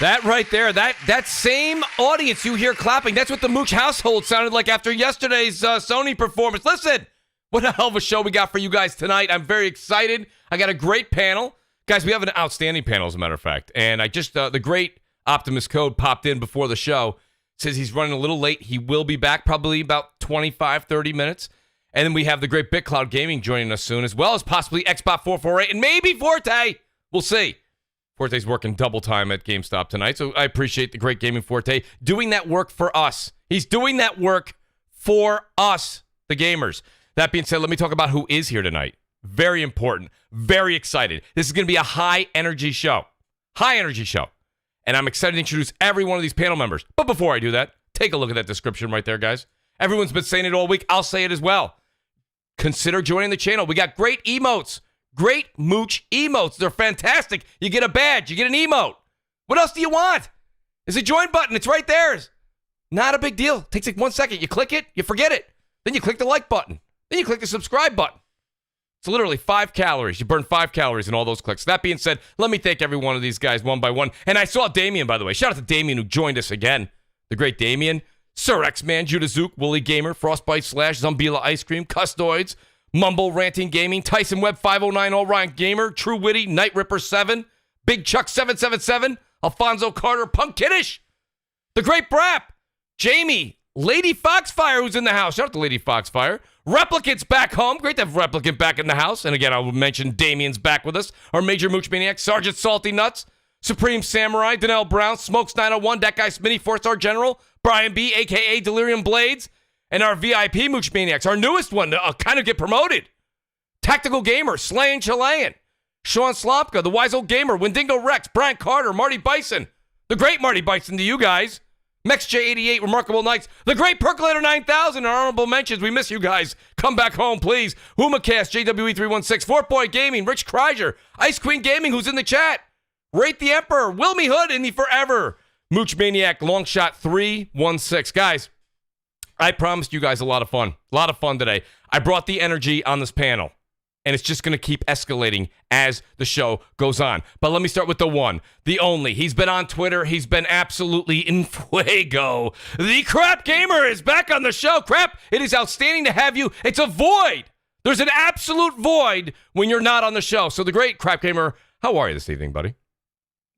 That right there, that same audience you hear clapping, that's what the Mooch household sounded like after yesterday's Sony performance. Listen, what a hell of a show we got for you guys tonight. I'm very excited. I got a great panel. Guys, we have an outstanding panel, as a matter of fact. And I just, the great Optimus Code popped in before the show. Says he's running a little late. He will be back probably about 25, 30 minutes. And then we have the great BitCloud Gaming joining us soon, as well as possibly Xbot448 and maybe Forte. We'll see. Forte's working double time at GameStop tonight, so I appreciate the great Gaming Forte doing that work for us. He's doing that work for us, the gamers. That being said, let me talk about who is here tonight. Very important. Very excited. This is going to be a high-energy show. High-energy show. And I'm excited to introduce every one of these panel members. But before I do that, take a look at that description right there, guys. Everyone's been saying it all week. I'll say it as well. Consider joining the channel. We got great emotes. Great Mooch emotes. They're fantastic. You get a badge. You get an emote. What else do you want? There's a join button. It's right there. Not a big deal. It takes like 1 second. You click it. You forget it. Then you click the like button. Then you click the subscribe button. It's literally 5 calories. You burn 5 calories in all those clicks. That being said, let me thank every one of these guys one by one. And I saw Damien, by the way. Shout out to Damien who joined us again. The great Damien. Sir X-Man, JudaZuk, WoolleyGamer, Frostbite Slash, Zombilla Ice Cream, Custods, MumbleRanting Gaming, Tyson Web 509, All-Round Gamer, TrueWiddy, Kn1ght Ripper7, Big Chuck 777, Alphonso Carter, Punkidish, the great BRAP, Jamie, Lady Foxfire, who's in the house. Shout out to Lady Foxfire. Replicant's back home. Great to have Replicant back in the house. And again, I will mention Damien's back with us. Our major Mooch Maniac, SrgntSaltyNutz, SupremeSamurai, Donnell Brown, Smokes 901, that guy Smitty, 4-star General, Brian B, a.k.a. Delirium Blades, and our VIP Mooch Maniacs, our newest one to kind of get promoted. Tactical Gamer, Slayin' Chilean, Sean Slopka, the Wise Old Gamer, Wendigo Rex, Brian Carter, Marty Bison, the great Marty Bison to you guys, MexJ88, Remarkable Knights, the great Percolator 9000, and honorable mentions. We miss you guys. Come back home, please. HumaCast, JWE316, Fort Boy Gaming, Rich Kreiser, Ice Queen Gaming, who's in the chat, Rate the Emperor, Wilmy Hood, in the forever Mooch Maniac, Longshot 316. Guys, I promised you guys a lot of fun. A lot of fun today. I brought the energy on this panel, and it's just going to keep escalating as the show goes on. But let me start with the one, the only. He's been on Twitter. He's been absolutely in fuego. The Crap Gamer is back on the show. Crap, it is outstanding to have you. It's a void. There's an absolute void when you're not on the show. So the great Crap Gamer, how are you this evening, buddy?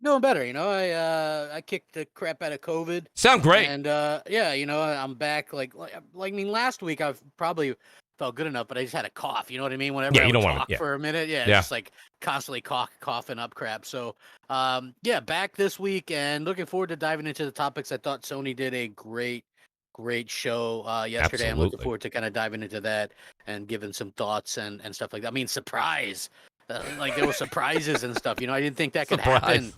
Doing better, I kicked the crap out of COVID. Sound great. And yeah, I'm back. Like I mean, last week I probably felt good enough, but I just had a cough. You know what I mean? Whenever I would talk for a minute, just like constantly coughing up crap. So yeah, back this week and looking forward to diving into the topics. I thought Sony did a great show yesterday. Absolutely. I'm looking forward to kind of diving into that and giving some thoughts and stuff like that. I mean, surprise. Like there were surprises and stuff. I didn't think that could happen.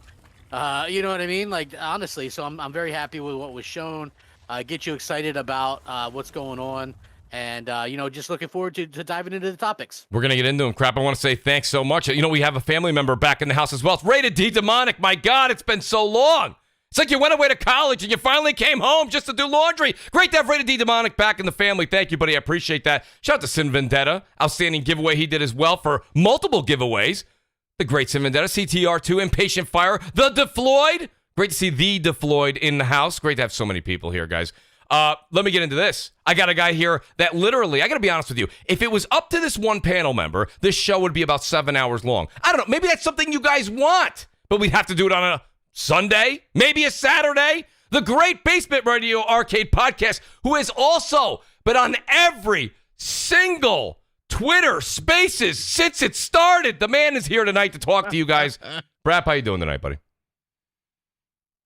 You know what I mean? Like, honestly, so I'm very happy with what was shown. Get you excited about what's going on. And, just looking forward to diving into the topics. We're going to get into them. Crap, I want to say thanks so much. We have a family member back in the house as well. It's Rated D Demonic. My God, it's been so long. It's like you went away to college and you finally came home just to do laundry. Great to have Rated D Demonic back in the family. Thank you, buddy. I appreciate that. Shout out to Sin Vendetta. Outstanding giveaway he did as well for multiple giveaways. The great Sin Vendetta, CTR2, Impatient Fire, the Defloyd. Great to see the Defloyd in the house. Great to have so many people here, guys. Let me get into this. I got a guy here that literally, I got to be honest with you, if it was up to this one panel member, this show would be about 7 hours long. I don't know. Maybe that's something you guys want, but we'd have to do it on a Sunday, maybe a Saturday. The great Basement Radio Arcade Podcast, who has also been on every single Twitter Spaces since it started. The man is here tonight to talk to you guys. BRAP, how you doing tonight, buddy?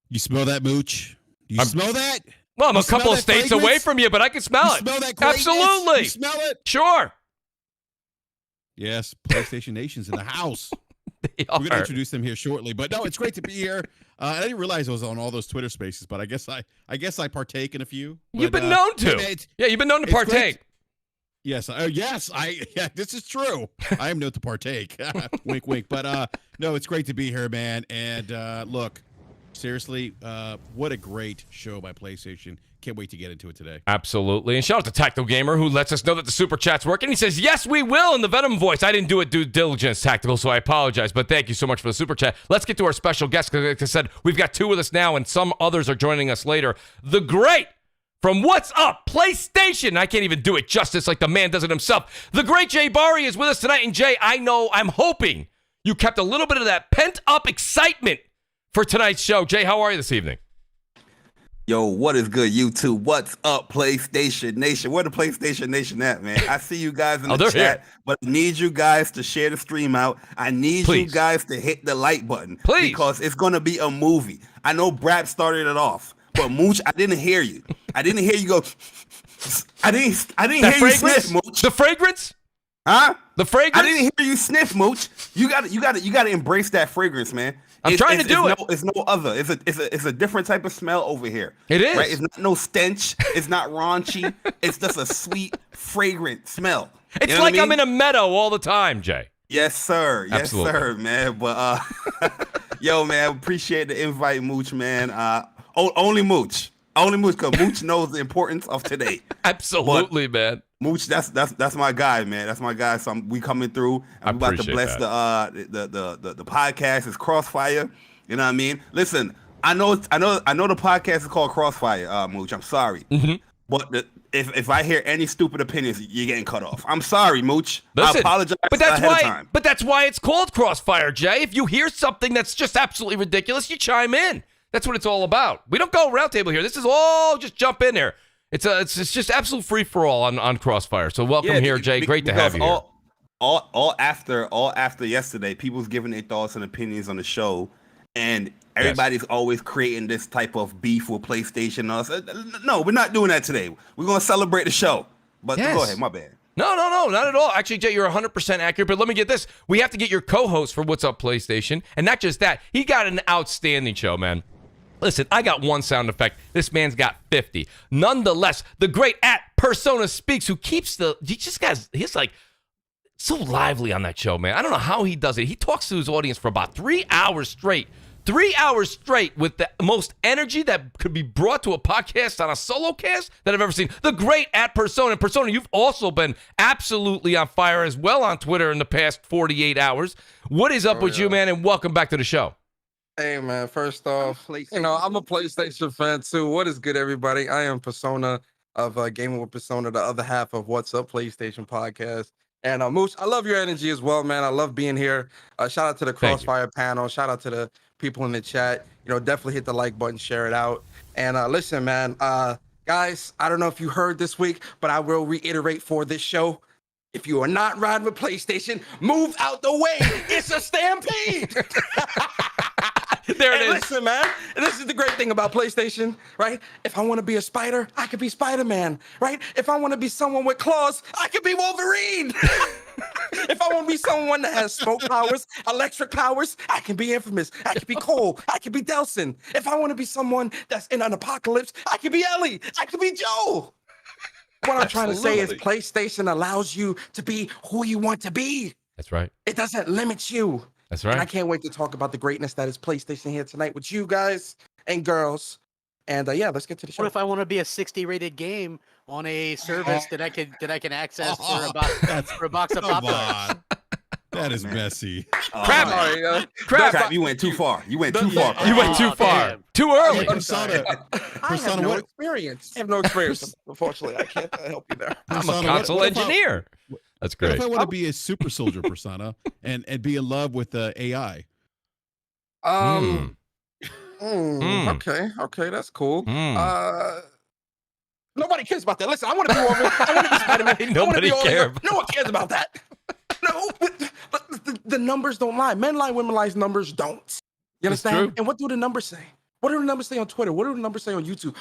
You smell that, Mooch? You smell that? Well, I'm a couple of states away from you, but I can smell it. Smell that greatness? Absolutely. You smell it? Sure. Yes, PlayStation Nation's in the house. We're going to introduce them here shortly, but no, it's great to be here. I didn't realize I was on all those Twitter Spaces, but I guess I partake in a few. But, you've been known to. You've been known to partake. Great. Yes, this is true. I am known to partake. Wink, wink. But no, it's great to be here, man. And look, seriously, what a great show by PlayStation. Can't wait to get into it today. Absolutely. And shout out to Tactical Gamer, who lets us know that the super chat's working. He says, yes, we will, in the Venom voice. I didn't do it due diligence, Tactical, so I apologize. But thank you so much for the super chat. Let's get to our special guest, because like I said, we've got 2 with us now, and some others are joining us later. The great, from What's Up, PlayStation. I can't even do it justice like the man does it himself. The great Jay Bari is with us tonight. And Jay, I'm hoping you kept a little bit of that pent-up excitement for tonight's show. Jay, how are you this evening? Yo, what is good, YouTube? What's up, PlayStation Nation? Where the PlayStation Nation at, man? I see you guys in the chat, here. but I need you guys to share the stream out. I need you guys to hit the like button. Please. Because it's going to be a movie. I know BRAP started it off, but Mooch, I didn't hear you. I didn't hear you go, I didn't hear you sniff, Mooch. The fragrance? Huh? The fragrance? I didn't hear you sniff, Mooch. You gotta embrace that fragrance, man. I'm trying to do it. It's no other. It's a different type of smell over here. It is. Right? It's not no stench. It's not raunchy. It's just a sweet, fragrant smell. It's like I'm in a meadow all the time, Jay. Yes, sir. Yes, Absolutely. sir, man. But yo, man, appreciate the invite, Mooch, man. Only Mooch. Only Mooch, because Mooch knows the importance of today. Absolutely, man. Mooch, that's my guy, man. That's my guy. So we coming through, and we about to bless the podcast. It's CrossFire. You know what I mean? Listen, I know the podcast is called CrossFire, Mooch. I'm sorry, but if I hear any stupid opinions, you're getting cut off. I'm sorry, Mooch. Listen, I apologize. But that's ahead why. of time. But that's why it's called CrossFire, Jay. If you hear something that's just absolutely ridiculous, you chime in. That's what it's all about. We don't go round table here. This is all just jump in there. It's just absolute free for all on Crossfire. So welcome here, Jay. Great to have you here. All after yesterday, people's giving their thoughts and opinions on the show, and everybody's always creating this type of beef with PlayStation. No, we're not doing that today. We're gonna celebrate the show. But go ahead, my bad. No, not at all. Actually, Jay, you're 100% accurate. But let me get this: we have to get your co-host for What's Up PlayStation, and not just that, he got an outstanding show, man. Listen, I got one sound effect. This man's got 50. Nonetheless, the great @Persona Speaks, who keeps he's like so lively on that show, man. I don't know how he does it. He talks to his audience for about 3 hours straight. 3 hours straight with the most energy that could be brought to a podcast on a solo cast that I've ever seen. The great @Persona. And Persona, you've also been absolutely on fire as well on Twitter in the past 48 hours. What is up with you, man? And welcome back to the show. Hey, man, first off, I'm a PlayStation fan, too. What is good, everybody? I am Persona of Gaming with Persona, the other half of What's Up PlayStation podcast. And Mooch, I love your energy as well, man. I love being here. Shout out to the Crossfire panel. Shout out to the people in the chat. Definitely hit the like button, share it out. And listen, man, guys, I don't know if you heard this week, but I will reiterate for this show. If you are not riding with PlayStation, move out the way. It's a stampede. There it is. Listen, man, this is the great thing about PlayStation, right? If I want to be a spider, I could be Spider-Man, right? If I want to be someone with claws, I could be Wolverine. If I want to be someone that has smoke powers, electric powers, I can be Infamous. I could be Cole. I could be Delson. If I want to be someone that's in an apocalypse, I could be Ellie. I could be Joe. What I'm trying to say is PlayStation allows you to be who you want to be. That's right. It doesn't limit you. That's right. And I can't wait to talk about the greatness that is PlayStation here tonight with you guys and girls. And let's get to the show. What if I want to be a 60 rated game on a service that I can access for a box of popcorn? That is messy. Crap, you went too far. You went too far. You went too far. Too early. Persona, I have no experience. I have no experience. Unfortunately, I can't help you there. I'm a console engineer. That's great. What if I want to be a super soldier Persona and be in love with AI? Okay, that's cool. Nobody cares about that. Listen, I want to be Wolverine. I want to be Spider-Man. Nobody cares. No one cares about that. No, but the numbers don't lie. Men lie, women lie, numbers don't. You understand? And what do the numbers say? What do the numbers say on Twitter? What do the numbers say on YouTube?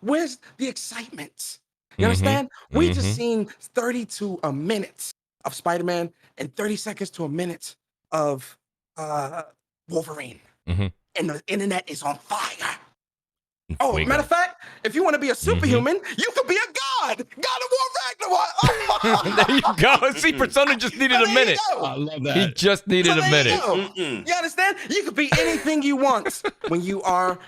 Where's the excitement? You understand? We just seen 30 to a minute of Spider-Man and 30 seconds to a minute of Wolverine. And the internet is on fire. Oh, matter of fact, if you want to be a superhuman, you could be a god. God of War Ragnarok. There you go. See, Persona just needed a minute. I love that. He just needed a minute. You understand? understand? You could be anything you want when you are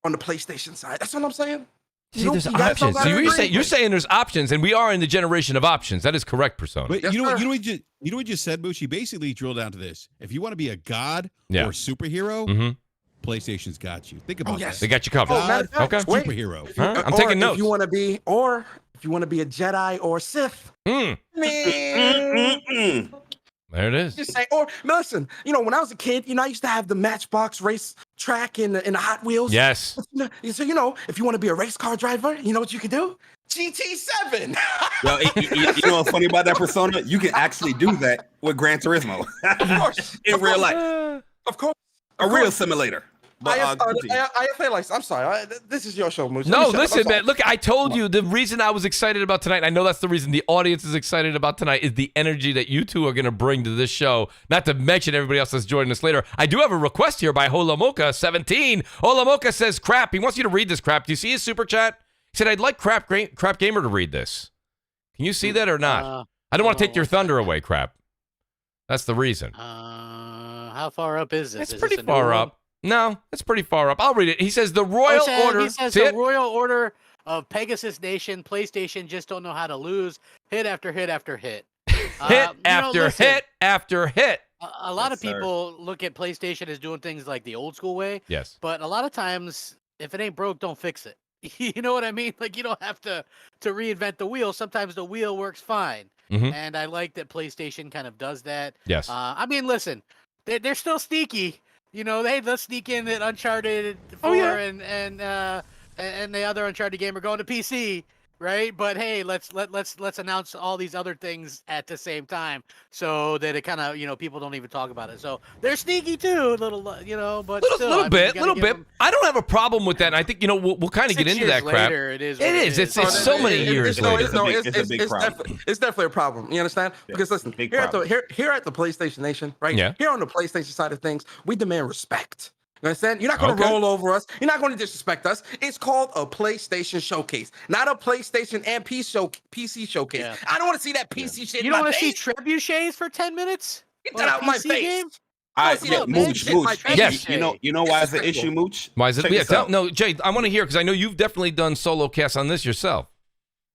on the PlayStation side. That's what I'm saying. See, there's options. So you're saying there's options, and we are in the generation of options. That is correct, Persona. But you know what you just said, Mooch? You basically drilled down to this. If you want to be a god or a superhero, PlayStation's got you. Think about that. They got you covered. Okay. Superhero. I'm taking notes. If you want to be, a Jedi or Sith, man. There it is. Just say, or listen, when I was a kid, I used to have the Matchbox race track in the Hot Wheels. Yes. So if you want to be a race car driver, you know what you can do? GT7. Yo, you know what's funny about that, Persona? You can actually do that with Gran Turismo. Of course. In real life. Of course. A real simulator. But, I feel like, I'm sorry. This is your show, Mooch. No, listen, man. Look, I told you the reason I was excited about tonight, I know that's the reason the audience is excited about tonight, is the energy that you two are going to bring to this show. Not to mention everybody else that's joining us later. I do have a request here by Holamoka17. Holamoka says, Crap. He wants you to read this, Crap. Do you see his super chat? He said, I'd like Crap Gamer to read this. Can you see that or not? I don't want to take your thunder away, Crap. That's the reason. How far up is this? It's pretty far up. No, it's pretty far up. I'll read it. He says the Royal Order. He says the Royal Order of Pegasus Nation. PlayStation just don't know how to lose. Hit after hit after hit. Hit after hit after hit. A lot of people look at PlayStation as doing things like the old school way. Yes. But a lot of times, if it ain't broke, don't fix it. You know what I mean? Like, you don't have to reinvent the wheel. Sometimes the wheel works fine. And I like that PlayStation kind of does that. Yes. I mean, listen, they're still sneaky. Let's sneak in that Uncharted 4 and the other Uncharted game are going to PC, right? But hey, let's announce all these other things at the same time so that it kind of people don't even talk about it. So they're sneaky too, but little bit. I don't have a problem with that. And I think we'll kind of get into that crap. It is. It's so many years later. It's a big problem. It's definitely a problem. You understand? Yeah. Because listen, here at the PlayStation Nation, right? Yeah. Here on the PlayStation side of things, we demand respect. You understand? You're not going to roll over us. You're not going to disrespect us. It's called a PlayStation showcase, not a PlayStation and PC showcase. Yeah. I don't want to see that PC shit. You don't want to see trebuchets for 10 minutes? Get that out my face. Game? Mooch. Yes. You know why it's an issue, Mooch? Why is it? No, Jay, I want to hear because I know you've definitely done solo casts on this yourself.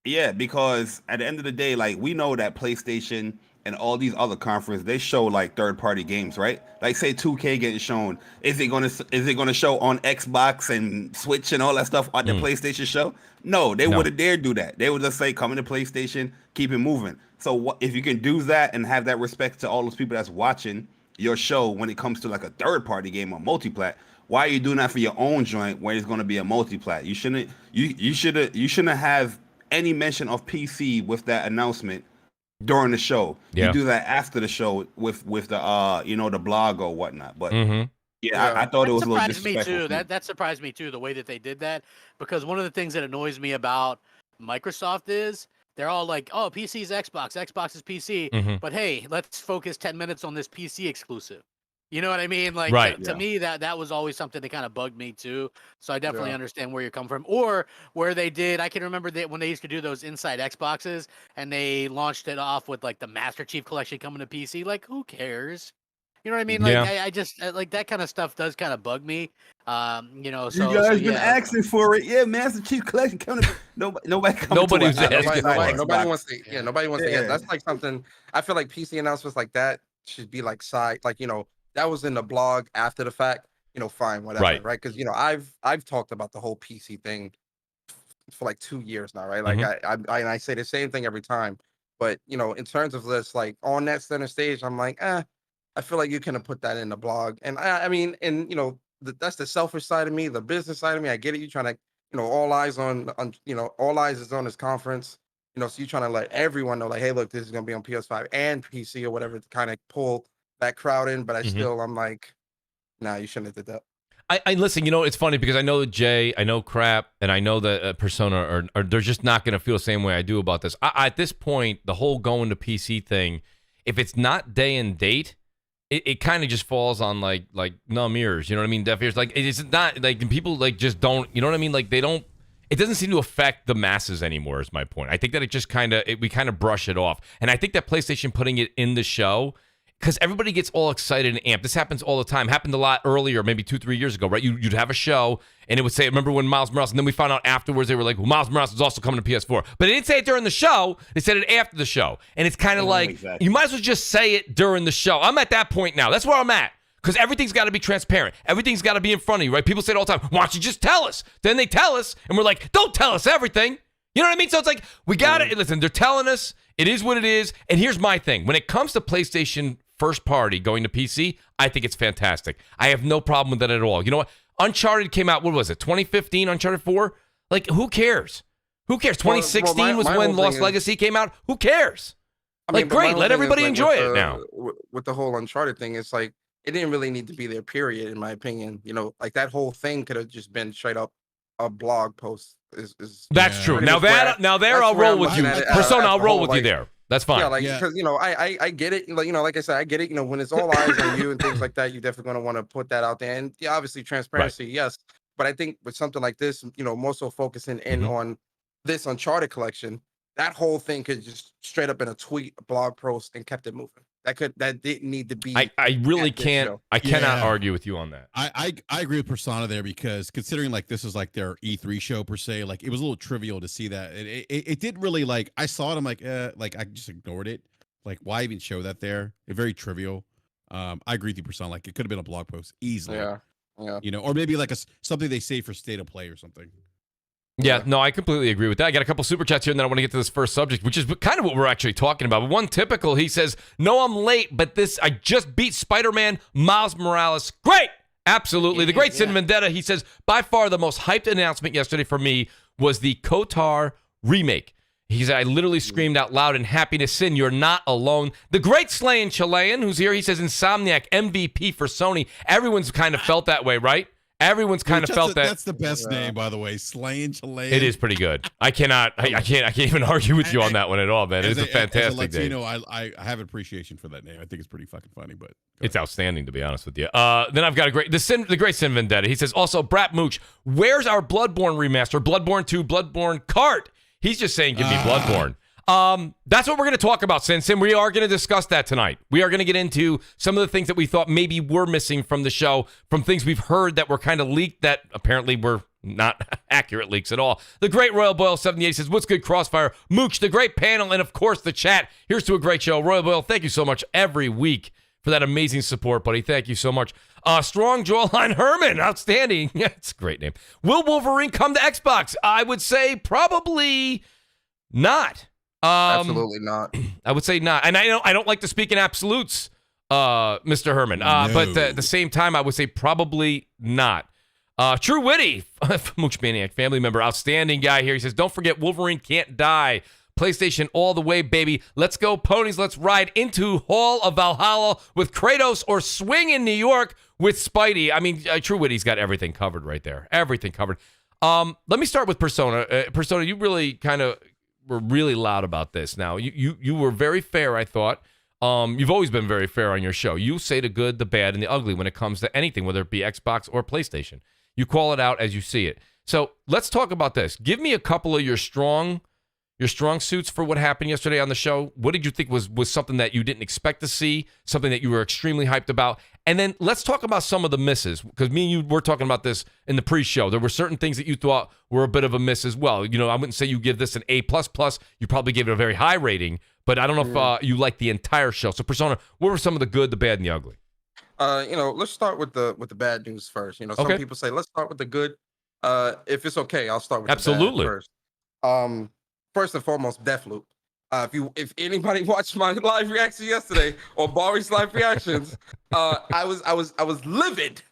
Yeah, because at the end of the day, like we know that PlayStation and all these other conferences, they show like third-party games, right? Like say 2K getting shown. Is it gonna show on Xbox and Switch and all that stuff on the PlayStation show? No, they wouldn't dare do that. They would just say, come into PlayStation, keep it moving. So if you can do that and have that respect to all those people that's watching your show when it comes to like a third-party game or multiplat, why are you doing that for your own joint where it's gonna be a multiplat? You shouldn't have any mention of PC with that announcement during the show. You do that after the show with the the blog or whatnot. But I thought it was a little disrespectful. That surprised me too, the way that they did that, because one of the things that annoys me about Microsoft is they're all like, oh, PC is Xbox is PC, but hey, let's focus 10 minutes on this PC exclusive. You know what I mean? Like to me, that was always something that kind of bugged me too. So I definitely understand where you're coming from. Or where they did, I can remember that when they used to do those inside Xboxes and they launched it off with like the Master Chief Collection coming to PC. Like, who cares? You know what I mean? Like I just like that kind of stuff does kind of bug me. So you guys been asking for it. Yeah, Master Chief Collection coming. Nobody wants to. Nobody wants to. Nobody wants to. Yeah, that's like something. I feel like PC announcements like that should be like side, like that was in the blog after the fact, fine, whatever, right? Because I've talked about the whole PC thing for like 2 years now, right? Like I say the same thing every time, but in terms of this, like on that center stage, I'm like, I feel like you can have put that in the blog, and I mean, and that's the selfish side of me, the business side of me. I get it. You're trying to, all eyes on all eyes is on this conference, so you're trying to let everyone know, like, hey, look, this is gonna be on PS5 and PC or whatever to kind of pull that crowd in, but I'm like, nah, you shouldn't have did that. I listen, it's funny because I know Jay, I know Crap, and I know that Persona are they're just not going to feel the same way I do about this. At this point, the whole going to PC thing, if it's not day and date, it kind of just falls on like numb ears, you know what I mean? Deaf ears. Like it's not like people like just don't, you know what I mean? Like they don't. It doesn't seem to affect the masses anymore. Is my point. I think that it just we kind of brush it off, and I think that PlayStation putting it in the show because everybody gets all excited and amped. This happens all the time. Happened a lot earlier, maybe 2-3 years ago, right? You'd have a show, and it would say, remember when Miles Morales, and then we found out afterwards, they were like, well, Miles Morales is also coming to PS4. But they didn't say it during the show. They said it after the show. And it's kind of like, you might as well just say it during the show. I'm at that point now. That's where I'm at. Because everything's got to be transparent. Everything's got to be in front of you, right? People say it all the time, why don't you just tell us? Then they tell us, and we're like, don't tell us everything. You know what I mean? So it's like, we got to, listen, they're telling us, it is what it is. And here's my thing. When it comes to PlayStation first party going to PC, I think it's fantastic. I have no problem with that at all. You know what? Uncharted came out, what was it, 2015, Uncharted 4? Like, who cares? Who cares? 2016 was when Lost Legacy came out. Who cares? I mean, like, great, let everybody enjoy it now. With the whole Uncharted thing, it's like, it didn't really need to be there, period, in my opinion. You know, like, that whole thing could have just been straight up a blog post. That's true. Now there I'll roll with you. Persona, I'll roll with you there. That's fine. Yeah, like, because, you know, I get it. Like, you know, like I said, I get it. You know, when it's all eyes on you and things like that, you're definitely going to want to put that out there. And yeah, obviously transparency, yes. But I think with something like this, you know, more so focusing in on this Uncharted collection, that whole thing could just straight up in a tweet, a blog post, and kept it moving. That didn't need to be. I really can't. I cannot argue with you on that. I agree with Persona there, because considering like this is like their E3 show per se, like it was a little trivial to see that. It did really, like, I saw it, I'm like I just ignored it. Like, why even show that there? It's very trivial. I agree with you, Persona. Like, it could have been a blog post easily. Yeah. You know, or maybe like something they say for state of play or something. Yeah, no, I completely agree with that. I got a couple super chats here, and then I want to get to this first subject, which is kind of what we're actually talking about. But one typical, he says, no, I'm late, but I just beat Spider-Man, Miles Morales. Great! Absolutely. The great Sin Vendetta, he says, by far the most hyped announcement yesterday for me was the Kn1ght remake. He said, I literally screamed out loud in happiness, Sin, you're not alone. The great Slayin Chilean, who's here, he says, Insomniac, MVP for Sony. Everyone's kind of felt that way, right? Everyone's kind of felt that. That's the best name, by the way. Slayin Chilean. It is pretty good. I can't even argue with you on that one at all, man. It's a fantastic name. I have appreciation for that name. I think it's pretty fucking funny, but it's outstanding, to be honest with you. Then I've got the great Sin Vendetta. He says, also, BRAP Mooch, where's our Bloodborne remaster? Bloodborne 2, Bloodborne Cart. He's just saying, give me Bloodborne. That's what we're going to talk about, Sin. We are going to discuss that tonight. We are going to get into some of the things that we thought maybe were missing from the show, from things we've heard that were kind of leaked that apparently were not accurate leaks at all. The great Royal Boyle 78 says, what's good, Crossfire? Mooch, the great panel, and of course the chat. Here's to a great show. Royal Boyle, thank you so much every week for that amazing support, buddy. Thank you so much. Strong Jawline Herman, outstanding. Yeah, it's a great name. Will Wolverine come to Xbox? I would say probably not. Absolutely not. I would say not. And I don't like to speak in absolutes, Mr. Herman. No. But at the same time, I would say probably not. TrueWiddy, Mooch Maniac, family member, outstanding guy here. He says, don't forget, Wolverine can't die. PlayStation all the way, baby. Let's go, ponies. Let's ride into Hall of Valhalla with Kratos, or swing in New York with Spidey. I mean, TrueWiddy's got everything covered right there. Everything covered. Let me start with Persona. Persona, you really kind of were really loud about this. Now, you were very fair, I thought. You've always been very fair on your show. You say the good, the bad, and the ugly when it comes to anything, whether it be Xbox or PlayStation. You call it out as you see it. So let's talk about this. Give me a couple of your strong suits for what happened yesterday on the show. What did you think was something that you didn't expect to see, something that you were extremely hyped about? And then let's talk about some of the misses, because me and you were talking about this in the pre-show. There were certain things that you thought were a bit of a miss as well. You know, I wouldn't say you give this an A++. You probably gave it a very high rating, but I don't know if you like the entire show. So, Persona, what were some of the good, the bad, and the ugly? You know, let's start with the bad news first. You know, some people say let's start with the good. If it's okay, I'll start with the bad first. First and foremost, Deathloop. If anybody watched my live reaction yesterday or Bari's live reactions, I was livid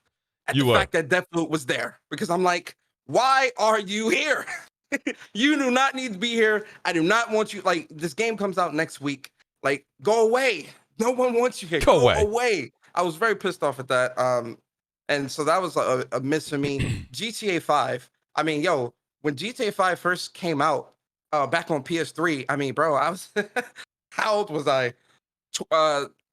at the fact that Deathloop was there, because I'm like, why are you here? You do not need to be here. I do not want you. Like, this game comes out next week. Like, go away. No one wants you here. Go away. I was very pissed off at that. And so that was a miss for me. GTA 5. I mean, when GTA 5 first came out, back on PS3, I mean, bro, I was how old was I?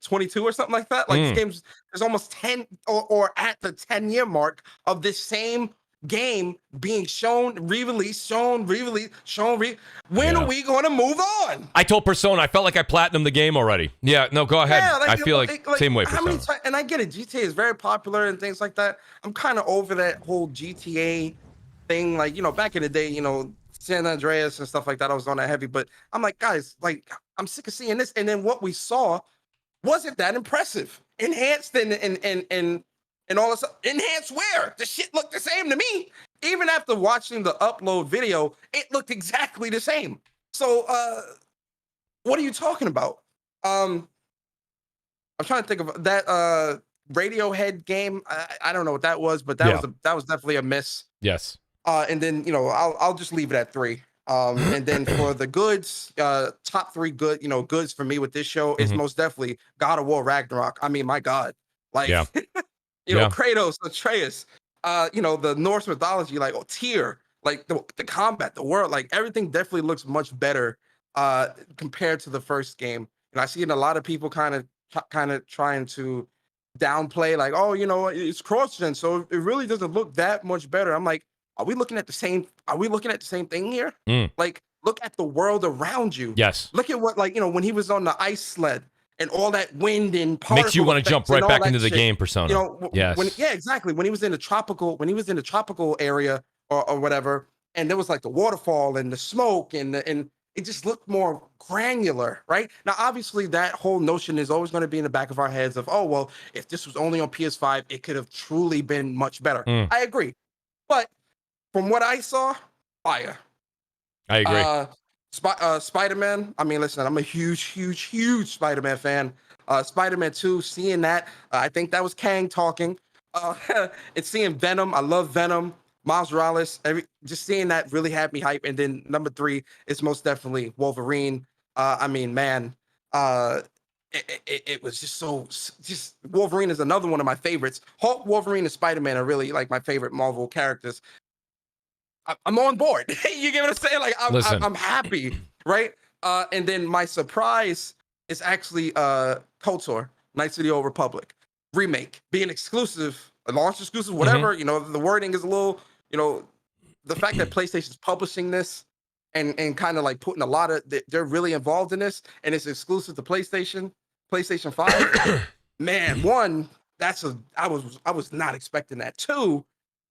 22 or something like that. Like, this game's there's almost 10 or at the 10-year mark of this same game being shown, re-released, shown, re-released, shown, when are we going to move on? I told Persona, I felt like I platinumed the game already. Yeah, no, go ahead. Yeah, I feel like same way, Persona. And I get it, GTA is very popular and things like that. I'm kind of over that whole GTA thing. Like, back in the day, San Andreas and stuff like that, I was on that heavy. But I'm like, guys, like, I'm sick of seeing this. And then what we saw wasn't that impressive. Enhanced and all this. Enhanced where? The shit looked the same to me. Even after watching the upload video, it looked exactly the same. So what are you talking about? I'm trying to think of that Radiohead game. I don't know what that was, but that was definitely a miss. Yes. And then I'll just leave it at 3. And then for the goods, top 3 goods for me with this show is most definitely God of War Ragnarok. I mean, my God, like Kratos, Atreus, the Norse mythology, like Tyr, like the combat, the world, like everything definitely looks much better compared to the first game. And I see a lot of people kind of trying to downplay, like, oh, it's cross-gen, so it really doesn't look that much better. I'm like, are we looking at the same thing here? Like, look at the world around you. Yes. Look at what, like, when he was on the ice sled and all that wind and particle makes you want to jump right back into the game, Persona. Yes. Exactly. When he was in the tropical area or whatever, and there was like the waterfall and the smoke and it just looked more granular, right? Now, obviously, that whole notion is always going to be in the back of our heads of, oh, well, if this was only on PS5, it could have truly been much better. I agree. But from what I saw, fire. I agree. Spider-Man. I mean, listen, I'm a huge Spider-Man fan. Spider-Man 2, seeing that, I think that was Kang talking. It's seeing Venom. I love Venom. Miles Morales. Just seeing that really had me hype. And then number 3 is most definitely Wolverine. I mean, man, it was just Wolverine is another one of my favorites. Hulk, Wolverine, and Spider-Man are really like my favorite Marvel characters. I'm on board. You get what I'm saying? Like, I'm happy, right? And then my surprise is actually KOTOR, Knights of the Old Republic remake, being exclusive, a launch exclusive, whatever. The wording is a little, the fact that PlayStation's publishing this and kind of like putting a lot of, they're really involved in this, and it's exclusive to PlayStation 5. Man, 1, I was not expecting that. 2,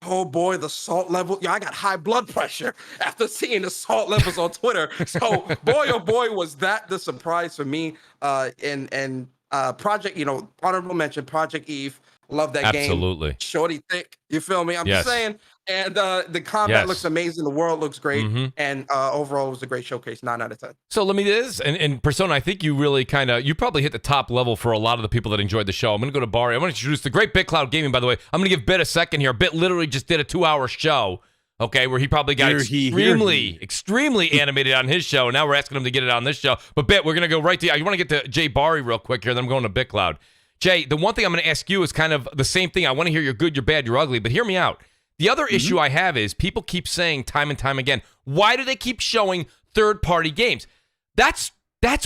oh boy, the salt level. I got high blood pressure after seeing the salt levels on Twitter. So boy, oh boy, was that the surprise for me. And Project, honorable mention, Project Eve. Love that game. Absolutely. Shorty thick. You feel me? I'm just saying. And the combat looks amazing. The world looks great. And overall, it was a great showcase. 9 out of 10. So let me do this. And Persona, I think you really you probably hit the top level for a lot of the people that enjoyed the show. I'm going to go to Barry. I'm going to introduce the great BitCloud Gaming, by the way. I'm going to give Bit a second here. Bit literally just did a 2-hour show, okay, where he probably got extremely animated on his show. And now we're asking him to get it on this show. But Bit, we're going to go right to you. You want to get to Jay Barry real quick here, then I'm going to BitCloud. Jay, the one thing I'm going to ask you is kind of the same thing. I want to hear you're good, you're bad, you're ugly, but hear me out. The other issue I have is people keep saying time and time again, why do they keep showing third-party games? That's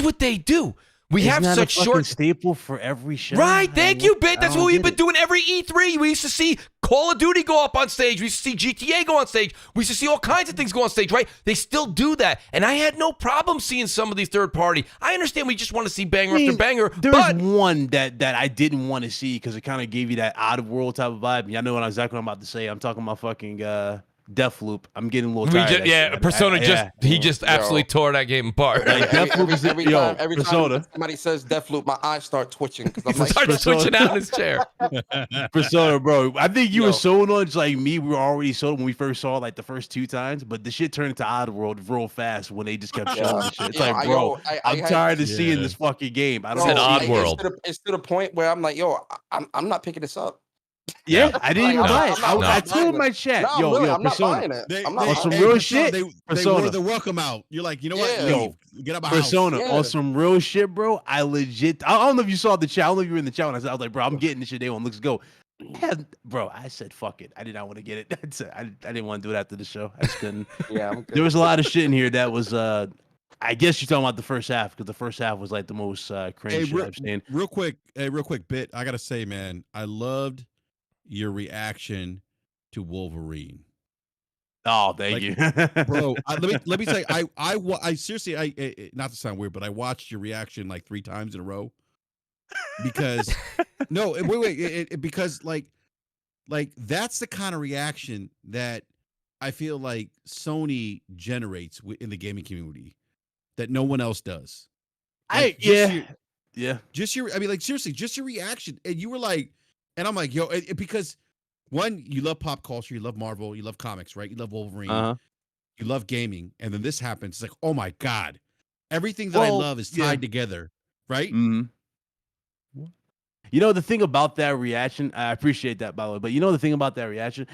what they do. We have such short staple for every show. Right, thank you, Bit. That's what we've been doing every E3. We used to see Call of Duty go up on stage. We used to see GTA go on stage. We used to see all kinds of things go on stage, right? They still do that. And I had no problem seeing some of these third party. I understand we just want to see banger after banger. There's one that I didn't want to see because it kind of gave you that out of world type of vibe. Y'all know exactly what I'm about to say. I'm talking about fucking Deathloop. I'm getting a little tired. Persona just absolutely tore that game apart. Like, every time somebody says Deathloop, my eyes start twitching because I'm like, starts twitching out in his chair. Persona, bro. I think you were sold on, just like me. We were already sold when we first saw like the first 2 times, but the shit turned into Oddworld real fast when they just kept showing the shit. It's like, bro, I'm tired of seeing this fucking game. I don't know. Oddworld. It's to the point where I'm like, I'm not picking this up. Yeah, I didn't even buy it. I told my chat, I'm Persona. Not buying it. On some real shit, they wanted the welcome out. You're like, you know what? Leave. Get out my Persona, house. on some real shit, bro. I don't know if you saw the chat. I don't know if you were in the chat when I was like, bro, I'm getting this shit. Day one, let's go. Bro, I said, fuck it. I did not want to get it. I didn't want to do it after the show. I just couldn't. There was a lot of shit in here that was, I guess you're talking about the first half, because the first half was like the most cringe shit I've seen. Real quick, Bit. I got to say, man, I loved your reaction to Wolverine. Oh, thank you, bro. Let me say, I seriously, not to sound weird, but I watched your reaction like 3 times in a row because no, wait, because like that's the kind of reaction that I feel like Sony generates in the gaming community that no one else does. Like, just your, I mean, like seriously, just your reaction, and you were like, and I'm like, yo, because one, you love pop culture, you love Marvel, you love comics, right? You love Wolverine, you love gaming, and then this happens. It's like, oh my god, everything that I love is tied together, right? Mm-hmm. You know the thing about that reaction, I appreciate that, by the way, but you know the thing about that reaction,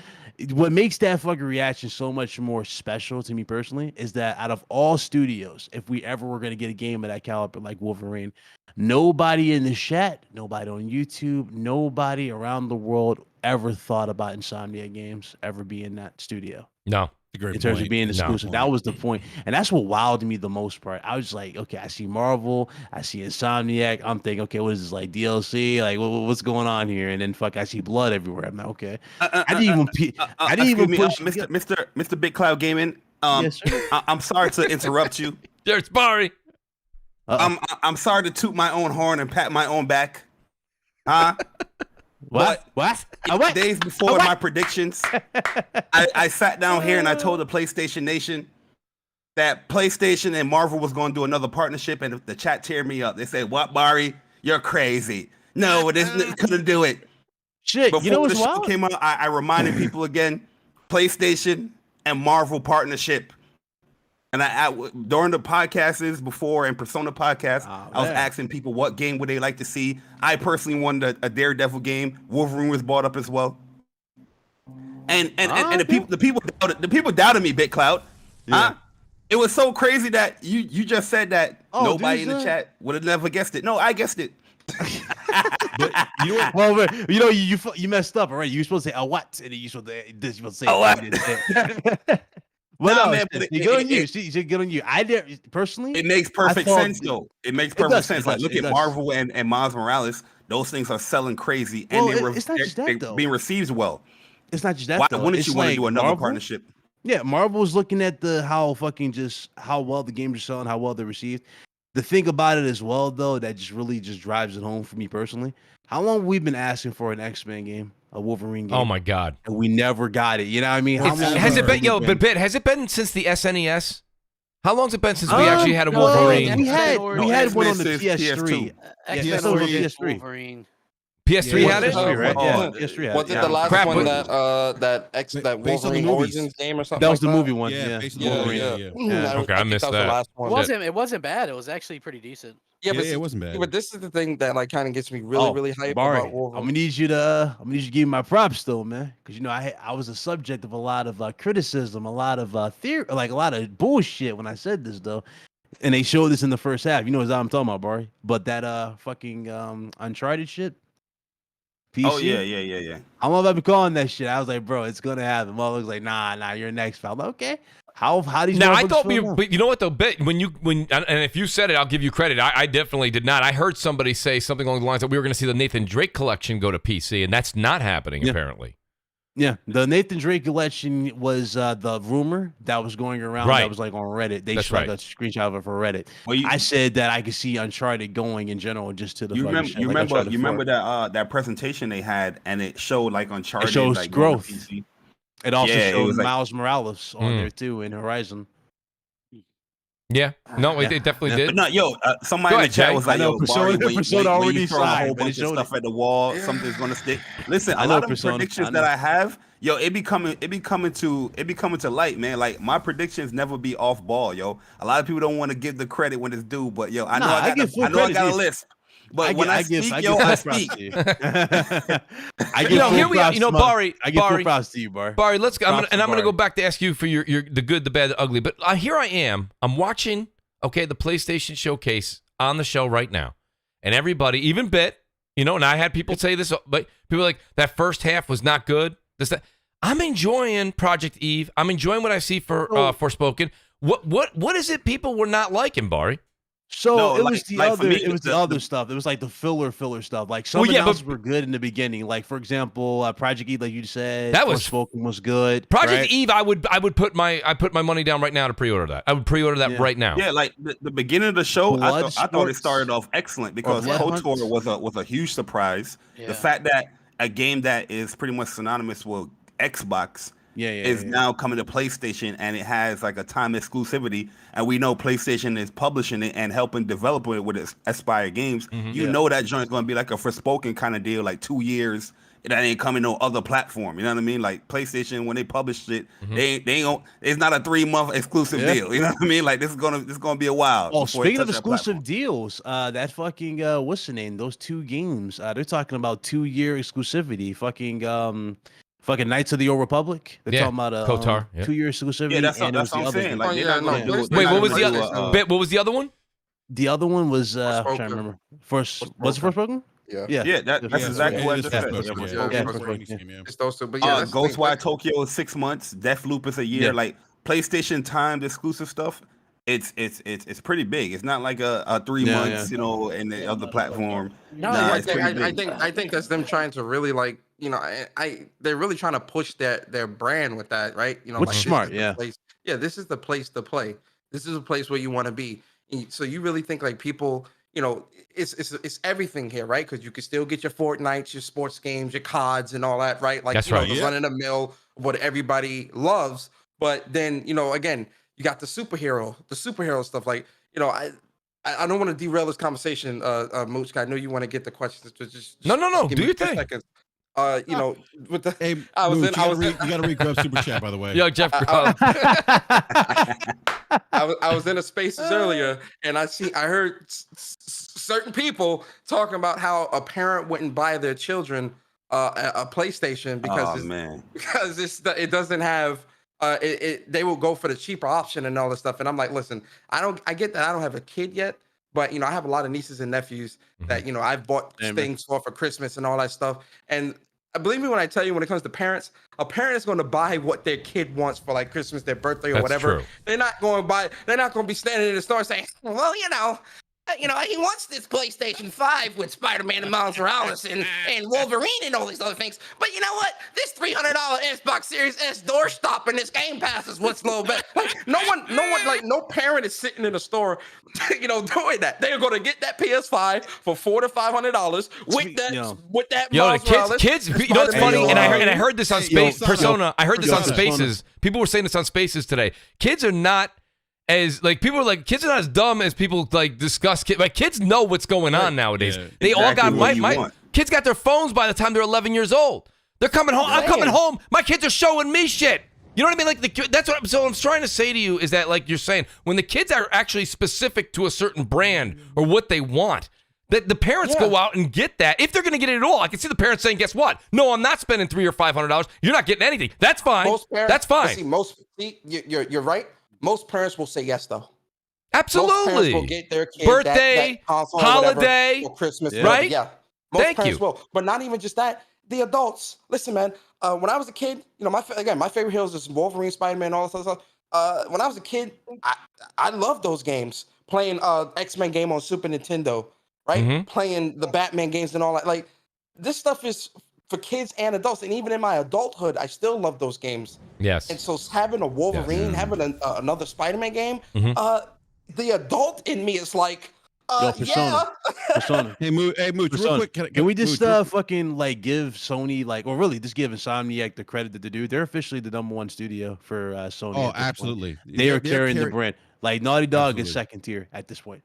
what makes that fucking reaction so much more special to me personally is that out of all studios, if we ever were going to get a game of that caliber like Wolverine, nobody in the chat, nobody on YouTube, nobody around the world ever thought about Insomniac Games ever being in that studio. No. In terms of being exclusive, that was the point, and that's what wowed me the most part. I was like, okay, I see Marvel, I see Insomniac. I'm thinking, okay, what is this, like DLC? Like, what's going on here? And then I see blood everywhere. I'm like, okay, I didn't even push. Mr. Big Cloud Gaming. Yes, I'm sorry to interrupt you. There's Barry. I'm sorry to toot my own horn and pat my own back. What? Days before my predictions, I sat down here and I told the PlayStation Nation that PlayStation and Marvel was going to do another partnership, and the chat teared me up. They said, "What, Barry? You're crazy. No, it couldn't do it." Shit, before you know what's the show wild? came out, I reminded people again, PlayStation and Marvel partnership. And I during the podcasts before and Persona podcast, I was asking people what game would they like to see. I personally wanted a Daredevil game. Wolverine was brought up as well. And the people doubted me, BitCloud. Yeah. It was so crazy that you just said that nobody in the chat would have never guessed it. No, I guessed it. But you know what? Well, you know you messed up, all right? You were supposed to say what, and then you supposed to say what. Well, no, man, you good on you. See, good on you. I did personally. It makes perfect sense, though. It makes perfect sense. Like, look at Marvel and Miles Morales. Those things are selling crazy, and they're being received well. It's not just that. Why wouldn't you want to do another partnership? Yeah, Marvel's looking at how well the games are selling, how well they're received. The thing about it as well, though, that just really drives it home for me personally. How long have we been asking for an X-Men game? A Wolverine game. Oh my god! And we never got it. You know what I mean? Has it been? Has it been since the SNES? How long's it been since we actually had a Wolverine? We had one on the PS3. PS3. Wolverine. PS3 had it, right? Yeah, PS3 had it. Was it the last one that Wolverine Origins game or something? That was the movie one. Yeah. Okay, I missed that. It wasn't bad. It was actually pretty decent. Yeah, but it wasn't bad. But this is the thing that like kind of gets me really hyped about Wolverine. I'm gonna need you to give me my props though, man, because you know I was a subject of a lot of criticism, a lot of theory, like a lot of bullshit when I said this though, and they showed this in the first half. You know what I'm talking about, Barry? But that fucking Uncharted shit. PC? Oh yeah. I'm about to be calling that shit. I was like, bro, it's gonna happen. Mother looks like, nah, you're next, pal. Okay. How these? Now I thought but you know what though, and if you said it, I'll give you credit. I definitely did not. I heard somebody say something along the lines that we were going to see the Nathan Drake collection go to PC, and that's not happening apparently. Yeah, the Nathan Drake collection was the rumor that was going around. Right. That was like on Reddit. They showed a screenshot of it for Reddit. Well, I said that I could see Uncharted going in general just to the. You remember that presentation they had, and it showed like Uncharted. It shows like, growth. It also showed like, Miles Morales on there too in Horizon. Yeah, no, it definitely did. But no, somebody in the chat was like, "Yo, Barry, Persona already throw a whole bunch of stuff at the wall. Something's gonna stick." Listen, a lot of predictions that I have, it be coming to light, man. Like my predictions never be off ball, yo. A lot of people don't want to give the credit when it's due, but I know I got a list. But when I speak, I speak. I give full props to you, Barry. Barry, let's go. I'm gonna go back to ask you for your the good, the bad, the ugly. But here I am. I'm watching the PlayStation Showcase on the show right now, and everybody, even Bit, and I had people say this, but people are like that first half was not good. I'm enjoying Project Eve. I'm enjoying what I see for Forspoken. What is it people were not liking, Barry? So No, it like- was the like for other. me, It was the the- other stuff. It was like the filler stuff. Like some Well, yeah, announcements but- were good in the beginning. Like for example, Project E, like you said, That was- Forspoken was good. Project right? Eve, I would put my money down right now to pre-order that. I would pre-order that right now. Yeah, like the beginning of the show, I thought it Bloodsports started off excellent because Blood Hunt. KOTOR was a huge surprise. Yeah. The fact that a game that is pretty much synonymous with Xbox is now coming to PlayStation, and it has like a time exclusivity, and we know PlayStation is publishing it and helping develop it with its Aspire Games. You know that joint's going to be like a Forspoken kind of deal, like 2 years. That ain't coming no other platform. You know what I mean? Like PlayStation, when they published it, they ain't. It's not a 3-month exclusive deal. You know what I mean? Like this is gonna be a while. Oh, before it speaking of touch that exclusive platform. deals, that fucking what's the name? Those 2 games. They're talking about 2-year exclusivity. Fucking Knights of the Old Republic. They're talking about KOTOR, yeah. 2-year exclusivity. Yeah, that's and it was what I'm the other saying. game. Like, they're not gonna do it. Wait, They're what was not the gonna other? do What was the other one? The other one was I'm trying to remember. Was it Forspoken? Yeah. Yeah, that's exactly what I just said. It's those two. But yeah, that's the thing. Ghostwire Tokyo is 6 months. Deathloop is a year. Yeah. Like PlayStation timed exclusive stuff. It's pretty big. It's not like a 3 months, you know, in the other platform. No, I it's pretty big. think that's them trying to really like, you know, they're really trying to push their brand with that, right? You know, Which like, is this smart, the yeah. place- yeah, this is the place to play. This is a place where you want to be. So you really think like people, you know, it's everything here, right? Because you can still get your Fortnites, your sports games, your CODs, and all that, right? Like, That's you know, right, the run of the mill, what everybody loves. But then, you know, again, you got the superhero stuff. Like, you know, I don't want to derail this conversation, Mooch. I know you want to get the questions. Just No. give Do me your 2 thing. seconds. You know, with the Hey, you gotta read Grub Super Chat, by the way. Yo, Jeff. I was in a spaces earlier, and I heard certain people talking about how a parent wouldn't buy their children a PlayStation because it doesn't have they will go for the cheaper option and all this stuff. And I'm like, listen, I get that I don't have a kid yet, but you know, I have a lot of nieces and nephews that, you know, I've bought things for Christmas and all that stuff. And believe me when I tell you, when it comes to parents, a parent is going to buy what their kid wants for like Christmas, their birthday, or That's whatever. true. They're not going to be standing in the store saying, well, you know, he wants this PlayStation 5 with Spider-Man and Miles Morales and Wolverine and all these other things. But you know what? This $300 Xbox Series S doorstop in this Game Pass is what's a little bit. Like, no parent is sitting in a store, you know, doing that. They're going to get that PS5 for $400 to $500 with that Yo, Miles Morales. kids, you know what's funny? And I heard this on Persona. I heard this on Spaces. People were saying this on Spaces today. Kids are not as like people are like kids are not as dumb as people like discuss kids. Like kids know what's going on nowadays. Yeah, they all got my kids got their phones by the time they're 11 years old. They're coming home. I'm coming home. My kids are showing me shit. You know what I mean? Like that's what. So I'm trying to say to you is that like you're saying when the kids are actually specific to a certain brand or what they want. That the parents go out and get that if they're going to get it at all. I can see the parents saying, "Guess what? No, I'm not spending $300 or $500. You're not getting anything. That's fine. That's fine." You're right. Most parents will say yes, though. Absolutely. Most parents will get their kid birthday, that console holiday, or Christmas, right? Yeah. Most Thank parents you. will. But not even just that. The adults. Listen, man. When I was a kid, you know, my favorite heroes is Wolverine, Spider-Man, all this other stuff. When I was a kid, I loved those games. Playing X-Men game on Super Nintendo, right? Mm-hmm. Playing the Batman games and all that. Like, this stuff is for kids and adults. And even in my adulthood, I still love those games. Yes. And so having a Wolverine, having another Spider-Man game, the adult in me is like, Persona. Persona. Hey, Mooch, real quick, can we just fucking like give Sony like, or really just give Insomniac the credit that they do? They're officially the #1 studio for Sony. Oh, absolutely. They are carrying the brand. Like Naughty Dog is second tier at this point.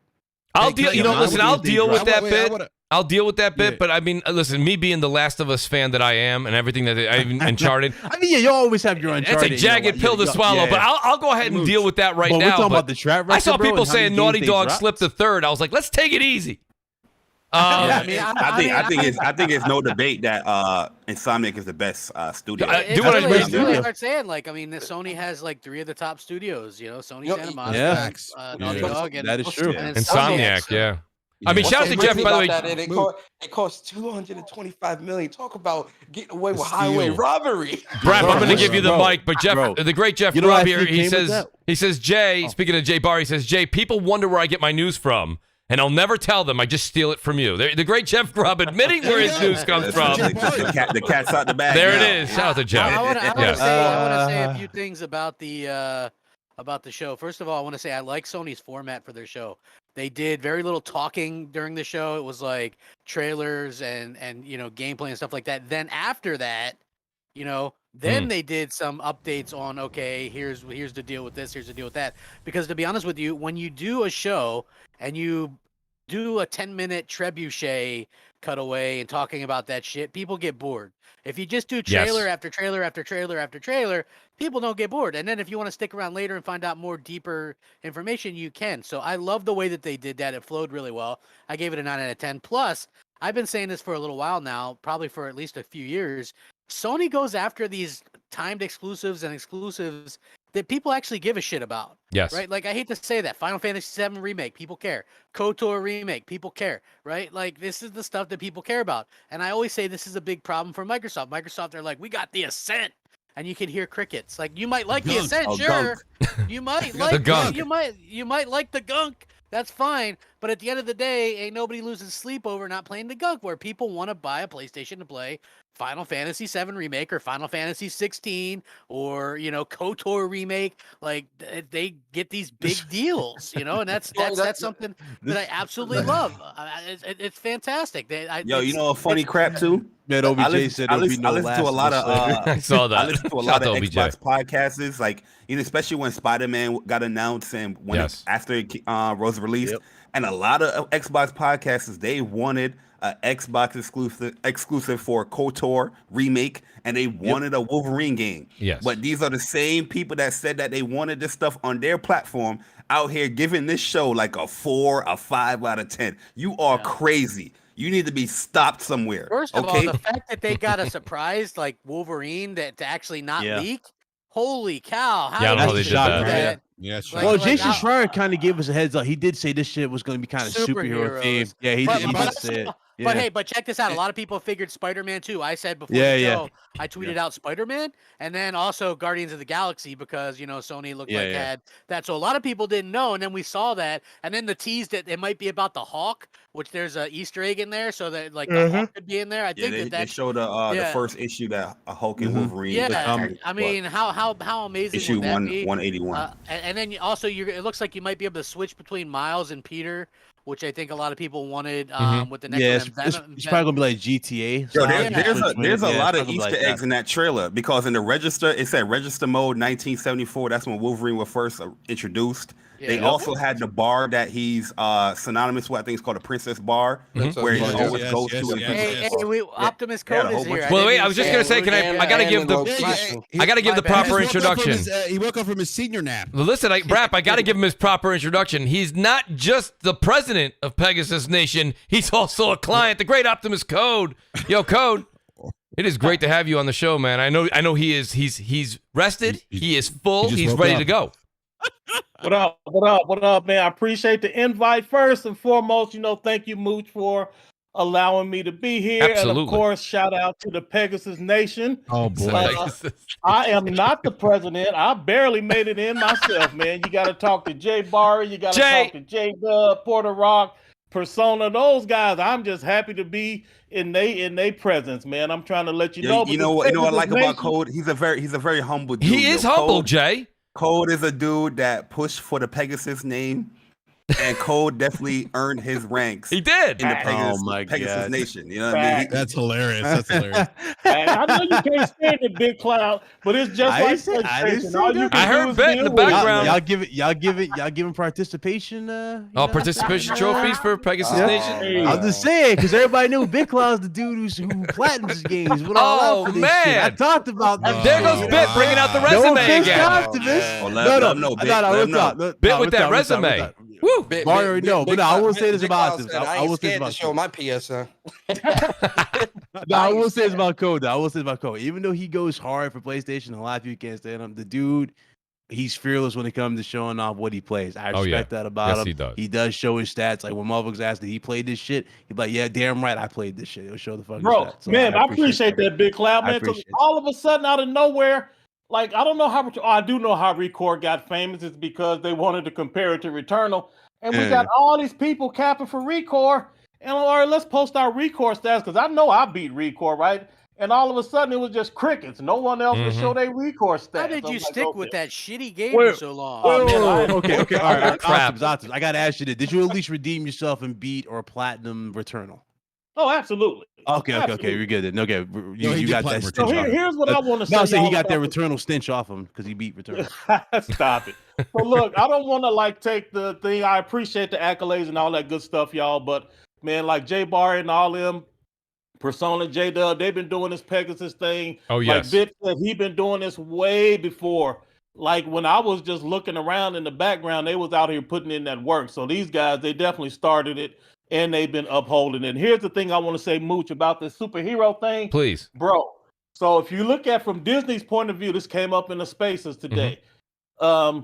I'll deal. You know, listen. I'll deal with that bit. I'll deal with that bit. Yeah. But I mean, listen. Me being the Last of Us fan that I am, and everything that I even Uncharted. I mean, yeah, you always have your Uncharted. It's a jagged pill to swallow. But I'll go ahead and deal with that right But now. we're talking but about the track record, I saw bro, people and how many saying Naughty games they Dog dropped. slipped to third. I was like, let's take it easy. I think it's no debate that Insomniac is the best studio. Do what I really do. start saying like I mean, Sony has like 3 of the top studios. You know, Sony, Santa Monica, Yeah. Naughty Dog, and That is true. and Insomniac, yeah. I mean, shout out to Jeff, by the way. It cost $225 million. Talk about getting away with highway robbery. BRAP, I'm going to give you the mic, but Jeff, the great Jeff Grubb here, he says, Jay, speaking of Jay Barr, he says, Jay, people wonder where I get my news from, and I'll never tell them. I just steal it from you. The great Jeff Grubb admitting where his news comes from. The cat's out the bag. There it is. Shout out to Jeff. I want to say a few things about the show. First of all, I want to say I like Sony's format for their show. They did very little talking during the show. It was like trailers and gameplay and stuff like that. Then after that, then they did some updates on, okay, here's the deal with this, here's the deal with that. Because to be honest with you, when you do a show and you do a 10-minute trebuchet cutaway and talking about that shit, people get bored. If you just do trailer after trailer after trailer after trailer, people don't get bored. And then if you want to stick around later and find out more deeper information, you can. So I love the way that they did that. It flowed really well. I gave it a 9 out of 10. Plus, I've been saying this for a little while now, probably for at least a few years. Sony goes after these timed exclusives and exclusives that people actually give a shit about. Yes. Right? Like, I hate to say that. Final Fantasy VII Remake, people care. KOTOR Remake, people care. Right? Like, this is the stuff that people care about. And I always say this is a big problem for Microsoft. Microsoft, they're like, we got the Ascent. And you can hear crickets. Like, you might like the Ascent, sure. You might like the gunk. You might like the gunk. That's fine. But at the end of the day, ain't nobody losing sleep over not playing the gunk, where people want to buy a PlayStation to play Final Fantasy VII Remake or Final Fantasy 16 or, KOTOR Remake. Like, they get these big deals, and that's something that I absolutely love. It's fantastic. You know a funny crap too? Man, OBJ said I listen to a lot of I saw that. I listen to a lot of Xbox podcasts, like especially when Spider-Man got announced and when after it was released, and a lot of Xbox podcasters, they wanted an Xbox exclusive for KOTOR Remake, and they wanted a Wolverine game. Yes. But these are the same people that said that they wanted this stuff on their platform out here giving this show like a 4, a 5 out of 10. You are crazy. You need to be stopped somewhere. First of all, the fact that they got a surprise like Wolverine to actually not leak, holy cow! I don't know how they did that. Yeah, sure. Well, Jason Schreier kind of gave us a heads up. He did say this shit was going to be kind of superhero themed. Yeah, he did say it. Yeah. But check this out. A lot of people figured Spider-Man too. I said before the show, I tweeted out Spider-Man and then also Guardians of the Galaxy because, Sony looked had that. So a lot of people didn't know. And then we saw that. And then the tease that it might be about the Hawk, which there's a Easter egg in there. So that the Hawk could be in there. I think they showed the first issue that a Hulk and Wolverine. Yeah. I mean, how amazing issue would that be? 181. And then also it looks like you might be able to switch between Miles and Peter, which I think a lot of people wanted with the next one. It's probably gonna be like GTA. Yo, there's a lot of Easter eggs in that trailer because in the register, it said register mode 1974. That's when Wolverine was first introduced. They also had the bar that he's synonymous with. I think it's called a Princess Bar, where he always goes to. Optimus Code is here. Well, wait, I was just gonna say, I gotta give the proper introduction. He woke up from his senior nap. Listen, BRAP, I gotta give him his proper introduction. He's not just the president of Pegasus Nation. He's also a client. The great Optimus Code. Yo, Code. It is great to have you on the show, man. I know he is. He's rested. He is full. He's ready to go. What up, man? I appreciate the invite first and foremost. Thank you, Mooch, for allowing me to be here. Absolutely. And of course, shout out to the Pegasus Nation. Oh boy. I am not the president. I barely made it in myself, man. You got to talk to Jay Barry. You got to talk to J Dub, Porter Rock, Persona. Those guys. I'm just happy to be in they presence, man. I'm trying to let you know. You know what I like about Code? He's a very humble dude. He is humble, Jay. Code is a dude that pushed for the Pegasus name, and Code definitely earned his ranks. He did in the Pegasus Nation. You know what I mean? That's hilarious. That's hilarious. I know you can't stand the big cloud, but it's just I heard Bet in the background. Y'all giving participation. Participation trophies for Pegasus Nation. I'll just say it because everybody knew Big Cloud's the dude who platinums games. Oh man, I talked about that. There goes Bit bringing out the resume again. No, Bit with that resume. Woo! Mario, no, but I will say this about this. I will say this show my PSN. I will say this about Code. Even though he goes hard for PlayStation, a lot of people can't stand him. The dude he's fearless when it comes to showing off what he plays. I respect that about him. He does. He does show his stats. Like when motherfuckers asked that he played this shit, he'd be like, "Yeah, damn right, I played this shit." He'll show the fucking stats. So man, I appreciate that, Big Cloud, man. Because all of a sudden, out of nowhere, like I don't know how. I do know how Record got famous. It's because they wanted to compare it to Returnal, and we got all these people capping for Record. And all right, let's post our Record stats because I know I beat Record, right? And all of a sudden, it was just crickets. No one else would show their Record stats. How did you stick with that shitty game for so long? Okay. All right. Optimus, I got to ask you this. Did you at least redeem yourself and beat or platinum Returnal? Oh, absolutely. Okay. You're good then. Okay. You got that. So here's what I want to say. No, say he got that Returnal stench off him because he beat Returnal. Stop it. So look, I don't want to like take the thing. I appreciate the accolades and all that good stuff, y'all. But man, like J Bar and all them, Persona, J-Dub, they've been doing this Pegasus thing. Oh, yes. Like Bit said, he been doing this way before. Like when I was just looking around in the background, they was out here putting in that work. So these guys, they definitely started it and they've been upholding it. And here's the thing I want to say, Mooch, about this superhero thing. Please. Bro, so if you look at from Disney's point of view, this came up in the spaces today. I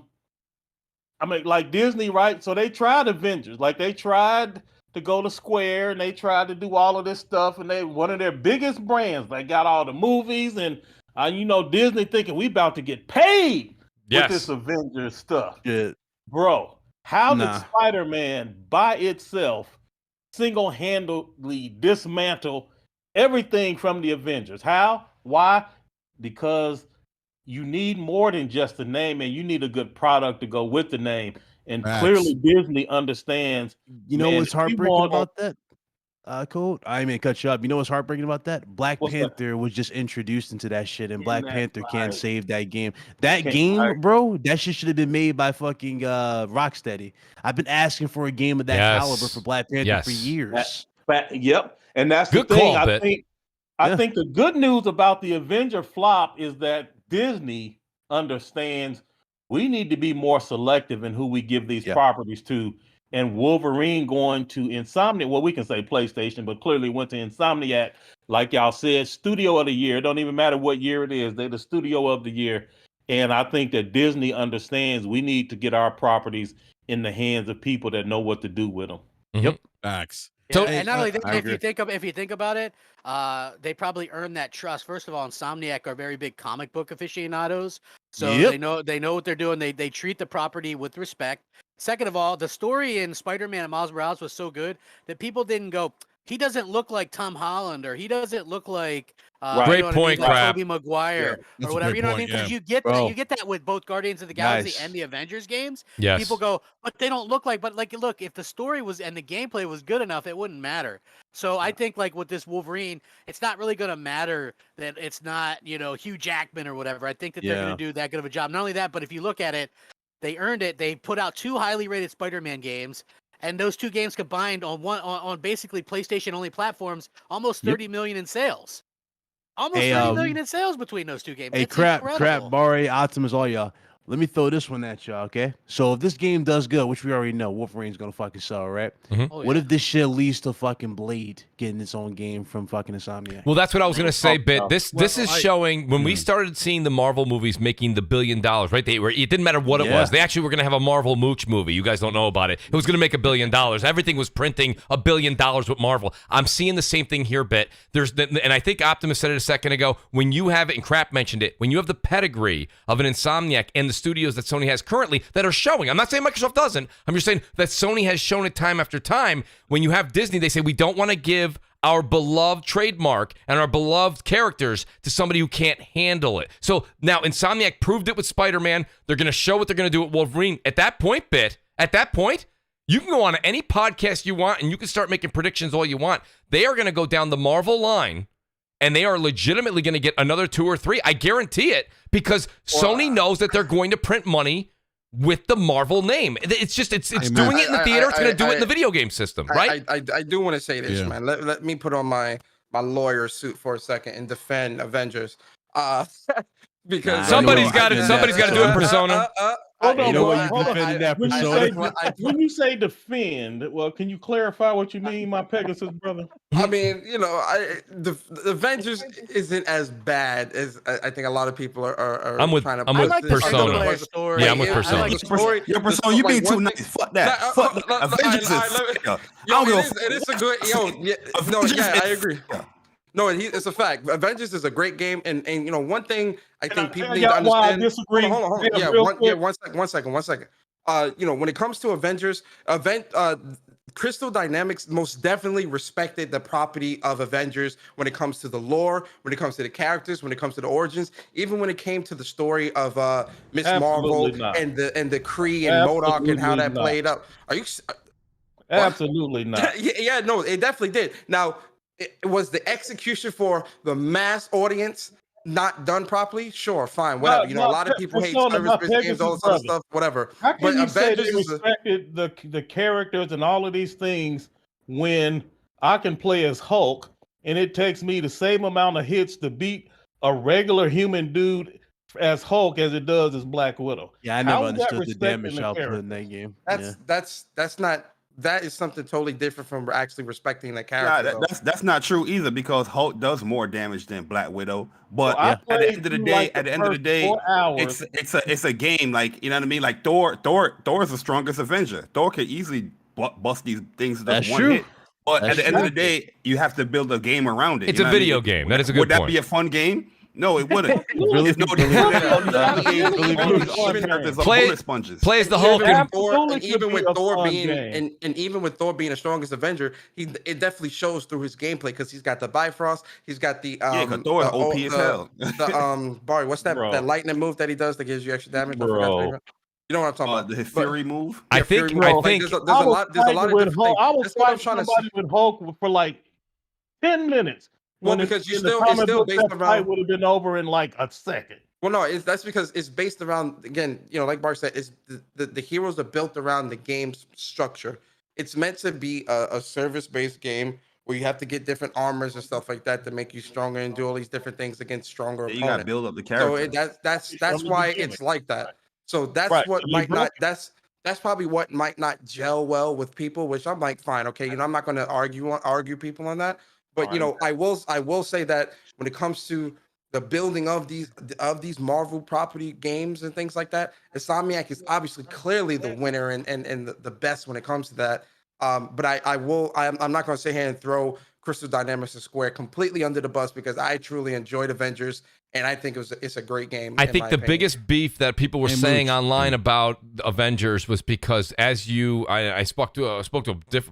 mean, like Disney, right? So they tried Avengers. Like they tried to go to Square and they tried to do all of this stuff, and they one of their biggest brands. They got all the movies, and Disney thinking we about to get paid with this Avengers stuff. Yeah. Bro, how did Spider-Man by itself single-handedly dismantle everything from the Avengers? How? Why? Because you need more than just a name, and you need a good product to go with the name. And clearly Disney understands. You know what's heartbreaking about that? Cool. I mean, cut you up. You know what's heartbreaking about that? Black Panther was just introduced into that shit, and Black Panther can't save that game. That game, bro, that shit should have been made by fucking Rocksteady. I've been asking for a game of that caliber for Black Panther for years. Yep. And that's good the thing. Call, I think the good news about the Avenger flop is that Disney understands we need to be more selective in who we give these properties to. And Wolverine going to Insomniac, well, we can say PlayStation, but clearly went to Insomniac, like y'all said, Studio of the Year. It don't even matter what year it is. They're the Studio of the Year. And I think that Disney understands we need to get our properties in the hands of people that know what to do with them. Yep. Facts. Yeah, and not only that, if you think about it, they probably earned that trust. First of all, Insomniac are very big comic book aficionados, so they know what they're doing. They treat the property with respect. Second of all, the story in Spider-Man and Miles Morales was so good that people didn't go, he doesn't look like Tom Holland, or he doesn't look like great point, like Tobey Maguire or whatever. You know what I mean? Because you get that with both Guardians of the Galaxy and the Avengers games. Yes. People go, but they don't look like. But like, look, if the story was and the gameplay was good enough, it wouldn't matter. So I think like with this Wolverine, it's not really going to matter that it's not Hugh Jackman or whatever. I think that they're going to do that good of a job. Not only that, but if you look at it, they earned it. They put out 2 highly rated Spider-Man games. And those 2 games combined on basically PlayStation only platforms, almost 30 million in sales. Almost 30 million in sales between those 2 games. Hey, crap, Barry, Optimus, all y'all. Let me throw this one at y'all, okay? So if this game does good, which we already know, Wolverine's gonna fucking sell, right? What if this shit leads to fucking Blade getting its own game from fucking Insomniac? Well, that's what I was gonna say, Bit. This is showing when we started seeing the Marvel movies making the $1 billion, right? It didn't matter what it was. They actually were gonna have a Marvel Mooch movie. You guys don't know about it. It was gonna make $1 billion. Everything was printing $1 billion with Marvel. I'm seeing the same thing here, Bit. And I think Optimus said it a second ago. When you have it, and Crap mentioned it, when you have the pedigree of an Insomniac and the studios that Sony has currently that are showing. I'm not saying Microsoft doesn't. I'm just saying that Sony has shown it time after time. When you have Disney, they say we don't want to give our beloved trademark and our beloved characters to somebody who can't handle it. So now Insomniac proved it with Spider-Man. They're going to show what they're going to do with Wolverine. At that point, you can go on any podcast you want and you can start making predictions all you want. They are going to go down the Marvel line. And they are legitimately going to get another 2 or 3. I guarantee it, because Sony knows that they're going to print money with the Marvel name. It's doing it in the theater. It's going to do it in the video game system, right? I do want to say this, man. Let me put on my lawyer suit for a second and defend Avengers. because somebody's got to do it, Persona. Hold on, that when you say defend, well, can you clarify what you mean, my Pegasus brother? I mean, the Avengers isn't as bad as I think a lot of people are. I'm with Persona. Yeah, I'm with Persona. Your Persona, you being too nice. Fuck that. Fuck Avengers. It is a good. I agree. No, it's a fact. Avengers is a great game, and one thing I think people need to understand. Why I disagree? Hold on. One second. When it comes to Avengers, Crystal Dynamics most definitely respected the property of Avengers when it comes to the lore, when it comes to the characters, when it comes to the origins, even when it came to the story of Miss Marvel and the Kree and MODOK and how that played up. Are you? Absolutely not. Yeah, no, it definitely did. Now, it was the execution for the mass audience not done properly? Sure, fine, whatever. A lot of people hate service-based games, all this other stuff, whatever. How can you say they respected the characters and all of these things when I can play as Hulk and it takes me the same amount of hits to beat a regular human dude as Hulk as it does as Black Widow? Yeah, I never understood the damage output in that game. That's not. That is something totally different from actually respecting that character. Nah, that's not true either, because Hulk does more damage than Black Widow. But at the end of the day, it's a game. Like, you know what I mean? Like Thor is the strongest Avenger. Thor could easily bust these things with one hit. But at the end of the day, you have to build a game around it. It's a video game. That is a good point. Would that be a fun game? No, it wouldn't. Plays the Hulk, and even with Thor being the strongest Avenger, it definitely shows through his gameplay, because he's got the Bifrost, he's got the Thor is OP as hell. Barry, what's that lightning move that he does that gives you extra damage? You know what I'm talking about? The Fury move. I think there's a lot of different things. I was fighting somebody with Hulk for like 10 minutes. Well, because it's still based around. Fight would have been over in like a second. Well, no, that's because it's based around, again, like Bart said, it's the heroes are built around the game's structure. It's meant to be a service-based game where you have to get different armors and stuff like that to make you stronger and do all these different things against stronger opponents. You got to build up the character. So that's why it's like that. So that's what might not. That's probably what might not gel well with people. Which I'm like, fine, okay. I'm not going to argue people on that. But I will say that when it comes to the building of these Marvel property games and things like that, Insomniac is obviously clearly the winner and the best when it comes to that. But I'm not going to sit here and throw Crystal Dynamics and Square completely under the bus, because I truly enjoyed Avengers, and I think it's a great game. I think the biggest beef that people were saying online about Avengers was because, I spoke to a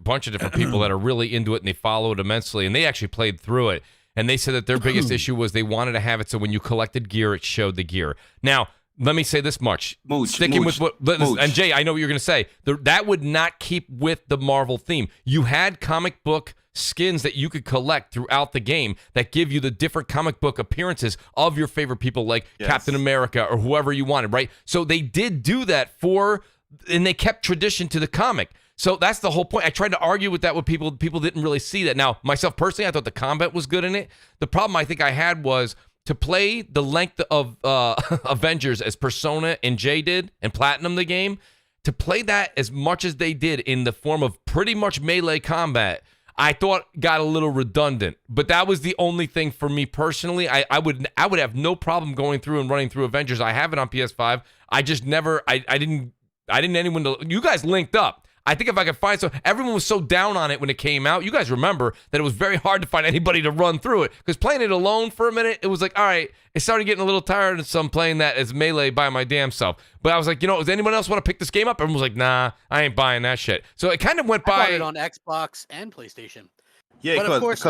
bunch of different people that are really into it and they follow it immensely, and they actually played through it, and they said that their biggest issue was they wanted to have it so when you collected gear, it showed the gear. Now, let me say this much. Sticking with what, and Jay, I know what you're going to say. That would not keep with the Marvel theme. You had comic book skins that you could collect throughout the game that give you the different comic book appearances of your favorite people, like Captain America or whoever you wanted, right? So they did do that and they kept tradition to the comic. So that's the whole point. I tried to argue with that with people. People didn't really see that. Now, myself personally, I thought the combat was good in it. The problem I think I had was to play the length of Avengers as Persona and Jay did and Platinum the game, to play that as much as they did in the form of pretty much melee combat, I thought got a little redundant. But that was the only thing for me personally. I would have no problem going through and running through Avengers. I have it on PS5. I just never I didn't anyone to, you guys linked up. I think if I could find everyone was so down on it when it came out. You guys remember that it was very hard to find anybody to run through it, because playing it alone for a minute, it was like, all right, it started getting a little tired of some playing that as melee by my damn self. But I was like, does anyone else want to pick this game up? Everyone was like, nah, I ain't buying that shit. So it kind of went by. I bought it on Xbox and PlayStation. Yeah, because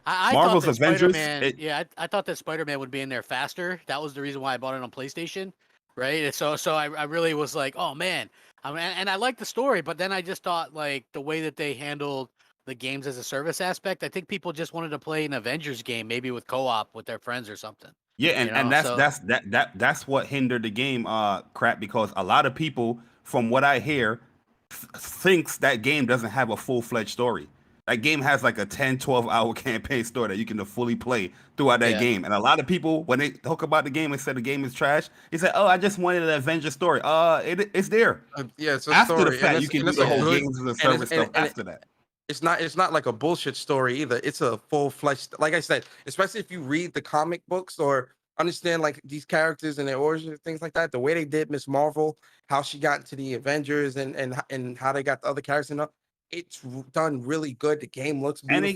Marvel's Avengers. I thought that Spider-Man would be in there faster. That was the reason why I bought it on PlayStation, right? And so I really was like, oh man. And I like the story, but then I just thought, like, the way that they handled the games as a service aspect, I think people just wanted to play an Avengers game, maybe with co-op with their friends or something. Yeah, and that's what hindered the game, crap, because a lot of people, from what I hear, thinks that game doesn't have a full-fledged story. That game has like a 10, 12-hour campaign story that you can fully play throughout that game. And a lot of people, when they talk about the game and say the game is trash, they say, "Oh, I just wanted an Avenger story." It's there. Yeah, it's a after story. the fact, you can do the whole games as a service stuff after that. It's not like a bullshit story either. It's a full-fledged, like I said, especially if you read the comic books or understand like these characters and their origins, things like that. The way they did Miss Marvel, how she got into the Avengers, and how they got the other characters in. It's done really good. The game looks beautiful. And they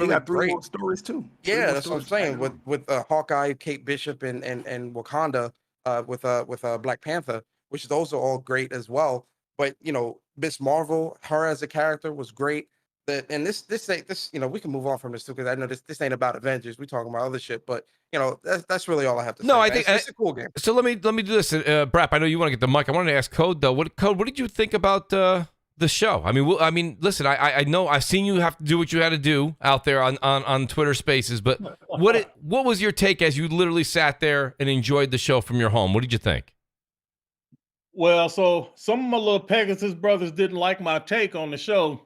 got three more stories too. Yeah, that's what I'm saying. With Hawkeye, Kate Bishop, and Wakanda, with Black Panther, which those are all great as well. But Miss Marvel, her as a character was great. And this we can move on from this too, because I know this ain't about Avengers. We're talking about other shit. But that's really all I have to say. No, I think it's a cool game. So let me do this, BRAP. I know you want to get the mic. I wanted to ask Code though. What did you think about the show? I mean, listen. I know I've seen you have to do what you had to do out there on Twitter Spaces. But what was your take as you literally sat there and enjoyed the show from your home? What did you think? Well, so some of my little Pegasus brothers didn't like my take on the show.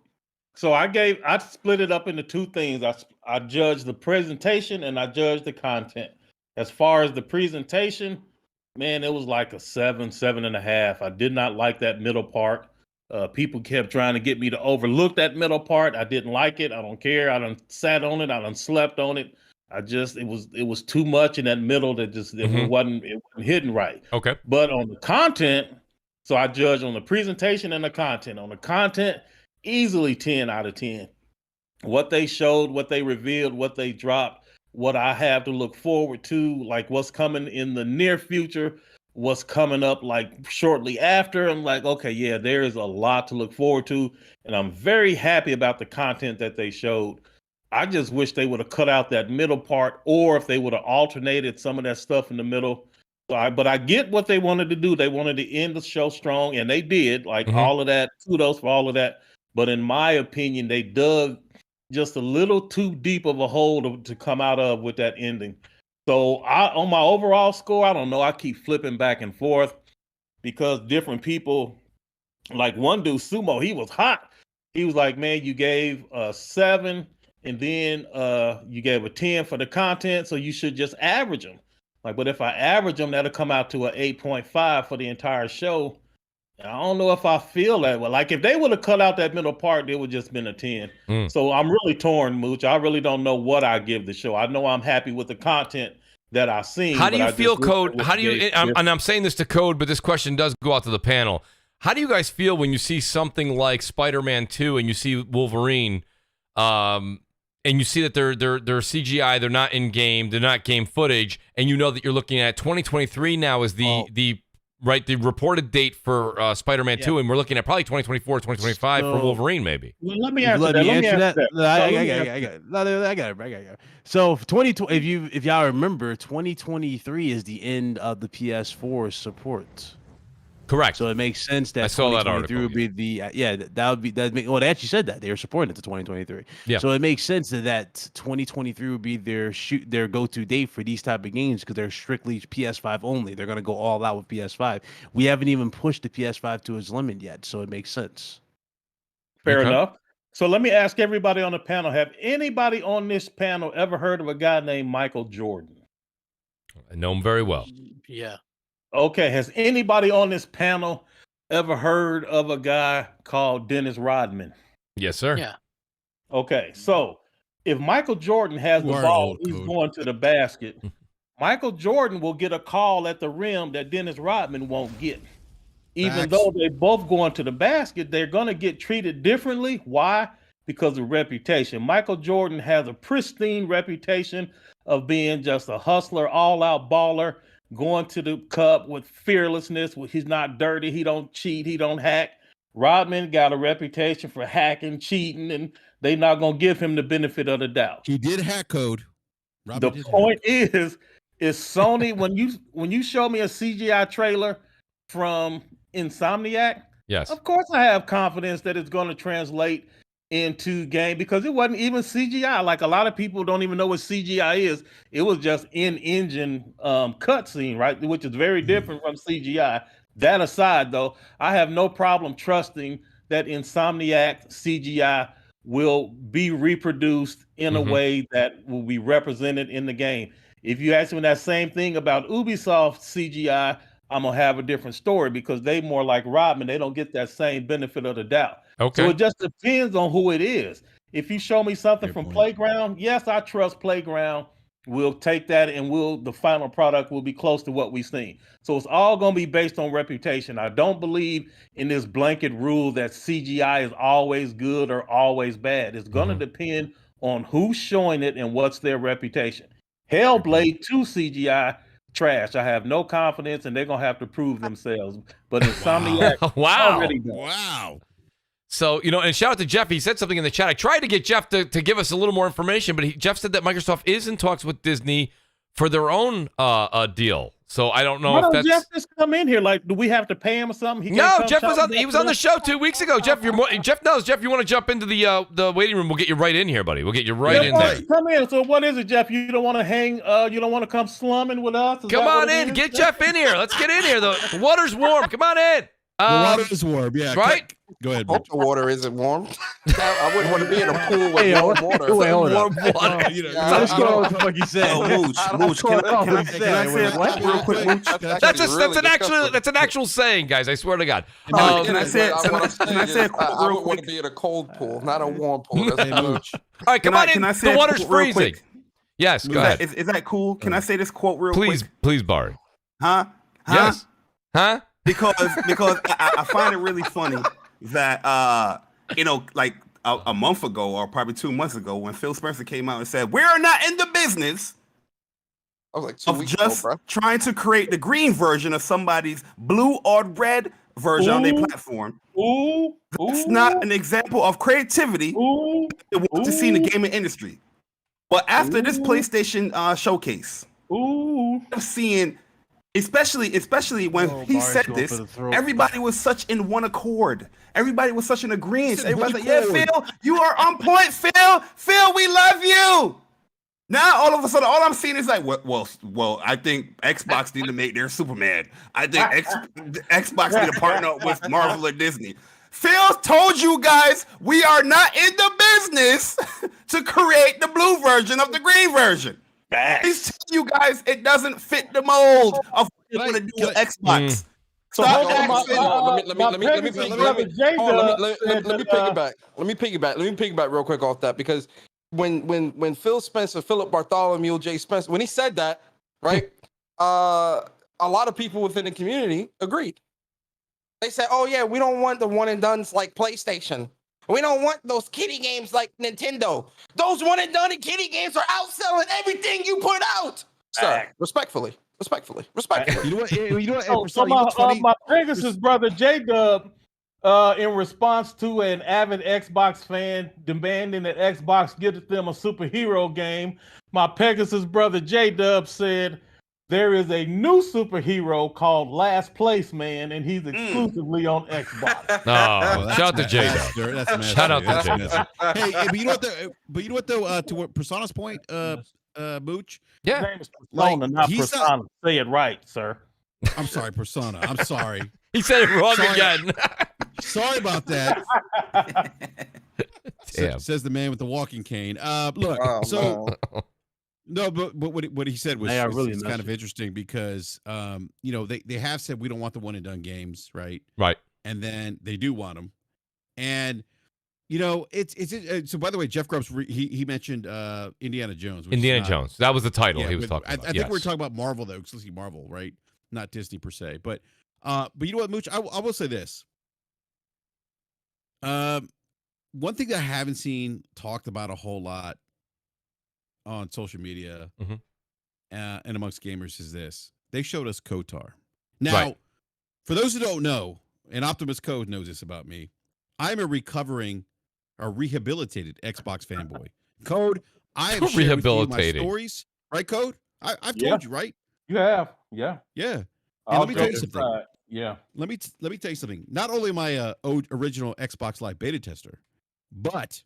So I split it up into two things. I judged the presentation and I judged the content. As far as the presentation, man, it was like a 7.5. I did not like that middle part. People kept trying to get me to overlook that middle part. I didn't like it. I don't care. I done sat on it. I done slept on it. It was too much in that middle that it wasn't hidden right. Okay. But on the content, so I judged on the presentation and the content. On the content, easily 10 out of 10. What they showed, what they revealed, what they dropped, what I have to look forward to, like what's coming in the near future, what's coming up like shortly after. I'm like, okay, yeah, there is a lot to look forward to. And I'm very happy about the content that they showed. I just wish they would have cut out that middle part, or if they would have alternated some of that stuff in the middle. But I get what they wanted to do. They wanted to end the show strong, and they did. Like all of that, kudos for all of that. But in my opinion, they dug just a little too deep of a hole to come out of with that ending. So on my overall score, I don't know. I keep flipping back and forth because different people, like one dude, Sumo, he was hot. He was like, man, you gave a 7 and then you gave a 10 for the content, so you should just average them. Like, but if I average them, that'll come out to an 8.5 for the entire show. I don't know if I feel that way. Like if they would have cut out that middle part, it would just been a 10. So I'm really torn, Mooch. I really don't know what I give the show. I know I'm happy with the content that I've seen. How do you feel, Code? How do you? And I'm saying this to Code, but this question does go out to the panel. How do you guys feel when you see something like Spider-Man 2 and you see Wolverine, and you see that they're CGI, they're not in game, they're not game footage, and you know that you're looking at 2023 now is the reported date for Spider-Man 2, and we're looking at probably 2024, 2025 for Wolverine, maybe. Let me answer that. I got it. So 2020, if y'all remember, 2023 is the end of the PS4 support. Correct. So it makes sense that I saw that article. Would be the well, they actually said that they were supporting it to 2023. Yeah. So it makes sense that 2023 would be their go-to date for these type of games because they're strictly PS5 only. They're gonna go all out with PS5. We haven't even pushed the PS5 to its limit yet, so it makes sense. Fair enough. So let me ask everybody on the panel: have anybody on this panel ever heard of a guy named Michael Jordan? I know him very well. Yeah. Okay, has anybody on this panel ever heard of a guy called Dennis Rodman? Yes, sir. Yeah. Okay, so if Michael Jordan has the ball, he's going to the basket. Michael Jordan will get a call at the rim that Dennis Rodman won't get. Even though they both going to the basket, they're going to get treated differently. Why? Because of reputation. Michael Jordan has a pristine reputation of being just a hustler, all-out baller, going to the cup with fearlessness. He's not dirty. He don't cheat. He don't hack. Rodman got a reputation for hacking, cheating, and they not going to give him the benefit of the doubt. He did hack code. The point is Sony, when you show me a CGI trailer from Insomniac, yes, of course I have confidence that it's going to translate into game because it wasn't even CGI. Like a lot of people don't even know what CGI is. It was just in-engine cutscene, right? Which is very different from CGI. That aside, though, I have no problem trusting that Insomniac CGI will be reproduced in a way that will be represented in the game. If you ask me that same thing about Ubisoft CGI, I'm gonna have a different story because they more like Rodman. They don't get that same benefit of the doubt. Okay. So it just depends on who it is. If you show me something from Playground, yes, I trust Playground. We'll take that and the final product will be close to what we've seen. So it's all going to be based on reputation. I don't believe in this blanket rule that CGI is always good or always bad. It's going to depend on who's showing it and what's their reputation. Hellblade 2 CGI, trash. I have no confidence and they're going to have to prove themselves. But Insomniac already does. Wow. So, and shout out to Jeff. He said something in the chat. I tried to get Jeff to give us a little more information, but Jeff said that Microsoft is in talks with Disney for their own deal. So I don't know if that's... Jeff just come in here? Like, do we have to pay him or something? No, Jeff was on. He was on the show 2 weeks ago. Jeff, Jeff knows. Jeff, you want to jump into the waiting room? We'll get you right in here, buddy. We'll get you right in there. Come in. So what is it, Jeff? You don't want to hang? You don't want to come slumming with us? Come on in. Get Jeff in here. Let's get in here. The water's warm. Come on in. The water is warm. Yeah. Right. Go ahead. Hope the water isn't warm. I wouldn't want to be in a pool with warm water. Warm water. Let's go with what you said. Mooch, can I say what real quick, Mooch? That's an actual saying, guys. I swear to God. Can I say a quote I real would want quick? to be in a cold pool, not a warm pool. That's Mooch. All right, come on in. Can I say The water's a quote real freezing. quick? Yes, go ahead. Is that cool? Can I say this quote real quick? Please, Barry. Huh? Yes. Huh? Because I find it really funny that like a month ago or probably 2 months ago when Phil Spencer came out and said we're not in the business of just trying to create the green version of somebody's blue or red version on their platform. That's not an example of creativity that we want to see in the gaming industry. But after this PlayStation showcase, I'm seeing. Especially when he said this, everybody was such in one accord. Everybody was such an agreement. Everybody's like, yeah, Phil, you are on point, Phil. Phil, we love you. Now, all of a sudden, all I'm seeing is like, well, I think Xbox need to make their Superman. I think Xbox need to partner up with Marvel or Disney. Phil told you guys we are not in the business to create the blue version of the green version. He's telling you guys it doesn't fit the mold of what you want to do with Xbox. So let me piggyback real quick off that because when Phil Spencer, Philip Bartholomew, Jay Spencer, when he said that, right, a lot of people within the community agreed. They said, "Oh yeah, we don't want the one and dones like PlayStation. We don't want those kiddie games like Nintendo. Those one and done kiddie games are outselling everything you put out." Sir, respectfully. You know what? So my Pegasus brother J-Dub, in response to an avid Xbox fan demanding that Xbox give them a superhero game, my Pegasus brother J-Dub said, there is a new superhero called Last Place Man, and he's exclusively on Xbox. Oh, shout out to J-Dub. Shout out to J-Dub. Hey, but you know what though? To what Persana's point, Mooch. Yeah, his name is Persona, not Persona. Say it right, sir. I'm sorry, Persona. I'm sorry. He said it wrong again. Sorry about that. Says the man with the walking cane. Look, No, but what he said was really kind of interesting because they have said we don't want the one and done games, right? Right. And then they do want them, and it's so. By the way, Jeff Grubbs he mentioned Indiana Jones. Indiana Jones. That was the title he was talking about. I think we're talking about Marvel though, exclusively Marvel, right? Not Disney per se, but you know what, Mooch? I will say this. One thing that I haven't seen talked about a whole lot on social media and amongst gamers is this. They showed us KOTOR. Now, for those who don't know, and Optimus Code knows this about me, I'm a rehabilitated Xbox fanboy. Code, I have shared with you my stories. Right, Code? I've told you, right? You have. Yeah. Yeah. And let me tell you something. Yeah. Let me tell you something. Not only am I a original Xbox Live beta tester, but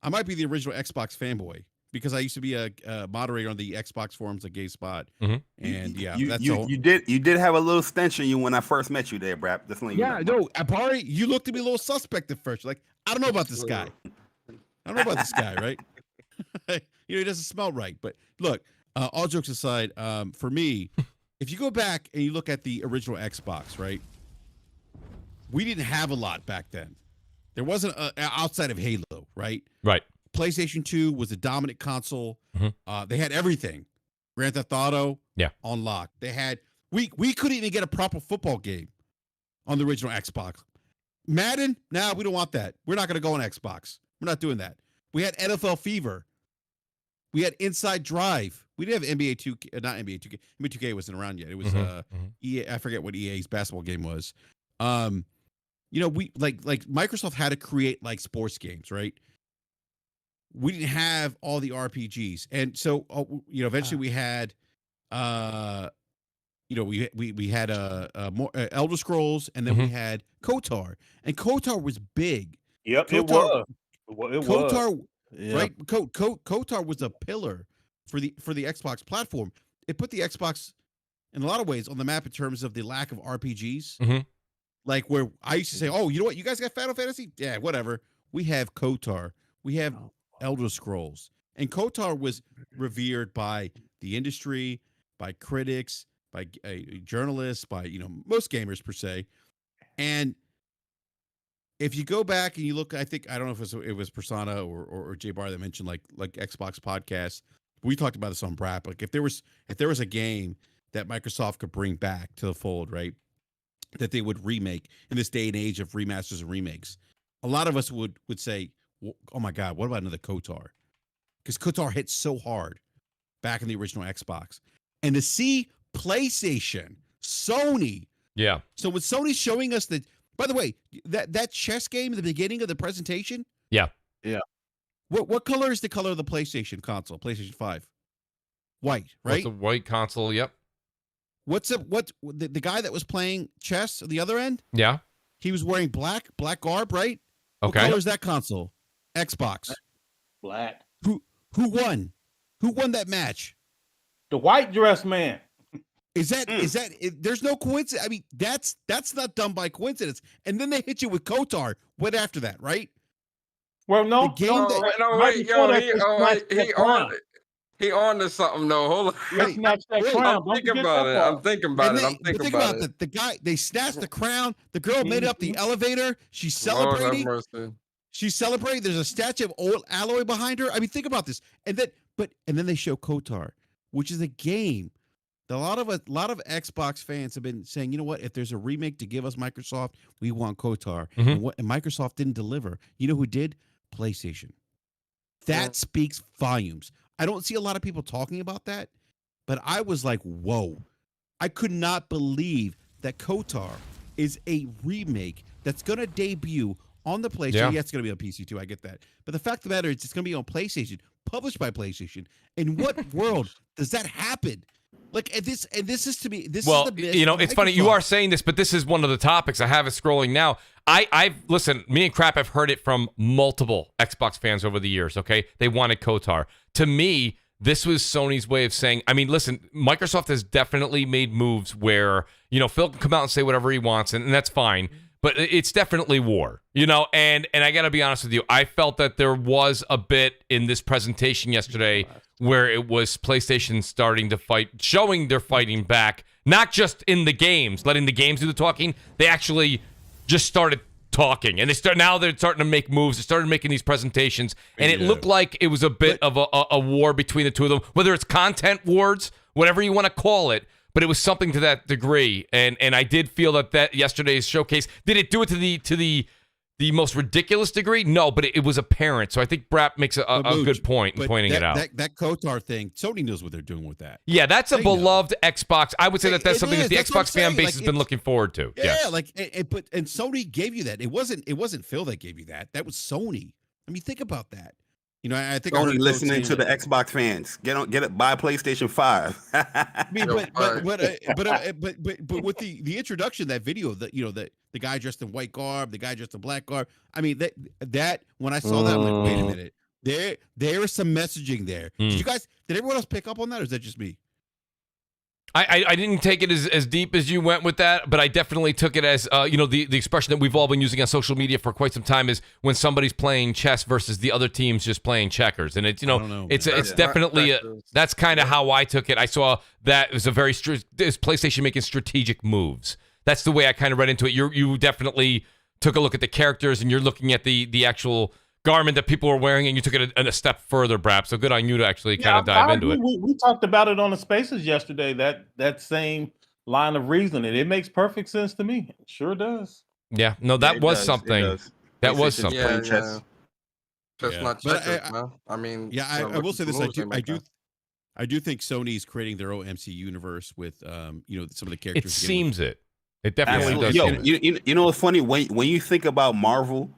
I might be the original Xbox fanboy. Because I used to be a moderator on the Xbox forums at GameSpot, and you did have a little stench on you when I first met you there, BRAP. No, Apari, you looked at me a little suspect at first. Like, I don't know about this guy. I don't know about this guy, right? He doesn't smell right. But look, all jokes aside, for me, if you go back and you look at the original Xbox, right? We didn't have a lot back then. There wasn't outside of Halo, right? Right. PlayStation 2 was a dominant console. They had everything. Grand Theft Auto, on lock. They had we couldn't even get a proper football game on the original Xbox. Madden, we don't want that. We're not going to go on Xbox. We're not doing that. We had NFL Fever. We had Inside Drive. We didn't have NBA 2K, not NBA 2K. NBA 2K wasn't around yet. It was EA. I forget what EA's basketball game was. We like Microsoft had to create like sports games, right? We didn't have all the RPGs, and so eventually we had, we had more Elder Scrolls, and then we had KOTOR, and KOTOR was big. Yep, KOTOR, KOTOR, right? KOTOR was a pillar for the Xbox platform. It put the Xbox in a lot of ways on the map in terms of the lack of RPGs. Like where I used to say, "Oh, you know what? You guys got Final Fantasy? Yeah, whatever. We have KOTOR. We have Elder Scrolls." And KOTOR was revered by the industry, by critics, by journalists, by most gamers per se. And if you go back and you look, I don't know if it was Persona or J Bar that mentioned like Xbox podcasts. We talked about this on BRAP. Like if there was a game that Microsoft could bring back to the fold, right? That they would remake in this day and age of remasters and remakes, a lot of us would say, "Oh my God, what about another KOTOR?" Because KOTOR hit so hard back in the original Xbox, and to see PlayStation, Sony, So when Sony's showing us that, by the way, that chess game at the beginning of the presentation, what color is the color of the PlayStation console? PlayStation 5, white, right? It's a white console. Yep. What's the guy that was playing chess at the other end? Yeah. He was wearing black garb, right? Okay. What color is that console? Xbox. Black. Who won? Who won that match? The white dress man. Is that there's no coincidence. I mean, that's not done by coincidence. And then they hit you with KOTOR. What after that, right? Well, no. He on to something though. Hold on. I'm thinking about it. I'm thinking about it. The guy, they snatched the crown. The girl made it up the elevator. She's celebrating. She's celebrating. There's a statue of old Alloy behind her. I mean, think about this. And then they show KOTOR, which is a game that a lot of Xbox fans have been saying, you know what? If there's a remake to give us Microsoft, we want KOTOR. And Microsoft didn't deliver. You know who did? PlayStation. That speaks volumes. I don't see a lot of people talking about that, but I was like, whoa. I could not believe that KOTOR is a remake that's going to debut on the PlayStation. Yeah, it's going to be on PC too. I get that. But the fact of the matter is it's going to be on PlayStation, published by PlayStation. In what world does that happen? Like, and this is to me, this is the best. It's funny. You are saying this, but this is one of the topics. I have it scrolling now. Listen, me and Crap have heard it from multiple Xbox fans over the years, okay? They wanted KOTOR. To me, this was Sony's way of saying, I mean, listen, Microsoft has definitely made moves where, Phil can come out and say whatever he wants, and that's fine. But it's definitely war, and I got to be honest with you. I felt that there was a bit in this presentation yesterday where it was PlayStation starting to fight, showing they're fighting back, not just in the games, letting the games do the talking. They actually just started talking, and now they're starting to make moves. They started making these presentations, and it looked like it was a bit of a war between the two of them, whether it's content wars, whatever you want to call it. But it was something to that degree, and I did feel that yesterday's showcase, did it do it to the most ridiculous degree? No, but it was apparent. So I think BRAP makes a good point in pointing it out. That KOTOR thing, Sony knows what they're doing with that. Yeah, that's a beloved Xbox. I would say that's something that the Xbox fan base has been looking forward to. Yeah, and Sony gave you that. It wasn't Phil that gave you that. That was Sony. I mean, think about that. I think only listening to the Xbox fans. Get it. Buy PlayStation 5. I mean, but with the introduction, that video, the guy dressed in white garb, the guy dressed in black garb. I mean, that when I saw that, I'm like, wait a minute. There is some messaging there. Did everyone else pick up on that, or is that just me? I didn't take it as deep as you went with that, but I definitely took it as, the expression that we've all been using on social media for quite some time is when somebody's playing chess versus the other team's just playing checkers. And it's, it's definitely, that's kind of how I took it. I saw that it was is PlayStation making strategic moves. That's the way I kind of read into it. You definitely took a look at the characters and you're looking at the actual garment that people were wearing, and you took it a step further, BRAP. So good on you to actually kind of dive into it. We talked about it on the Spaces yesterday. That same line of reasoning, it makes perfect sense to me. It sure does. Yeah, no, that was something. That was something. Yeah, chess. Just not checkers, man. I mean, I will say this: I do think Sony's creating their own MC universe with some of the characters. It seems it. It definitely does. Yo, you know what's funny when you think about Marvel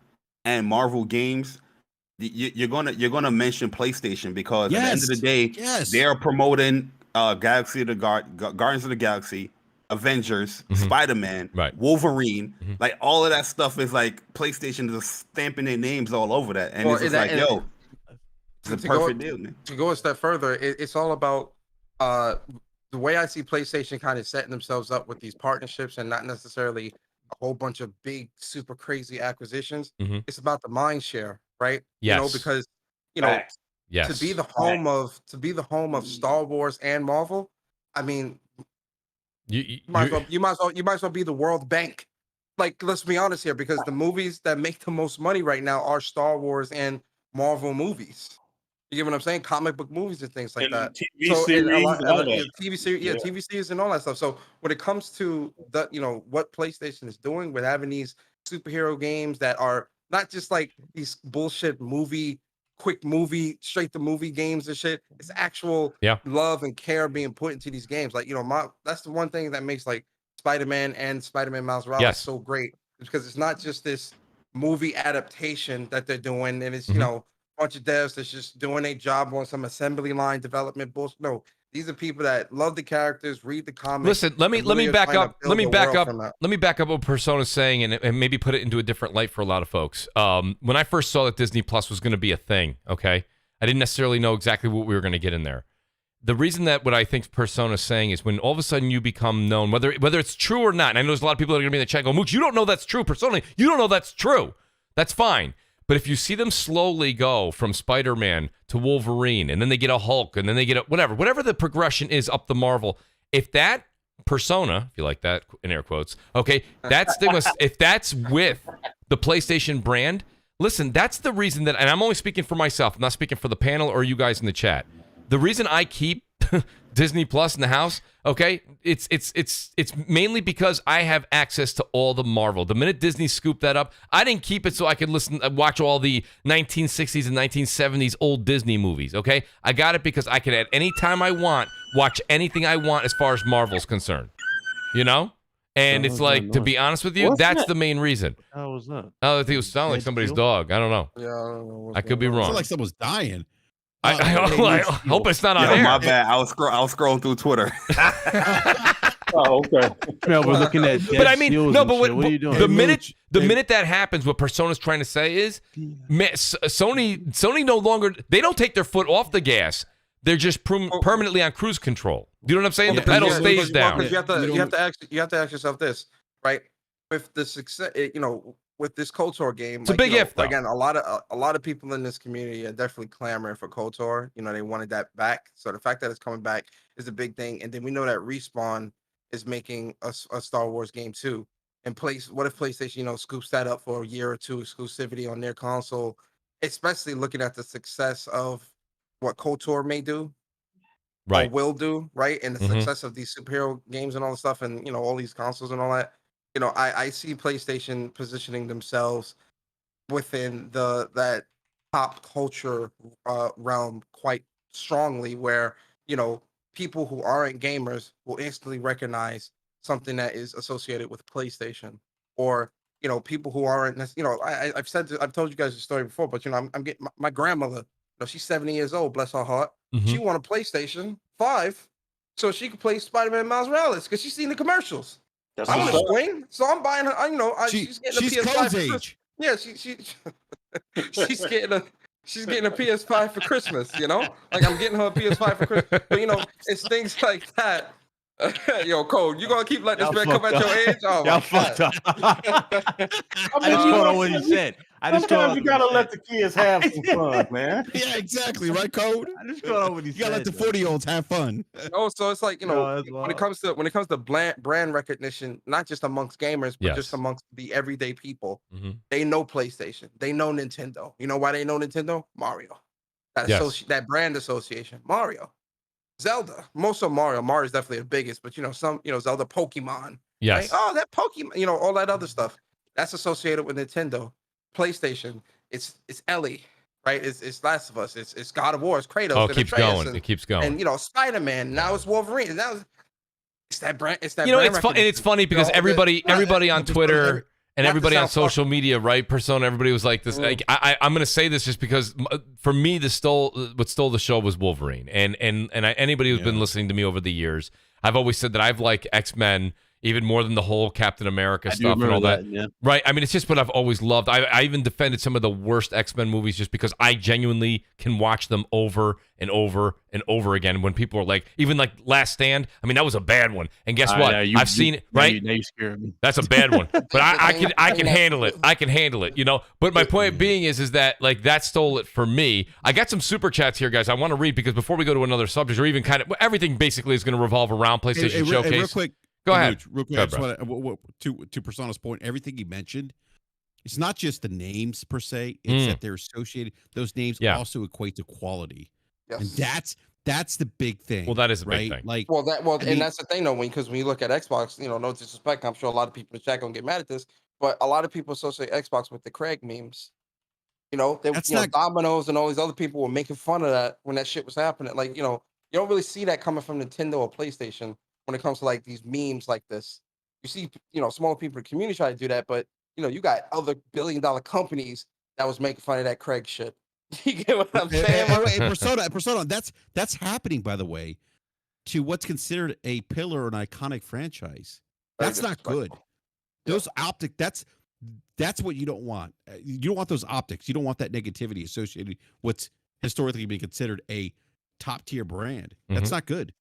and Marvel games, you're gonna mention PlayStation because at the end of the day, they are promoting Guardians of the Galaxy, Avengers, Spider-Man, Wolverine, like all of that stuff is like PlayStation is stamping their names all over that, and it's a perfect deal, man. To go a step further, it's all about the way I see PlayStation kind of setting themselves up with these partnerships and not necessarily a whole bunch of big, super crazy acquisitions. It's about the mind share, right? Yes. Because yes. to be the home of Star Wars and Marvel, I mean, you might as well be the World Bank. Like, let's be honest here, because the movies that make the most money right now are Star Wars and Marvel movies. You get what I'm saying? Comic book movies and things like that. TV series, TV series and all that stuff. So when it comes to what PlayStation is doing with having these superhero games that are not just like these bullshit quick movie, straight to movie games and shit. It's actual love and care being put into these games. Like, that's the one thing that makes like Spider-Man and Spider-Man Miles Morales so great, because it's not just this movie adaptation that they're doing, and it's bunch of devs that's just doing a job on some assembly line development bullshit. No, these are people that love the characters, read the comics. Listen, let me back up. Let me back up what Persona's saying and maybe put it into a different light for a lot of folks. When I first saw that Disney Plus was going to be a thing, okay, I didn't necessarily know exactly what we were going to get in there. The reason that what I think Persona's saying is when all of a sudden you become known, whether it's true or not, and I know there's a lot of people that are going to be in the chat go, Mooch, you don't know that's true. Persona, you don't know that's true. That's fine. But if you see them slowly go from Spider-Man to Wolverine, and then they get a Hulk, and then they get a whatever the progression is up the Marvel, if that persona, if you like that in air quotes, okay, if that's with the PlayStation brand, listen, that's the reason that, and I'm only speaking for myself, I'm not speaking for the panel or you guys in the chat. The reason I keep Disney Plus in the house, okay, it's mainly because I have access to all the Marvel. The minute Disney scooped that up, I didn't keep it so I could watch all the 1960s and 1970s old Disney movies, okay? I got it because I can, at any time I want, watch anything I want as far as Marvel's concerned, And it's like, to be honest with you, that's the main reason. How was that? Oh, I think it sounded like somebody's dog. I don't know. Yeah, I don't know. I could be wrong. It sounded like someone's dying. I hope it's not on air. My bad. I was scrolling through Twitter. Oh, okay. No, we're looking at. But I mean, no. But what are you doing? The minute that happens, what Persona's trying to say is, Sony no longer. They don't take their foot off the gas. They're just permanently on cruise control. You know what I'm saying? The pedal stays down. You have to ask yourself this, right? With the success, with this KOTOR game, it's a big if, though. Again, a lot of people in this community are definitely clamoring for KOTOR. They wanted that back. So the fact that it's coming back is a big thing. And then we know that Respawn is making a Star Wars game too. And what if PlayStation, scoops that up for a year or two exclusivity on their console, especially looking at the success of what KOTOR may do, right? Or will do, right? And the success of these superhero games and all the stuff, and all these consoles and all that. I see PlayStation positioning themselves within that pop culture realm quite strongly, where people who aren't gamers will instantly recognize something that is associated with PlayStation, or people who aren't. I've told you guys the story before, but I'm getting my grandmother. She's 70 years old, bless her heart. She won a PlayStation 5 so she could play Spider-Man Miles Morales because she's seen the commercials. I want to swing, so I'm buying her. She's getting a PS5 for Christmas. Yeah, she's getting a PS5 for Christmas. Like, I'm getting her a PS5 for Christmas. But it's things like that Yo, Cole, you gonna keep letting this man come at your age? Oh Y'all my fucked God. up. I just caught on what he said. Sometimes you gotta let the kids have some fun, man. Yeah, exactly. Right, Code? I just caught on what he said. You gotta let the 40-year-olds have fun. Oh, so it's like, No, when it comes to brand recognition, not just amongst gamers, but just amongst the everyday people, they know PlayStation, they know Nintendo. You know why they know Nintendo? Mario. That brand association. Mario. Zelda. Most of Mario. Mario's definitely the biggest, but Zelda, Pokemon. Yes. Right? Oh, that Pokemon, all that other stuff. That's associated with Nintendo. PlayStation. It's Ellie, right? It's Last of Us. It's God of War. It's Kratos. Oh, it keeps going. It keeps going. And Spider-Man. Now it's Wolverine. And it's that brand. It's that. It's fun. And it's funny because everybody on Twitter and everybody on social media, right? Persona. Everybody was like this. Like, I'm gonna say this just because for me, what stole the show was Wolverine. And anybody who's been listening to me over the years, I've always said that I've liked X-Men even more than the whole Captain America stuff and all that. Right? I mean, it's just what I've always loved. I even defended some of the worst X-Men movies just because I genuinely can watch them over and over and over again. When people are like, even like Last Stand, I mean, that was a bad one. And guess what? I've seen it, right? Now you scared me. That's a bad one. But I can handle it. I can handle it, But my point being is that like that stole it for me. I got some super chats here, guys. I want to read because before we go to another subject or even kind of everything basically is going to revolve around PlayStation Showcase. Real quick. Go ahead. Real quick, I just want to Persona's point, everything he mentioned, it's not just the names per se, it's that they're associated. Those names also equate to quality. Yes. And that's the big thing. Well, that is a big thing. Like, and that's the thing though, because when you look at Xbox, no disrespect, I'm sure a lot of people in the chat gonna get mad at this, but a lot of people associate Xbox with the Craig memes. Domino's and all these other people were making fun of that when that shit was happening. Like, you don't really see that coming from Nintendo or PlayStation. When it comes to like these memes like this, you see, smaller people in the community try to do that, but you got other billion-dollar companies that was making fun of that Craig shit. You get what I'm saying? Persona, that's happening, by the way, to what's considered a pillar or an iconic franchise. That's not good. Those optics, that's what you don't want. You don't want those optics. You don't want that negativity associated with what's historically been considered a top-tier brand. That's not good.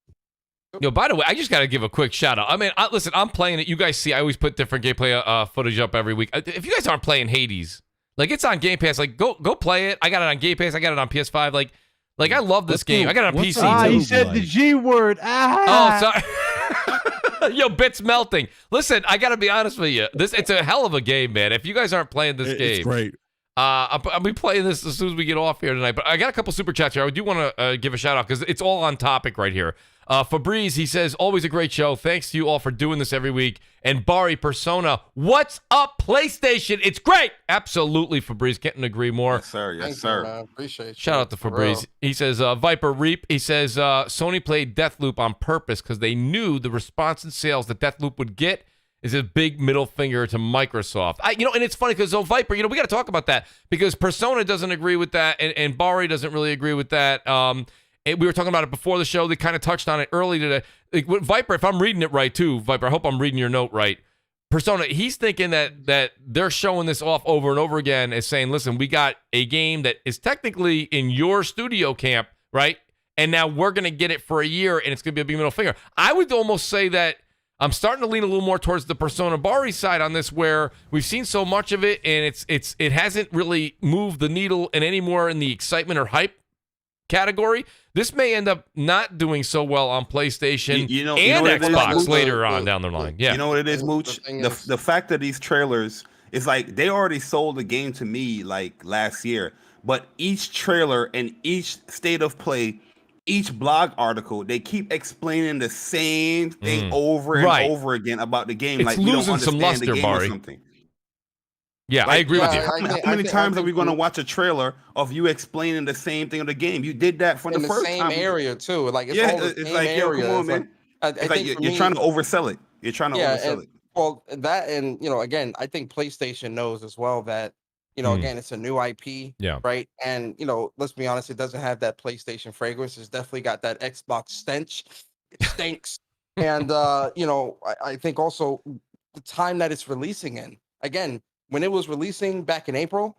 By the way, I just got to give a quick shout out. I mean, listen, I'm playing it. You guys see, I always put different gameplay footage up every week. If you guys aren't playing Hades, like it's on Game Pass, like go play it. I got it on Game Pass. I got it on PS5. Like I love this game. I got it on PC too. He said the G word. Oh, sorry. Yo, bits melting. Listen, I got to be honest with you. It's a hell of a game, man. If you guys aren't playing this game, it's great. I'll be playing this as soon as we get off here tonight. But I got a couple super chats here. I do want to give a shout out because it's all on topic right here. Fabrice, he says, always a great show. Thanks to you all for doing this every week. And Bari Persona, what's up, PlayStation? It's great. Absolutely, Fabrice. Couldn't agree more. Yes, sir. Yes, sir. You, appreciate you. Shout out to Fabrice. He says, Viper Reap, he says, Sony played Deathloop on purpose because they knew the response and sales that Deathloop would get is a big middle finger to Microsoft. And it's funny because Viper, we got to talk about that because Persona doesn't agree with that and Bari doesn't really agree with that. We were talking about it before the show. They kind of touched on it early today. Like, Viper, if I'm reading it right too, Viper, I hope I'm reading your note right. Persona, he's thinking that they're showing this off over and over again as saying, listen, we got a game that is technically in your studio camp, right? And now we're going to get it for a year and it's going to be a big middle finger. I would almost say that I'm starting to lean a little more towards the Persona Bari side on this, where we've seen so much of it and it hasn't really moved the needle in any more in the excitement or hype category. This may end up not doing so well on PlayStation and Xbox later on down the line. Yeah, you know what it is, Mooch? The fact that these trailers is like they already sold the game to me like last year, but each trailer and each state of play, each blog article, they keep explaining the same thing over and over again about the game. It's like losing we don't some luster, the game Bari. or something. Yeah, I agree with you. How many times are we going to watch a trailer of you explaining the same thing of the game? You did that from the first same time. area too. Like it's all the same like, area. Come on, man. It's like you're trying to oversell it. You're trying to oversell it. Well, that and again, I think PlayStation knows as well that again, it's a new IP, right? And let's be honest, it doesn't have that PlayStation fragrance. It's definitely got that Xbox stench. It stinks. And I think also the time that it's releasing in. Again, when it was releasing back in April,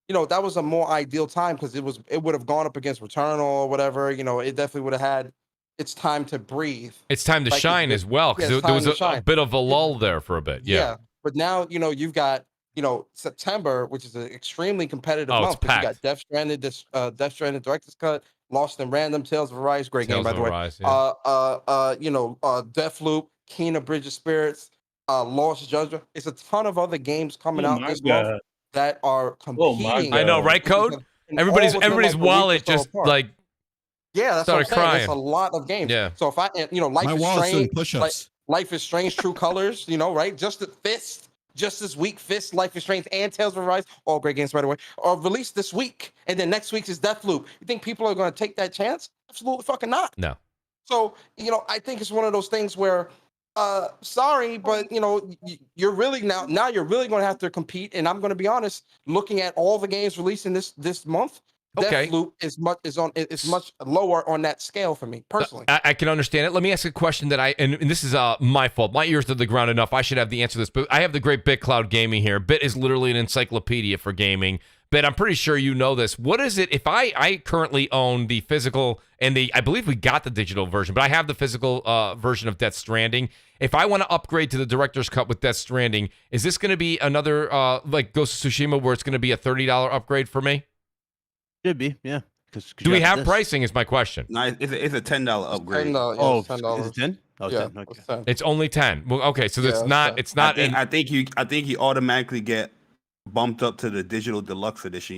that was a more ideal time because it would have gone up against Returnal or whatever. It definitely would have had it's time to breathe. It's time to shine as well, because there was a bit of a lull there for a bit. Yeah. But now, you've got, September, which is an extremely competitive month. It's packed. You got Death Stranded Director's Cut, Lost in Random, Tales of Arise, great game, by the way. Deathloop, Kena Bridge of Spirits, Lost Judgment. It's a ton of other games coming out this month that are competing. I know, right, Code? Everybody's wallet just like that's started what I'm saying. crying. It's a lot of games. Yeah. So if Life is Strange, True Colors, right? Just the Fist, Justice Week, Fist, Life is Strange, and Tales of Arise, all great games, by the way, are released this week. And then next week is Deathloop. You think people are going to take that chance? Absolutely fucking not. No. So, I think it's one of those things where, sorry, but, you're really now you're really going to have to compete. And I'm going to be honest, looking at all the games releasing this month, Deathloop is much lower on that scale for me personally. I can understand it. Let me ask a question that and this is my fault. My ears to the ground enough. I should have the answer to this, but I have the great BitCloud Gaming here. Bit is literally an encyclopedia for gaming. But I'm pretty sure you know this. What is it? If I currently own the physical and I believe we got the digital version, but I have the physical version of Death Stranding. If I want to upgrade to the director's cut with Death Stranding, is this going to be another like Ghost of Tsushima where it's going to be a $30 upgrade for me? Should be, yeah. Do we have pricing? Is my question. No, it's a $10 upgrade. $10. Is it 10? Oh, yeah, 10. Okay. 10. It's only 10. Well, okay, so it's not. It's not. I think you automatically get bumped up to the digital deluxe edition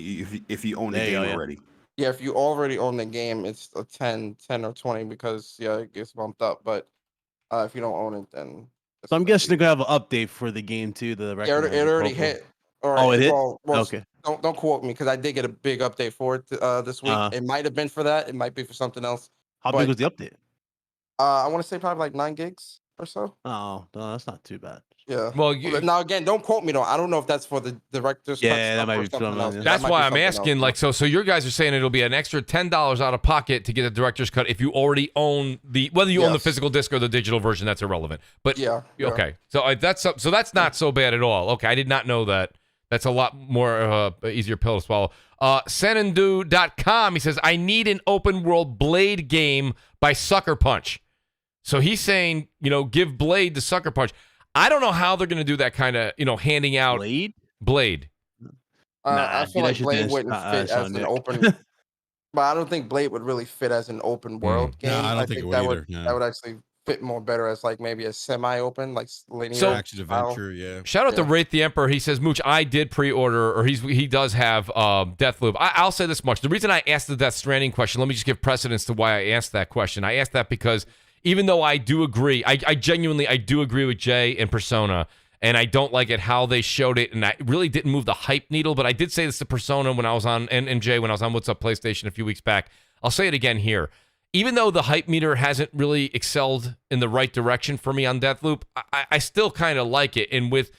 if you own the game already. Yeah, if you already own the game, it's a 10 or 20 because it gets bumped up. But if you don't own it, then so I'm guessing they're gonna have an update for the game too. The it already hit. Oh, it hit. Okay. Don't quote me because I did get a big update for it this week. It might have been for that. It might be for something else. How big was the update? I want to say probably like 9 gigs or so. Oh, no, that's not too bad. Yeah. Well, now again, don't quote me though. I don't know if that's for the director's cut. Yeah, that might be something else. That's why I'm asking. Like, so your guys are saying it'll be an extra $10 out of pocket to get the director's cut if you already own whether you own the physical disc or the digital version. That's irrelevant. But okay, so that's not so bad at all. Okay, I did not know that. That's a lot more easier pill to swallow. Senandu.com, he says, I need an open world Blade game by Sucker Punch. So he's saying, give Blade to Sucker Punch. I don't know how they're going to do that kind of, handing out Blade. I feel like Blade wouldn't fit as an open, but I don't think Blade would really fit as an open world game. No, I don't think it would either. That would actually fit more better as like maybe a semi-open, like linear action adventure. Yeah. Shout out to Wraith the Emperor. He says, Mooch, I did pre-order, or he does have Deathloop. I'll say this much: the reason I asked the Death Stranding question, let me just give precedence to why I asked that question. I asked that because even though I do agree, I genuinely do agree with Jay and Persona, and I don't like it how they showed it, and I really didn't move the hype needle. But I did say this to Persona when I was on, and Jay when I was on What's Up PlayStation a few weeks back. I'll say it again here. Even though the hype meter hasn't really excelled in the right direction for me on Deathloop, I still kind of like it. And with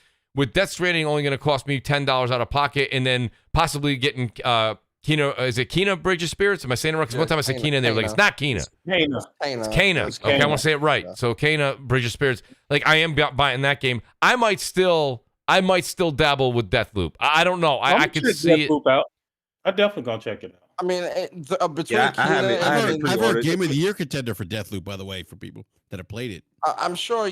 Death Stranding only going to cost me $10 out of pocket, and then possibly getting Kena Bridge of Spirits? Am I saying it right? Because one time I said Kena, and they were like, it's not Kena. It's Kena. Okay, I want to say it right. Yeah. So Kena Bridge of Spirits. Like, I am buying that game. I might still dabble with Deathloop. I don't know. I could see it. Out. I'm definitely gonna check it out. I mean, between I've heard Game of the Year contender for Deathloop, by the way, for people that have played it. I'm sure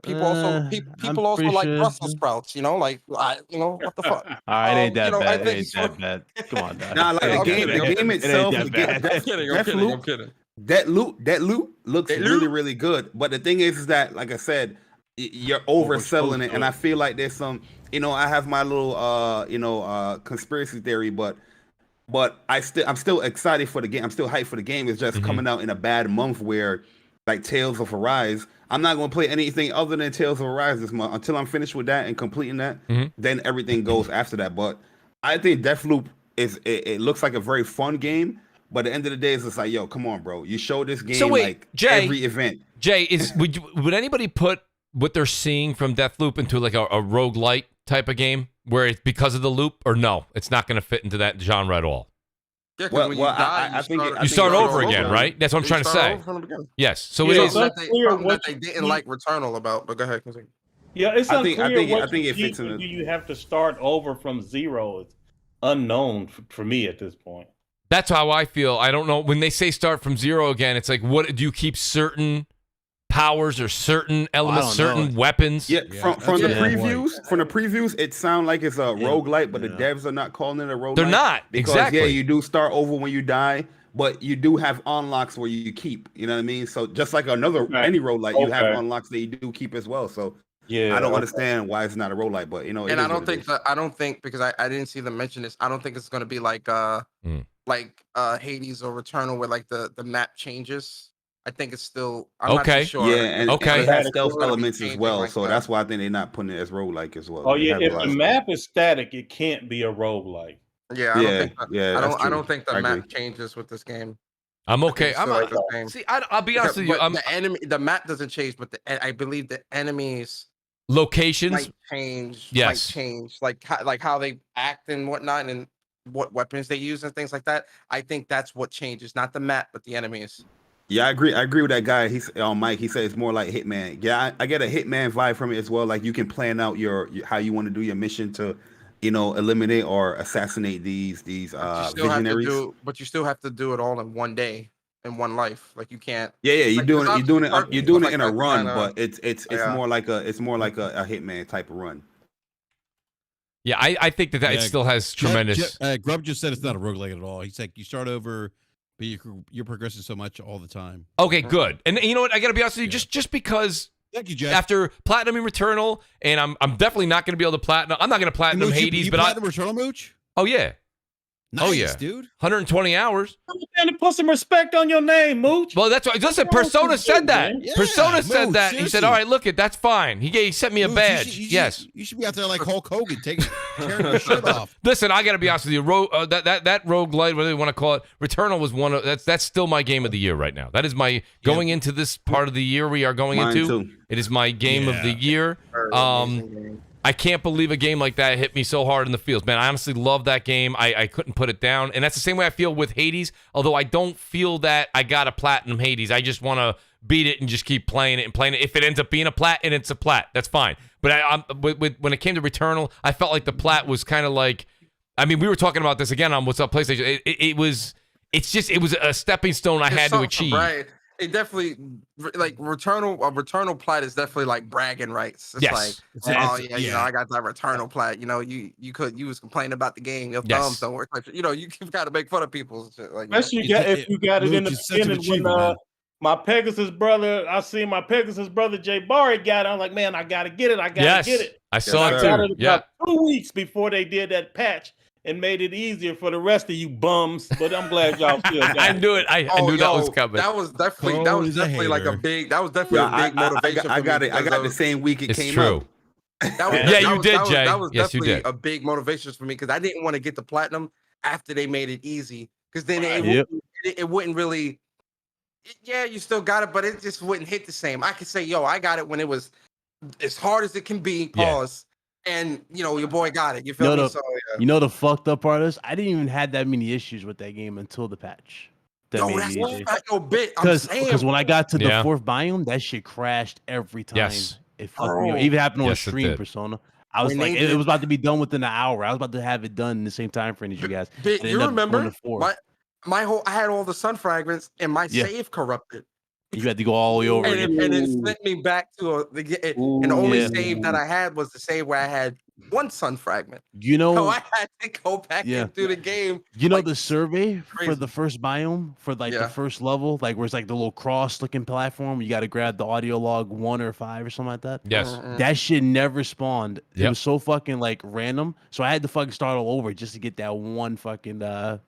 people also like Brussels sprouts. Like what the fuck? All right, it ain't that bad. It ain't that bad. Come on, dog. Nah, like the game itself. I'm kidding. Deathloop looks really, really good. But the thing is that, like I said, you're overselling it, and I feel like there's some. I have my little conspiracy theory, but I'm still excited for the game. I'm still hyped for the game. It's just coming out in a bad month where, like Tales of Arise, I'm not going to play anything other than Tales of Arise this month until I'm finished with that and completing that. Then everything goes after that. But I think Deathloop it looks like a very fun game. But at the end of the day, it's just like, yo, come on, bro. You show this game every event. Jay, would anybody put what they're seeing from Deathloop into like a roguelite type of game where it's because of the loop, or no, it's not going to fit into that genre at all? Yeah, I think you start over again, right? That's what I'm trying to say. Yes, so it is. That they didn't like Returnal about, but go ahead. Yeah, it's unclear. I think it fits in. You have to start over from zero. It's unknown for me at this point. That's how I feel. I don't know. When they say start from zero again, it's like, what do you keep certain powers or certain elements, certain weapons? Yeah, from the previews, it sounds like it's a roguelite, but the devs are not calling it a roguelite. They're not. Because, exactly. Yeah, you do start over when you die, but you do have unlocks where you keep. You know what I mean? So just like any roguelite, you have unlocks that you do keep as well. So I don't understand why it's not a roguelite, but and I don't think because I didn't see them mention this. I don't think it's going to be like Hades or Returnal where like the map changes. I think it's still not too sure. Yeah, and it has stealth elements as well. Like so that's why I think they're not putting it as roguelike as well. Oh yeah, if the map is static, it can't be a roguelike. Yeah, I don't think the map changes with this game. I'm okay. I'll be honest with you. The map doesn't change, but I believe the enemies locations might change. Yes, might change like how they act and whatnot, and what weapons they use and things like that. I think that's what changes, not the map, but the enemies. Yeah, I agree with that guy. He's on Mike. He said it's more like Hitman. Yeah, I get a Hitman vibe from it as well. Like you can plan out how you want to do your mission to, eliminate or assassinate these visionaries. But you still have to do it all in one day, in one life. Like you can't. Yeah, you're doing it in a run, but it's more like a Hitman type of run. Yeah, I think that it still has tremendous. Grub just said it's not a roguelike at all. He's like you start over. But you're progressing so much all the time. Okay, good. And you know what? I got to be honest with you. Just because thank you, Jeff. After Platinum and Returnal, and I'm definitely not going to be able to platinum. I'm not going to platinum Hades, but Platinum Returnal, Mooch? Oh yeah. Nice, dude. 120 hours. And to put some respect on your name, Mooch. Well, that's why. Listen, Persona said that. Yeah, Persona said that. Seriously. He said, "All right, look it. That's fine." He sent me a badge. Yes. You should be out there like Hulk Hogan, tearing your shirt off. Listen, I got to be honest with you. That roguelite, whatever you want to call it, Returnal was one of that's still my game of the year right now. That is my going into this part of the year we are going into. Too. It is my game of the year. I can't believe a game like that hit me so hard in the feels, man. I honestly love that game. I couldn't put it down. And that's the same way I feel with Hades, although I don't feel that I got a platinum Hades. I just want to beat it and just keep playing it. If it ends up being a plat, and it's a plat, that's fine. But when it came to Returnal, I felt like the plat was kind of like, we were talking about this again on What's Up PlayStation. It was a stepping stone I had to achieve. Right. It definitely like Returnal plat is definitely like bragging rights. It's I got that Returnal plat. You was complaining about the game. Your thumbs don't work. You've got to make fun of people. Like, especially if you got it in the beginning when my Pegasus brother, I seen my Pegasus brother Jay Barry got it. I'm like, man, I gotta get it. I gotta get it. I saw it got it about 2 weeks before they did that patch. And made it easier for the rest of you bums, but I'm glad y'all still got it. I knew it. I knew that was coming. That was definitely like a big. That was definitely a big motivation. I got it. I got the same week it came out. You did, Jay. That was definitely a big motivation for me because I didn't want to get the platinum after they made it easy because then it wouldn't really. You still got it, but it just wouldn't hit the same. I could say, I got it when it was as hard as it can be. Pause. And your boy got it. You feel me? You know the fucked up part is I didn't even have that many issues with that game until the patch. That's no bit. Because when I got to the fourth biome, that shit crashed every time. Yes. It fucked me up. Even happened on stream, Persona. I was like, it was about to be done within an hour. I was about to have it done in the same time frame as you guys. You remember I had all the sun fragments and my save corrupted. You had to go all the way over and it sent me back to and the only save that I had was the save where I had one sun fragment. So I had to go back into the game. The survey for the first biome for the first level, like where it's like the little cross looking platform, you got to grab the audio log 1 or 5 or something like that. Yes, that shit never spawned. It was so fucking like random. So I had to fucking start all over just to get that one fucking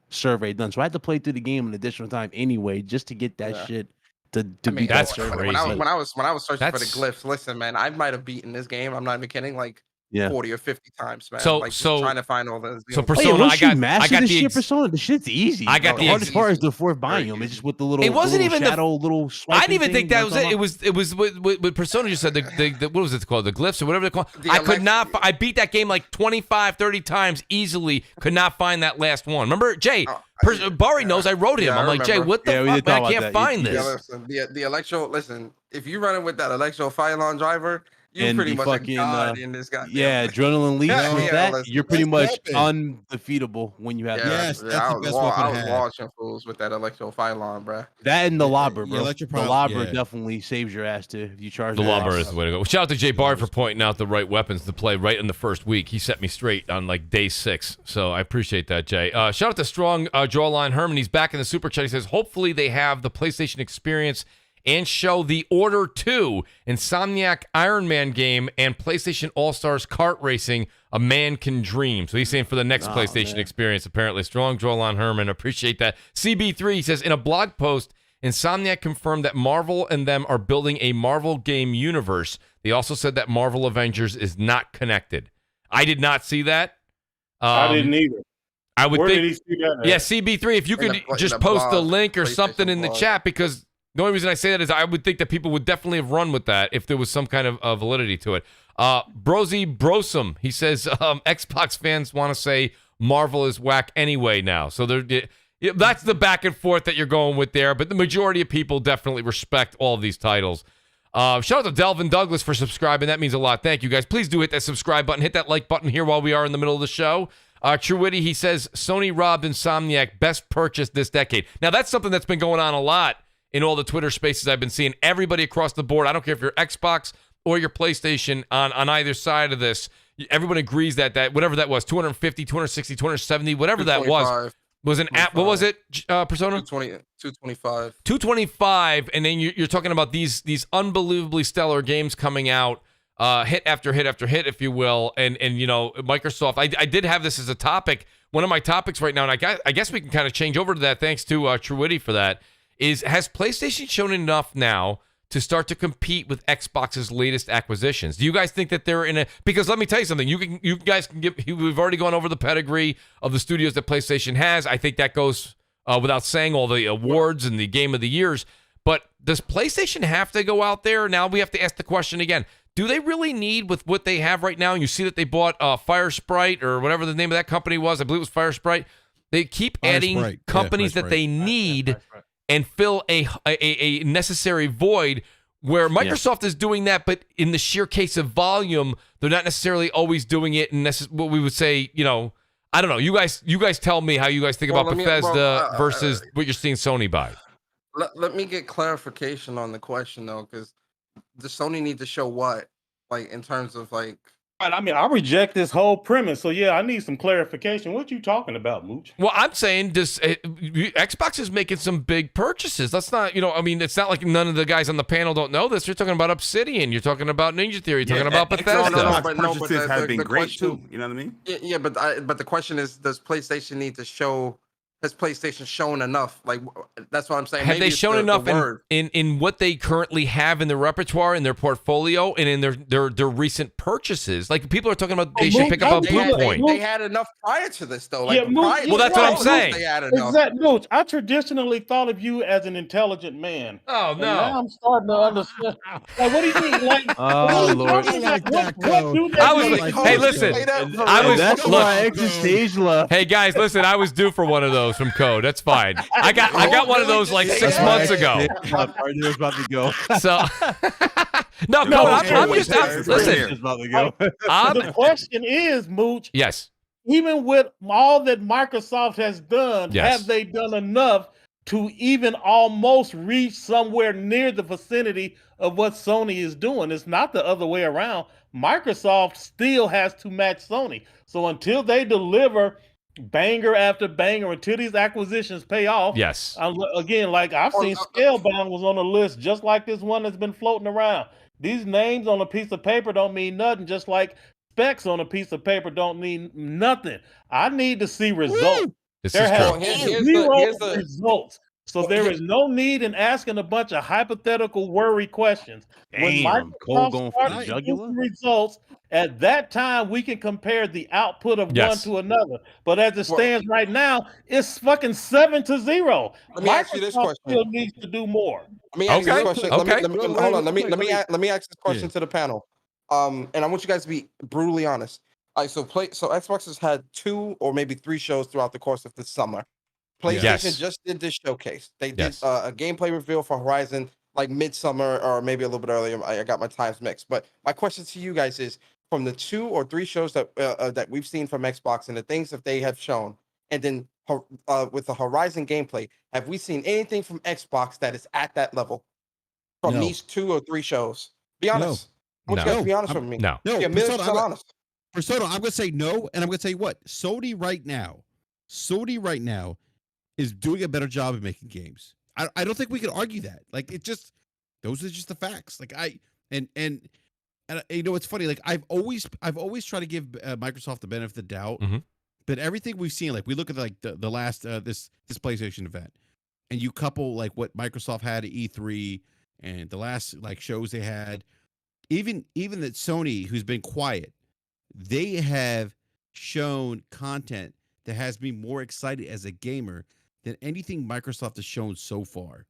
survey done. So I had to play through the game an additional time anyway just to get that shit. To beat that survey. When I was searching for the glyphs, listen, man, I might have beaten this game. I'm not even kidding. Like 40 or 50 times, man. So trying to find all those. So Persona, I got the shit. Persona, the shit's easy. I got the hardest part is the fourth biome. It's just with the little. It wasn't even shadow, little. I didn't even think that was it. It was what Persona just said. The what was it called? The glyphs or whatever they're called. I could not. I beat that game like 25, 30 times easily. Could not find that last one. Remember, Jay? Bari knows. I wrote him. I'm like, Jay, what the fuck? Man, I can't find this. The Electro. Listen, if you run it with that Electro Fire Lawn driver, You're and pretty the much fucking a god in this guy. yeah, adrenaline leaks Yeah, with yeah, that. let's- You're pretty much Best weapon. undefeatable when you have that. Yes, that's the best weapon I to was have. watching fools with that electro phylon, bro. That and the Yeah, lobber, yeah, bro. electro The pylon, lobber yeah. definitely saves your ass too if you charge The that lobber ass. is the way to go. Shout out to Jay Barr for pointing out the right weapons to play right in the first week. He set me straight on like day 6, so I appreciate that, Jay. Shout out to Strong Jawline Herman. He's back in the super chat. He says, hopefully they have the PlayStation experience and show the Order 2 Insomniac Iron Man game and PlayStation All-Stars kart racing, A Man Can Dream. So he's saying for the next PlayStation experience, apparently. Strong Jawline Herman, appreciate that. CB3 says, in a blog post, Insomniac confirmed that Marvel and them are building a Marvel game universe. They also said that Marvel Avengers is not connected. I did not see that. I didn't either. I would Where think. did he see that at? Yeah, CB3, if you could just post the link or something in the chat, because the only reason I say that is I would think that people would definitely have run with that if there was some kind of validity to it. Brosy Brosum, he says Xbox fans want to say Marvel is whack anyway now. So that's the back and forth that you're going with there. But the majority of people definitely respect all of these titles. Shout out to Delvin Douglas for subscribing. That means a lot. Thank you, guys. Please do hit that subscribe button. Hit that like button here while we are in the middle of the show. TrueWiddy, he says, Sony robbed Insomniac, best purchase this decade. Now, that's something that's been going on a lot in all the Twitter spaces I've been seeing. Everybody across the board, I don't care if you're Xbox or your PlayStation on either side of this, everyone agrees that whatever that was, 250, 260, 270, whatever that was an app. What was it, Persona? 225. 225, and then you're talking about these unbelievably stellar games coming out, hit after hit after hit, if you will, and you know, Microsoft. I did have this as a topic, one of my topics right now, and I guess we can kind of change over to that. Thanks to TrueWiddy for that. Has PlayStation shown enough now to start to compete with Xbox's latest acquisitions? Do you guys think that they're in a... Because let me tell you something. You guys can give... We've already gone over the pedigree of the studios that PlayStation has. I think that goes without saying, all the awards and the Game of the Years. But does PlayStation have to go out there? Now we have to ask the question again. Do they really need, with what they have right now, and you see that they bought Fire Sprite or whatever the name of that company was. I believe it was Fire Sprite. They keep adding companies that they need and fill a necessary void, where Microsoft is doing that, but in the sheer case of volume, they're not necessarily always doing it in what we would say, you know, I don't know. You guys tell me how you guys think about Bethesda versus what you're seeing Sony buy. Let me get clarification on the question, though, because the Sony need to show what, like, in terms of, like... I mean, I reject this whole premise. So, yeah, I need some clarification. What you talking about, Mooch? Well, I'm saying Xbox is making some big purchases. That's not, you know, I mean, it's not like none of the guys on the panel don't know this. You're talking about Obsidian. You're talking about Ninja Theory. You're talking about Bethesda. Purchases have been great, too. You know what I mean? Yeah, but the question is, does PlayStation need to show... Has PlayStation shown enough? Like, that's what I'm saying. Have they shown enough in what they currently have in their repertoire, in their portfolio, and in their recent purchases? Like, people are talking about they should pick up a Bluepoint. They had enough prior to this, though. Like, well, that's what I'm saying. They had enough. Exactly, Mooch. I traditionally thought of you as an intelligent man. Oh, no. Now I'm starting to understand. Like, what do you mean? Like, oh, Lord. Hey, listen. That's why exit stage left. Hey, guys, listen. I was due for one of those from Code. That's fine. I got one of those like 6 months ago. Partner was about to go. So no, I'm just listen. The question is, Mooch. Yes. Even with all that Microsoft has done, have they done enough to even almost reach somewhere near the vicinity of what Sony is doing? It's not the other way around. Microsoft still has to match Sony. So until they deliver banger after banger, until these acquisitions pay off. Yes. Again, like I've seen Scalebound was on the list, just like this one that's been floating around. These names on a piece of paper don't mean nothing, just like specs on a piece of paper don't mean nothing. I need to see results. There have zero results. So there is no need in asking a bunch of hypothetical worry questions. Damn, Cole going for the jugular? Results, at that time, we can compare the output of one to another. But as it stands right now, it's fucking 7-0. Let me ask you this question. Still needs to do more. Let me ask you this question. Hold on. Let me ask this question to the panel. And I want you guys to be brutally honest. All right, so Xbox has had 2 or maybe 3 shows throughout the course of this summer. PlayStation just did this showcase. They did a gameplay reveal for Horizon like midsummer or maybe a little bit earlier. I got my times mixed. But my question to you guys is, from the 2 or 3 shows that we've seen from Xbox and the things that they have shown, and then with the Horizon gameplay, have we seen anything from Xbox that is at that level from these 2 or 3 shows? Be honest. I want you guys to be honest with me. No. Yeah, $1,000,000 honest. Persona, I'm gonna say no, and I'm gonna say what? Sony right now is doing a better job of making games. I don't think we can argue that. Like, those are just the facts. Like, and you know, it's funny. Like, I've always tried to give Microsoft the benefit of the doubt, but everything we've seen, like, we look at like the last this PlayStation event, and you couple like what Microsoft had at E3 and the last like shows they had, even that Sony, who's been quiet, they have shown content that has me more excited as a gamer than anything Microsoft has shown so far.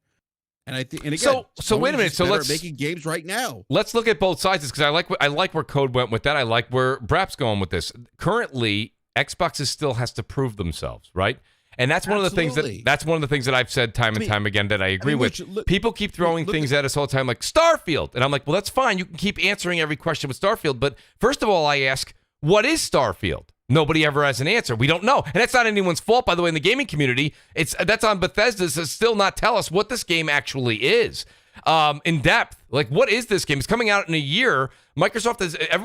And I think, and again, so wait a minute. So let's making games right now. Let's look at both sides because I like where Code went with that. I like where BRAP's going with this. Currently, Xbox still has to prove themselves, right? And that's one of the things that I've said time and time again that I agree with. People keep throwing things at us all the time, like Starfield, and I'm like, well, that's fine. You can keep answering every question with Starfield, but first of all, I ask, what is Starfield? Nobody ever has an answer. We don't know. And that's not anyone's fault, by the way, in the gaming community. That's on Bethesda to still not tell us what this game actually is. In depth. Like, what is this game? It's coming out in a year. Everyone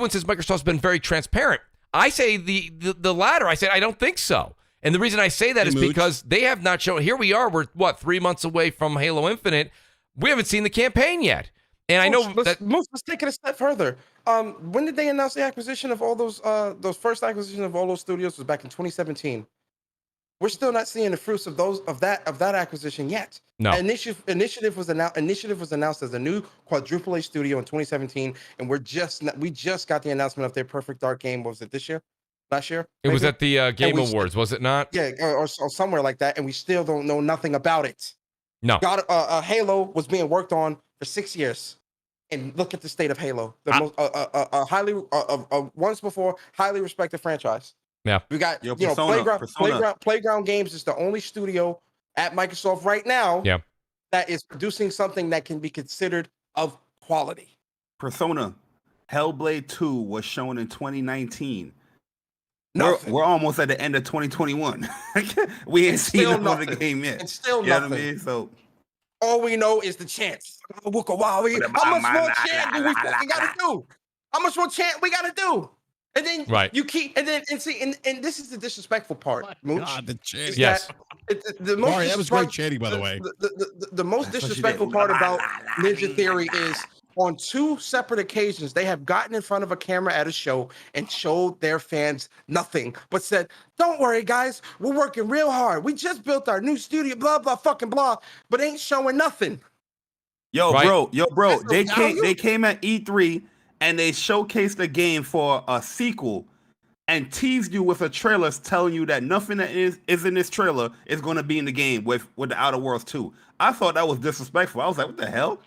says Microsoft's been very transparent. I say the latter. I said, I don't think so. And the reason I say that is because they have not shown. Here we are. We're, 3 months away from Halo Infinite. We haven't seen the campaign yet. And I know let's take it a step further. When did they announce the acquisition of all those first acquisition of all those studios was back in 2017. We're still not seeing the fruits of that acquisition yet. No. Initiative was announced as a new quadruple A studio in 2017, and we just got the announcement of their Perfect Dark game. What was it, this year? Last year? Maybe? It was at the Game Awards, was it not? Yeah, or somewhere like that, and we still don't know nothing about it. No. Halo was being worked on for 6 years. And look at the state of Halo, the most highly once before highly respected franchise. Yeah, we got Playground Games is the only studio at Microsoft right now. Yeah, that is producing something that can be considered of quality. Persona, Hellblade 2 was shown in 2019. We're almost at the end of 2021. We ain't seen another game yet. It's still nothing. What I mean? So. All we know is the chants. How much more chant do we fucking gotta do? How much more chant we gotta do? And then you keep and this is the disrespectful part, Mooch. God, the chant. Yes. That was great chanting, by the way. The most disrespectful part about Ninja Theory is on 2 separate occasions, they have gotten in front of a camera at a show and showed their fans nothing, but said, don't worry, guys, we're working real hard. We just built our new studio, blah, blah, fucking blah, but ain't showing nothing. Bro, they came at E3 and they showcased the game for a sequel and teased you with a trailer telling you that nothing that is in this trailer is going to be in the game with the Outer Worlds 2. I thought that was disrespectful. I was like, what the hell?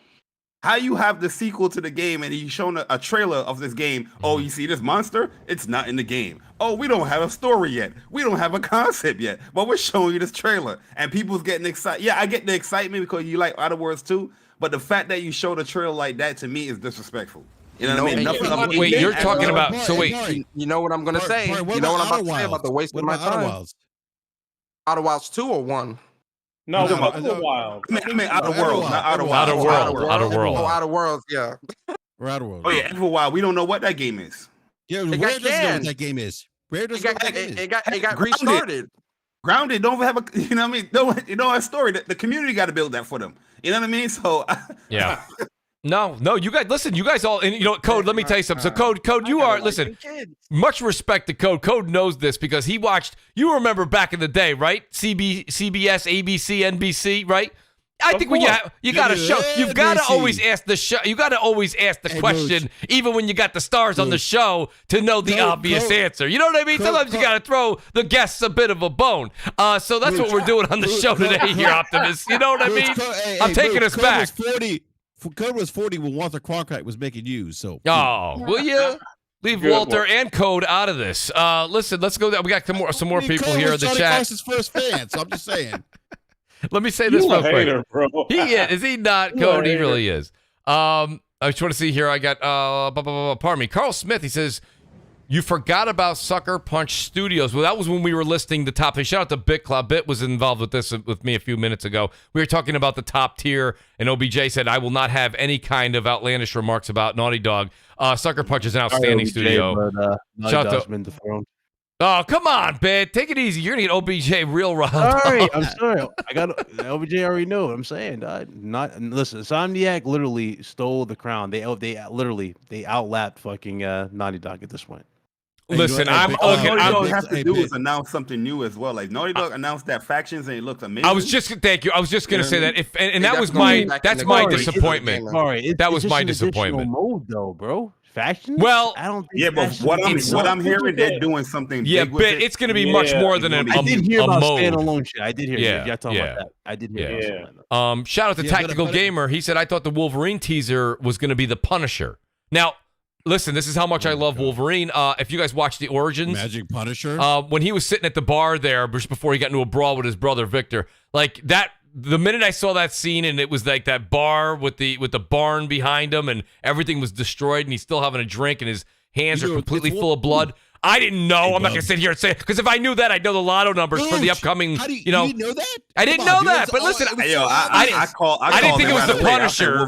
How you have the sequel to the game and you shown a trailer of this game? Oh, you see this monster? It's not in the game. Oh, we don't have a story yet. We don't have a concept yet. But we're showing you this trailer. And people's getting excited. Yeah, I get the excitement because you like Outer Worlds 2. But the fact that you showed a trailer like that to me is disrespectful. You know what I mean? Wait, you're talking about... So wait. You know what I'm going to say? You know what I'm about to say about the waste of my time? Outer Wilds 2 or 1? No, Outer Wilds. I mean Outer Worlds, not Outer Wilds. Outer Worlds. Oh, Outer Worlds, yeah. We're Outer Worlds. Oh yeah, Everwild. We don't know what that game is. Yeah, where does know what that game is? Where does it got restarted? Grounded don't have a, you know what I mean? A story. The community got to build that for them. You know what I mean? So yeah. No, you guys, listen, you guys all, and Code, let me tell you something. So Code, you are, listen, much respect to Code. Code knows this because he watched, you remember back in the day, right? CBS, ABC, NBC, right? I think when you got to show, you've got to always ask the show, you got to always ask the question, even when you got the stars on the show, to know the obvious answer. You know what I mean? Sometimes you got to throw the guests a bit of a bone. So that's what we're doing on the show today here, Optimus. You know what I mean? I'm taking us back. Code was 40 when Walter Cronkite was making news. So, will you leave Walter and Code out of this? Listen, let's go. We got some more people here in the chat. His first fan, so I'm just saying. Let me say this real quick. Hater, bro. He is he not, Cody? He really is. I just want to see here. I got pardon me, Carl Smith. He says you forgot about Sucker Punch Studios. Well, that was when we were listing the top. Hey, shout out to Bit Club. Bit was involved with this with me a few minutes ago. We were talking about the top tier, and OBJ said I will not have any kind of outlandish remarks about Naughty Dog. Sucker Punch is an outstanding studio. But, shout out to. Oh, come on, Bit. Take it easy. You're going to get OBJ real riled up. Sorry, I'm sorry. I got OBJ already know what I'm saying. Listen, Insomniac literally stole the crown. They outlapped fucking Naughty Dog at this point. Listen, Naughty Dog have to do is announce something new as well. Like Naughty Dog announced that Factions and it looks amazing. Thank you. I was just going to say that that's my disappointment. That was my disappointment. Mode though, bro. Factions? Well, I don't think. Yeah, but what I'm hearing, they're doing something. Yeah, big but with it. it's going to be much more than a mode. I did hear about standalone shit. I did hear. Yeah, y'all talking about that. I did hear. Yeah. Shout out to Tactical Gamer. He said I thought the Wolverine teaser was going to be the Punisher. Now, listen, this is how much I love Wolverine. If you guys watch the Origins, Magic Punisher, when he was sitting at the bar there just before he got into a brawl with his brother Victor, like that. The minute I saw that scene and it was like that bar with the barn behind him and everything was destroyed and he's still having a drink and his hands are completely full of blood. I didn't know. I'm not gonna sit here and say it because if I knew that, I'd know the lotto numbers for the upcoming. You didn't know that? I didn't know that. But listen, I didn't think it was the Punisher.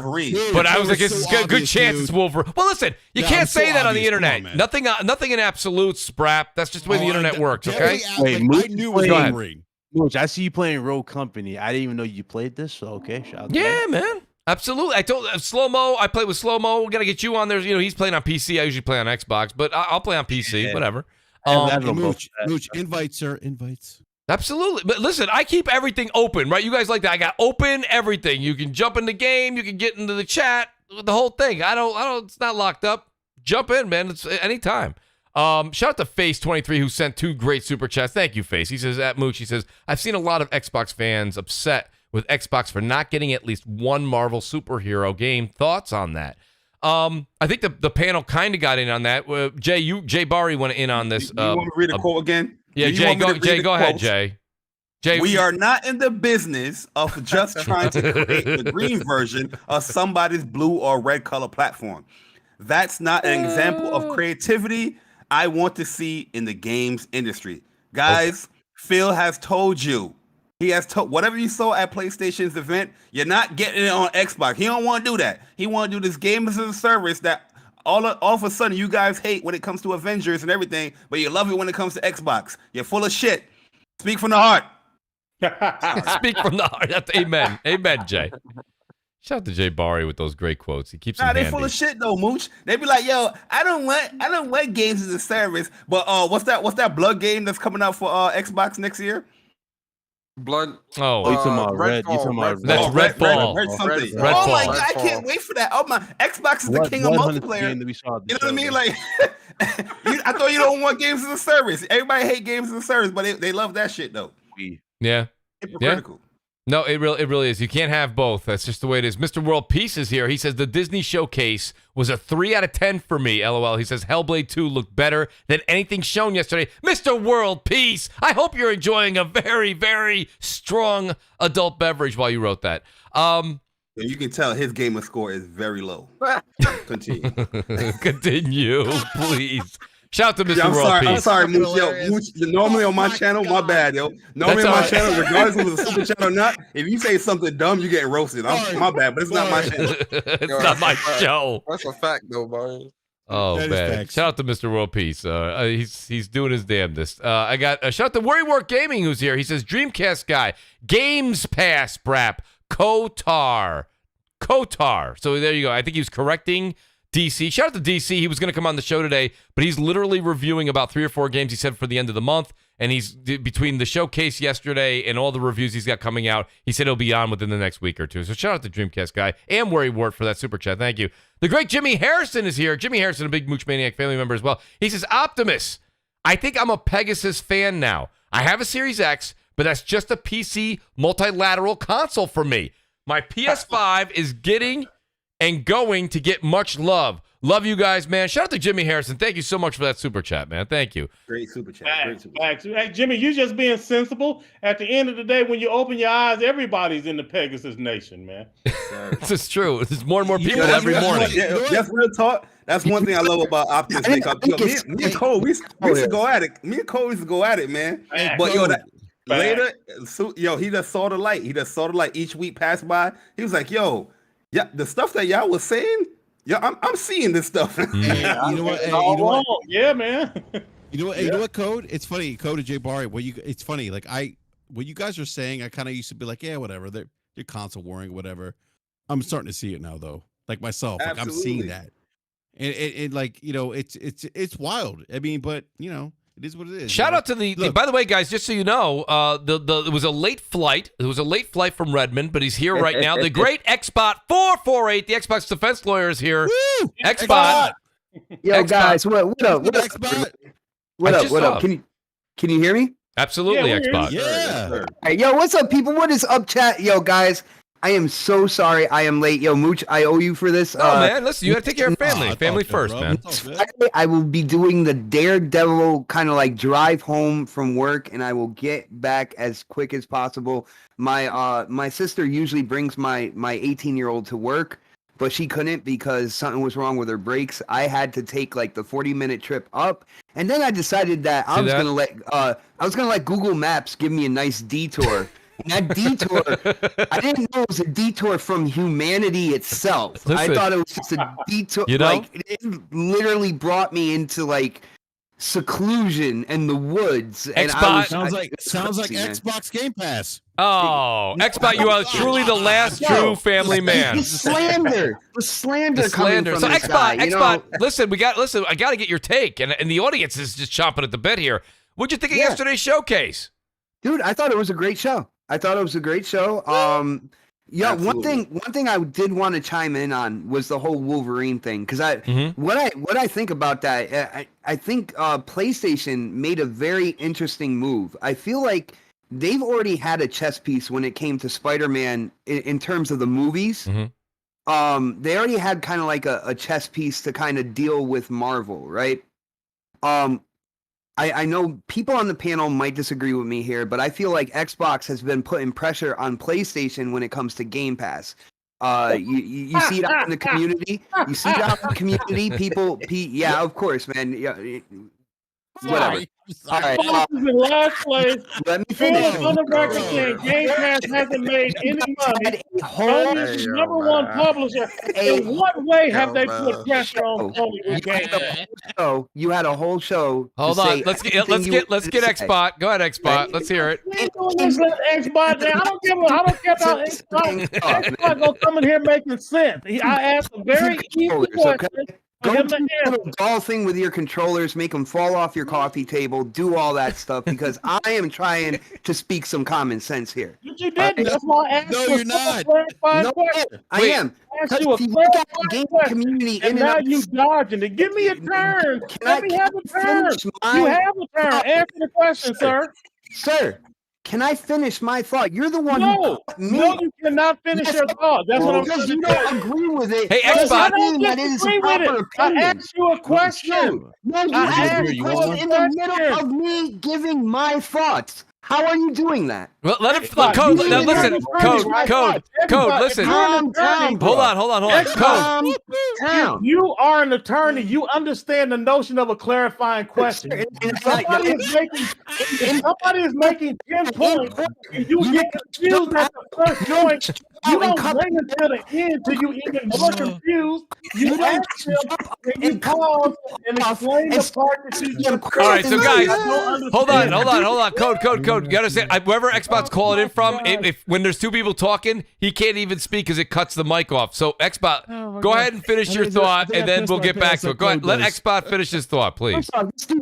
But I was like, it's a good chance it's Wolverine. Well, listen, you can't say that on the internet. Nothing in absolutes, BRAP. That's just the way the internet works. Okay. Wait, I knew it was Wolverine. Mooch, I see you playing Rogue Company. I didn't even know you played this. So okay, shout out. Yeah, man. Absolutely. I told Slow Mo. I play with Slow Mo. We gotta get you on there. You know, he's playing on PC. I usually play on Xbox, but I'll play on PC. Whatever. Mooch, invites, sir. Invites. Absolutely. But listen, I keep everything open, right? You guys like that. I got open everything. You can jump in the game. You can get into the chat. The whole thing. I don't. It's not locked up. Jump in, man. It's anytime. Shout out to Face23 who sent 2 great super chats. Thank you, Face. He says at Mooch, he says, I've seen a lot of Xbox fans upset with Xbox for not getting at least one Marvel superhero game. Thoughts on that? I think the panel kind of got in on that. Jay Barry went in on this. You want me to read the quote again? Yeah, Jay, go ahead, Jay. We are not in the business of just trying to create the green version of somebody's blue or red color platform. That's not an example of creativity I want to see in the games industry. Guys, Phil has told you. He has told whatever you saw at PlayStation's event, you're not getting it on Xbox. He don't want to do that. He want to do this game as a service that all of a sudden you guys hate when it comes to Avengers and everything, but you love it when it comes to Xbox. You're full of shit. Speak from the heart. Speak from the heart. Amen. Amen, Jay. Shout out to Jay Barry with those great quotes. He keeps them handy. They full of shit though, Mooch. They be like, yo, I don't want games as a service. But what's that Blood game that's coming out for Xbox next year? Blood. Oh, you talking about Red? You talking about that's Redfall. Redfall. Oh my god, I can't wait for that. Oh my, Xbox is the king of multiplayer. You know what I mean? Like, I thought you don't want games as a service. Everybody hate games as a service, but they love that shit though. Yeah. Hypocritical. No, it really is. You can't have both. That's just the way it is. Mr. World Peace is here. He says the Disney Showcase was a 3 out of 10 for me. LOL. He says Hellblade 2 looked better than anything shown yesterday. Mr. World Peace, I hope you're enjoying a very, very strong adult beverage while you wrote that. You can tell his gamer score is very low. Continue. Continue, please. Shout out to Mr. World Peace. I'm sorry, Mooch. Yo, Mooch, normally on my channel, my bad, yo. Normally on my channel, regardless of the super chat or not, if you say something dumb, you get roasted. My bad, but it's not my channel. It's not my show. That's a fact, though, Barry. Oh, man. Shout out to Mr. World Peace. He's doing his damnedest. I got shout out to Worrywork Gaming who's here. He says, Dreamcast guy, Games Pass, BRAP, Kotar. So there you go. I think he was correcting DC. Shout out to DC. He was going to come on the show today, but he's literally reviewing about 3 or 4 games he said for the end of the month. And he's between the showcase yesterday and all the reviews he's got coming out, he said he'll be on within the next week or 2. So shout out to Dreamcast guy and Worry Wart for that super chat. Thank you. The great Jimmy Harrison is here. Jimmy Harrison, a big Mooch Maniac family member as well. He says, Optimus, I think I'm a Pegasus fan now. I have a Series X, but that's just a PC multilateral console for me. My PS5 is getting and going to get much love. Love you guys, man. Shout out to Jimmy Harrison. Thank you so much for that super chat, man. Thank you. Great super chat. Hey, Jimmy, you just being sensible. At the end of the day, when you open your eyes, everybody's in the Pegasus Nation, man. This is true. There's more and more people every morning. That's real talk. That's one thing I love about Optimus. Me and Cole, we used to go at it. Me and Cole used to go at it, man. But later, he just saw the light. Each week passed by. He was like, yo, yeah, the stuff that y'all was saying, yeah, I'm seeing this stuff. You know what? Yeah, man. You know what, Code? It's funny, Code and Jay Barry. It's funny. Like what you guys are saying, I kind of used to be like, yeah, whatever. You're console warring, whatever. I'm starting to see it now, though. Like myself, like I'm seeing that, and like it's wild. I mean, but it is what it is. Shout out to by the way, guys, just so you know, it was a late flight. It was a late flight from Redmond, but he's here right now. The great Xbot 448, the Xbox defense lawyer, is here. Woo! Xbot. Yo, Xbot. guys, what up? Xbot? What up? Can you hear me? Absolutely, Xbot. Yeah. All right, yo, what's up, people? What is up, chat? Yo, guys, I am so sorry I am late. Yo, Mooch, I owe you for this. Oh, man, listen, you got to take care of family. Family first, man. I will be doing the daredevil kind of like drive home from work, and I will get back as quick as possible. My sister usually brings my 18-year-old to work, but she couldn't because something was wrong with her brakes. I had to take like the 40-minute trip up, and then I decided that I was gonna let Google Maps give me a nice detour. And that detour, I didn't know it was a detour from humanity itself. Listen, I thought it was just a detour. Like it literally brought me into like seclusion and the woods. And sounds like Xbox Game Pass. Oh, Xbot, you are truly the last true family man. The slander coming from So this Xbot, listen, I got to get your take, and the audience is just chomping at the bit here. What'd you think of yesterday's showcase? Dude, I thought it was a great show. Yeah, one thing I did want to chime in on was the whole Wolverine thing, because what I think about that, I think PlayStation made a very interesting move. I feel like they've already had a chess piece when it came to Spider-Man in terms of the movies. Mm-hmm. They already had kind of like a chess piece to kind of deal with Marvel, right? I know people on the panel might disagree with me here, but I feel like Xbox has been putting pressure on PlayStation when it comes to Game Pass. You see it out in the community. People, yeah, of course, man. Yeah, whatever. All right. In last place. Let me finish. On the record saying Game Pass hasn't made any money. Sony's the number one publisher. In what way have they put pressure on Sony with Game Pass? You had a whole show. Hold on. Let's get Xbot. Go ahead, Xbot. Let's hear it. Xbot. I don't care about Xbot. Xbot gonna come in here making sense. I asked a very easy question. Go do a little doll thing with your controllers, make them fall off your coffee table, do all that stuff, because I am trying to speak some common sense here. But you didn't. That's why I asked you you're not. No, I am. Asked you a game community and now you dodging it. Give me a turn. Let me have a turn. You have a turn. Answer the question, sir. Sir, can I finish my thought? You're the one who you cannot finish your thought. That's what I'm saying. Because you don't agree with it. Hey, Xbot. I don't disagree with it. I asked you a question. No, you asked a question in the middle of me giving my thoughts. How are you doing that? Well, let him Code. Now listen, Code. Listen. Calm down. Hold on. Code. You are an attorney. You understand the notion of a clarifying question. Somebody is making 10 points, and you get confused at the first point. You don't bring it to the end till you even more confused. You ask him, and you pause and explain the part that you just. All right, so guys, hold on. Code. You understand? Wherever Xbot's calling in from, if when there's two people talking, he can't even speak because it cuts the mic off. So Xbot, go ahead and finish your thought, and then we'll get back to it. Go ahead, let Xbot finish his thought, please.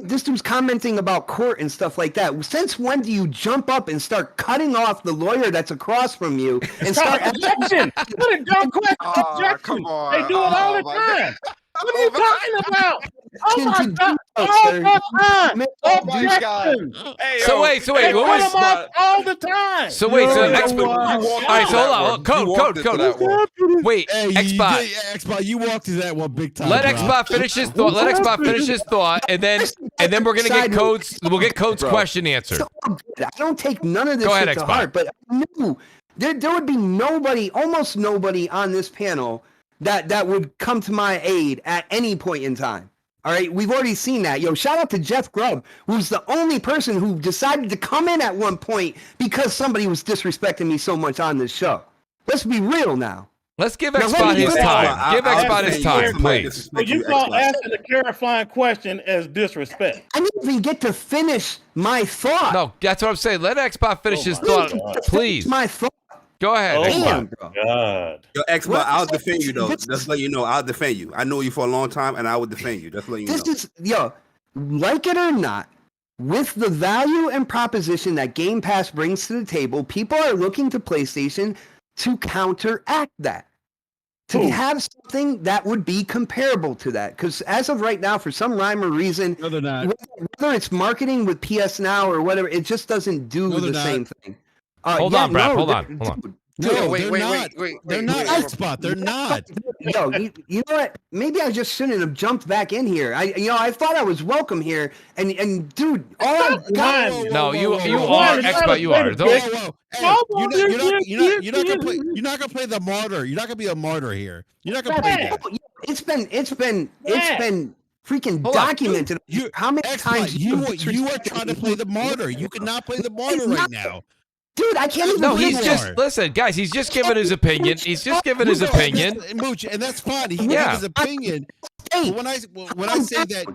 This dude's commenting about court and stuff like that. Since when do you jump up and start cutting off the lawyer that's across from you and start objection? What a dumb question! Objection! Come on. They do it all the time. What are you talking about? Oh my God! Oh my God! Hey, So wait, They what cut was? him off all the time. So wait, so You Xbox. walked All right, into so that hold one. on. You Code. walked into that one. Wait, Hey, Xbox. Xbox, you walked to that one big time. Let bro. Xbox finish his thought. Let Xbox finish his thought, and then we're gonna get codes. We'll get codes question answered. So good. I don't take none of this Go ahead, shit to Xbox. heart, but I knew there would be nobody, almost nobody on this panel that would come to my aid at any point in time. All right, we've already seen that. Yo, shout out to Jeff Grubb, who's the only person who decided to come in at one point because somebody was disrespecting me so much on this show. Let's be real now. Let's give Now, Xbox let me his get time. Give Xbox his time, please. So you call asking a clarifying question as disrespect? I didn't even get to finish my thought. No, that's what I'm saying. Let Xbox finish his thought, please. My thought. Go ahead, Xbox. God. Yo, Xbox, I'll defend you though. Just let you know, I'll defend you. I know you for a long time, and I would defend you. Just let you know. This is, yo, like it or not, with the value and proposition that Game Pass brings to the table, people are looking to PlayStation to counteract that. To have something that would be comparable to that. Because as of right now, for some rhyme or reason, No, they're not. whether it's marketing with PS Now or whatever, it just doesn't do No, the they're same thing. Hold on, Brap. Hold on. No, Yeah, wait, they're wait, not. wait, They're wait, not. wait. Xbox, they're not. Yo, you know what? Maybe I just shouldn't have jumped back in here. I thought I was welcome here, and dude, all I got. No, you are Xbox. You are. You're not gonna play the martyr. You're not gonna be a martyr here. You're not gonna play that. It's been freaking documented. How many times you are trying to play the martyr? You cannot play the martyr right now. Dude, I can't even. No, he's just listen, guys. He's just giving his opinion. He's just giving his opinion. Mooch, and that's fine. He gave his opinion. But when I say that,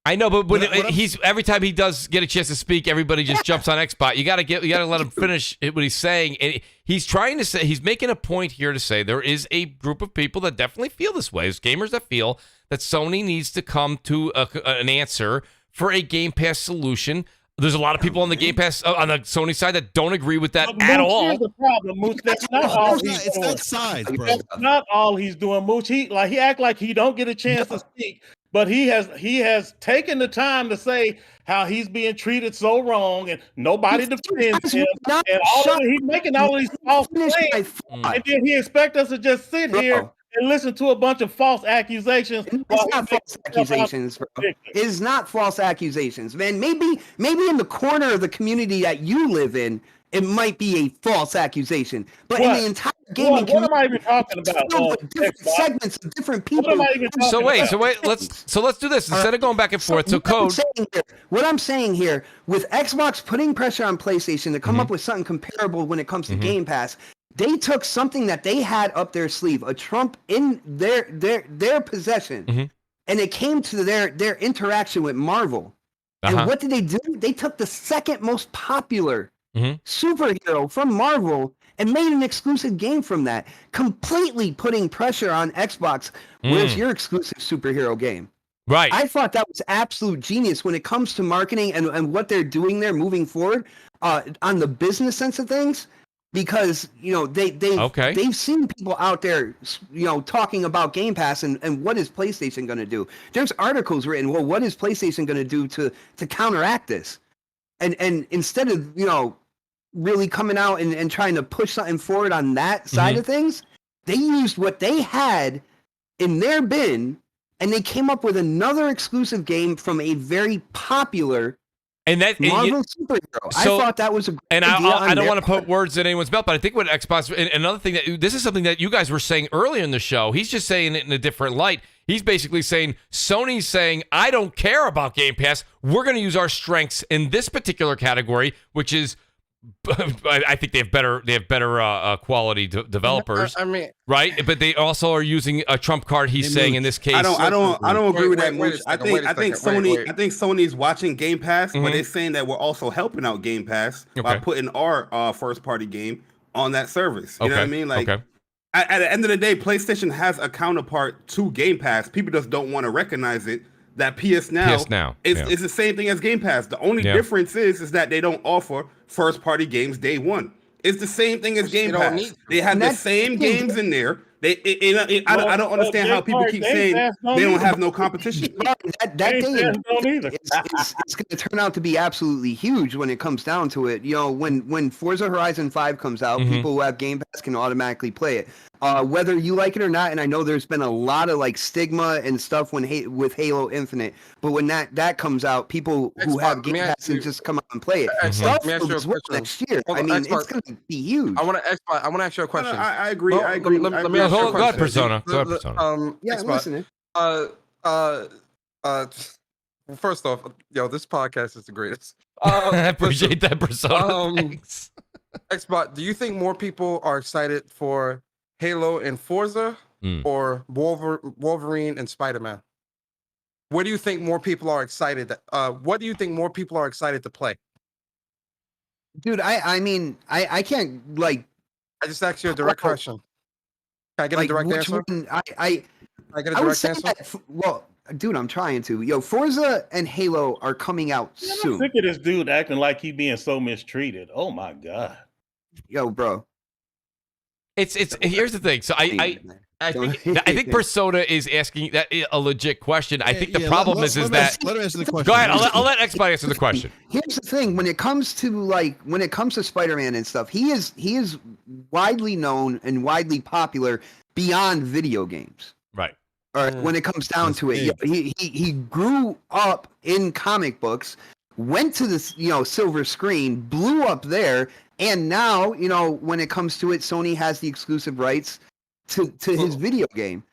I know, but he's every time he does get a chance to speak, everybody just jumps on Xbox. You gotta let him finish what he's saying. And he's trying to say, he's making a point here to say there is a group of people that definitely feel this way. There's gamers that feel that Sony needs to come to an answer for a Game Pass solution. There's a lot of people on the Game Pass on the Sony side that don't agree with that at all. Here's the problem, Mooch. That's not all he's doing. it's not size, bro. That's not all he's doing, Mooch. He act like he don't get a chance to speak, but he has taken the time to say how he's being treated so wrong and nobody defends him. And he's making all these false claims, and then he expects us to just sit here and listen to a bunch of false accusations. It's not false accusations, bro. It's not false accusations, man. Maybe in the corner of the community that you live in, it might be a false accusation. But in the entire gaming community, what am I even talking about? Different segments of different people. So wait, let's do this instead of going back and forth. So code. What I'm saying here, with Xbox putting pressure on PlayStation to come up with something comparable when it comes to Game Pass. They took something that they had up their sleeve, a trump in their possession, and it came to their interaction with Marvel. And what did they do? They took the second most popular superhero from Marvel and made an exclusive game from that, completely putting pressure on Xbox. Where's your exclusive superhero game? Right. I thought that was absolute genius when it comes to marketing and what they're doing there moving forward on the business sense of things. Because they've seen people out there, talking about Game Pass and what is PlayStation going to do. There's articles written. Well, what is PlayStation going to do to counteract this? And instead of really coming out and trying to push something forward on that side of things, they used what they had in their bin, and they came up with another exclusive game from a very popular. Marvel superhero. So, I thought that was a great idea. I don't want to put words in anyone's mouth, but I think what Xbox, and another thing that this is something that you guys were saying earlier in the show. He's just saying it in a different light. He's basically saying Sony's saying, I don't care about Game Pass. We're going to use our strengths in this particular category, which is, I think they have better quality develelers. I mean, right, but they also are using a trump card. He's saying in this case, I don't agree with that. I think Sony's watching Game Pass, but they're saying that we're also helping out Game Pass by putting our first party game on that service. You know what I mean? Like, at the end of the day, PlayStation has a counterpart to Game Pass. People just don't want to recognize it. That PS Now is the same thing as Game Pass. The only difference is that they don't offer first-party games day one. It's the same thing as Game Pass. They have the same games in there. I don't understand how people keep saying they don't have no competition. That game it's going to turn out to be absolutely huge when it comes down to it. You know, when Forza Horizon 5 comes out, people who have Game Pass can automatically play it. Whether you like it or not, and I know there's been a lot of like stigma and stuff with Halo Infinite, but when that comes out, people who have Game Pass can just come out and play it. Next year. I mean, it's going to be huge. I want to ask you a question. I agree. I agree. Let me ask you a question. Go ahead, Persona. Yeah, I'm listening. First off, this podcast is the greatest. I appreciate that, Persona. Thanks. Xbot, do you think more people are excited for Halo and Forza or Wolverine and Spider-Man? What do you think more people are excited? What do you think more people are excited to play? Dude, I mean, I can't like. I just asked you a direct question. Can I get a direct answer? I get a direct answer? Well, dude, I'm trying to. Yo, Forza and Halo are coming out soon. I'm sick of this dude acting like he being so mistreated. Oh my god. Yo, bro. It's here's the thing. So I think Persona is asking that a legit question. I think the problem is that. Let him answer the question. Go ahead. I'll let Xbox answer the question. Here's the thing: when it comes to Spider-Man and stuff, he is widely known and widely popular beyond video games. Right. All right. When it comes down to it, he grew up in comic books, went to the silver screen, blew up there, and now when it comes to it, Sony has the exclusive rights to his video game.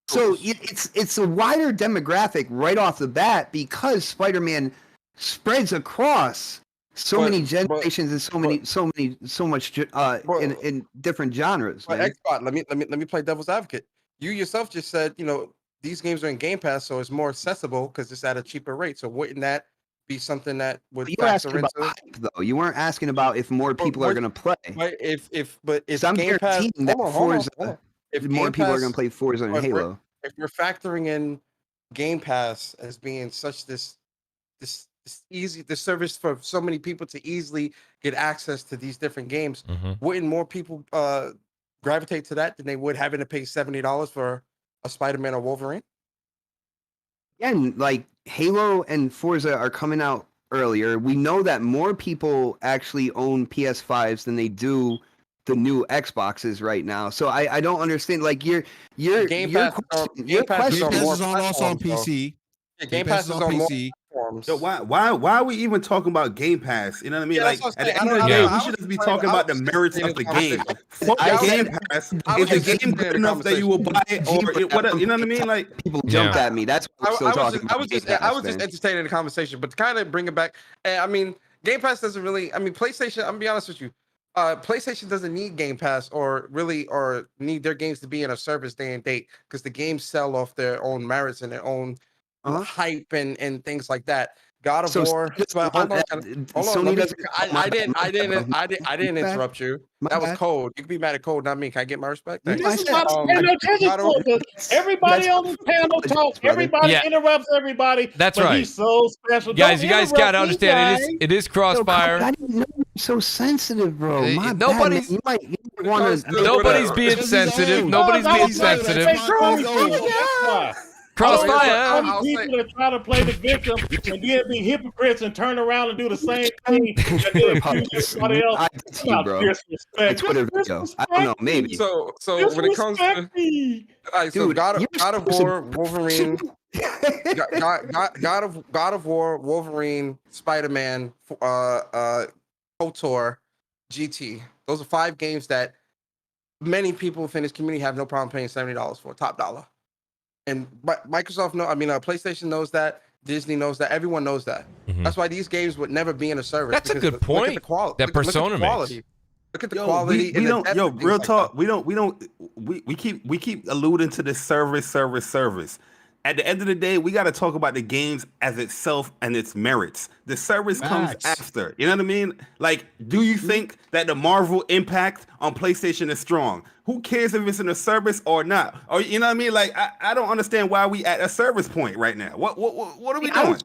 So it's a wider demographic right off the bat because Spider-Man spreads across many generations and so much in different genres. But Xbox, let me play devil's advocate. You yourself just said these games are in Game Pass, so it's more accessible because it's at a cheaper rate. So wouldn't that be something that would factor into? Hype, though. You weren't asking about if more people are going to play. But if I'm Game Pass, guaranteeing that Forza, if more people are going to play Forza and Halo. If you're factoring in Game Pass as being such this easy, the service for so many people to easily get access to these different games, wouldn't more people gravitate to that than they would having to pay $70 for a Spider-Man or Wolverine? Again, like Halo and Forza are coming out earlier. We know that more people actually own PS5s than they do the new Xboxes right now. So I don't understand. Like your Game Pass is also on PC. Game Pass is on PC. So why are we even talking about Game Pass? You know what I mean? Like at the end of the day, we should just be talking about the merits of the game. Game Pass is the game good enough that you will buy it or whatever? You know what I mean? Like people jumped at me. That's what I'm still talking about. I was just entertaining the conversation, but to kind of bring it back. I mean, Game Pass doesn't really. I mean, PlayStation. I'm gonna be honest with you. PlayStation doesn't need Game Pass or need their games to be in a service day and date because the games sell off their own merits and their own hype and things like that. God of War. Hold on. I didn't interrupt you. That was Code. You can be mad at Code, not me. Can I get my respect? Everybody on the panel talks. Everybody interrupts everybody. That's right. He's so special. Guys, you guys gotta understand. It is Crossfire. I didn't know you're so sensitive, bro. Nobody's being sensitive. Nobody's being sensitive. Crossfire. People that try to play the victim and then be hypocrites and turn around and do the same thing. Everybody else. Disrespect. I don't know, maybe. So when it comes to so God of War, Wolverine, God of War, Wolverine, Spider-Man, KOTOR, GT. Those are 5 games that many people within this community have no problem paying $70 for, top dollar. And Microsoft PlayStation knows that. Disney knows that. Everyone knows that. That's why these games would never be in a service. That's a good point. That Persona makes. Look at the quality. Real talk. We keep alluding to this service. At the end of the day, we got to talk about the games as itself and its merits. The service comes after. You know what I mean? Like, do you think that the Marvel impact on PlayStation is strong? Who cares if it's in a service or not? Or you know what I mean? Like, I don't understand why we at a service point right now. What are we doing?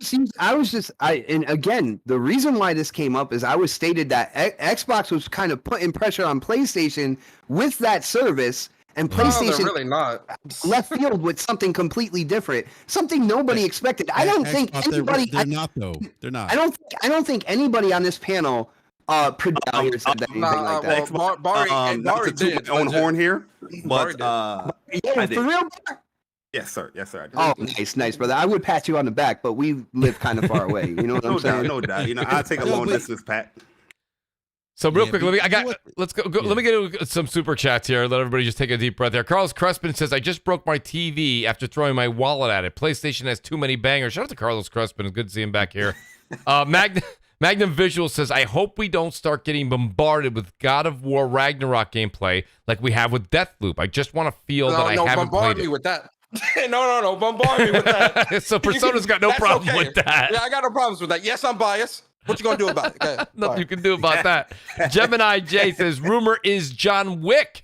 And again, the reason why this came up is I was stated that Xbox was kind of putting pressure on PlayStation with that service. And PlayStation they're really not left field with something completely different, something nobody expected. I don't think anybody. They're not though. They're not. I don't think anybody on this panel said anything like that. Bari did on horn here, but yeah, for real. Yes, sir. Yes, sir. Oh, nice, brother. I would pat you on the back, but we live kind of far away. You know what I'm saying? No doubt. You know, I'll take a long distance, Pat. So real quick, let's go. Let me get some super chats here. Let everybody just take a deep breath there. Carlos Crespin says, I just broke my TV after throwing my wallet at it. PlayStation has too many bangers. Shout out to Carlos Crespin. It's good to see him back here. Magnum Visual says, I hope we don't start getting bombarded with God of War Ragnarok gameplay like we have with Deathloop. I just want to feel that I haven't played it. With that. No, bombard me with that. So Persona's got no problem with that. Yeah, I got no problems with that. Yes, I'm biased. What you gonna do about it? Okay. Nothing you can do about that. Gemini J says, rumor is John Wick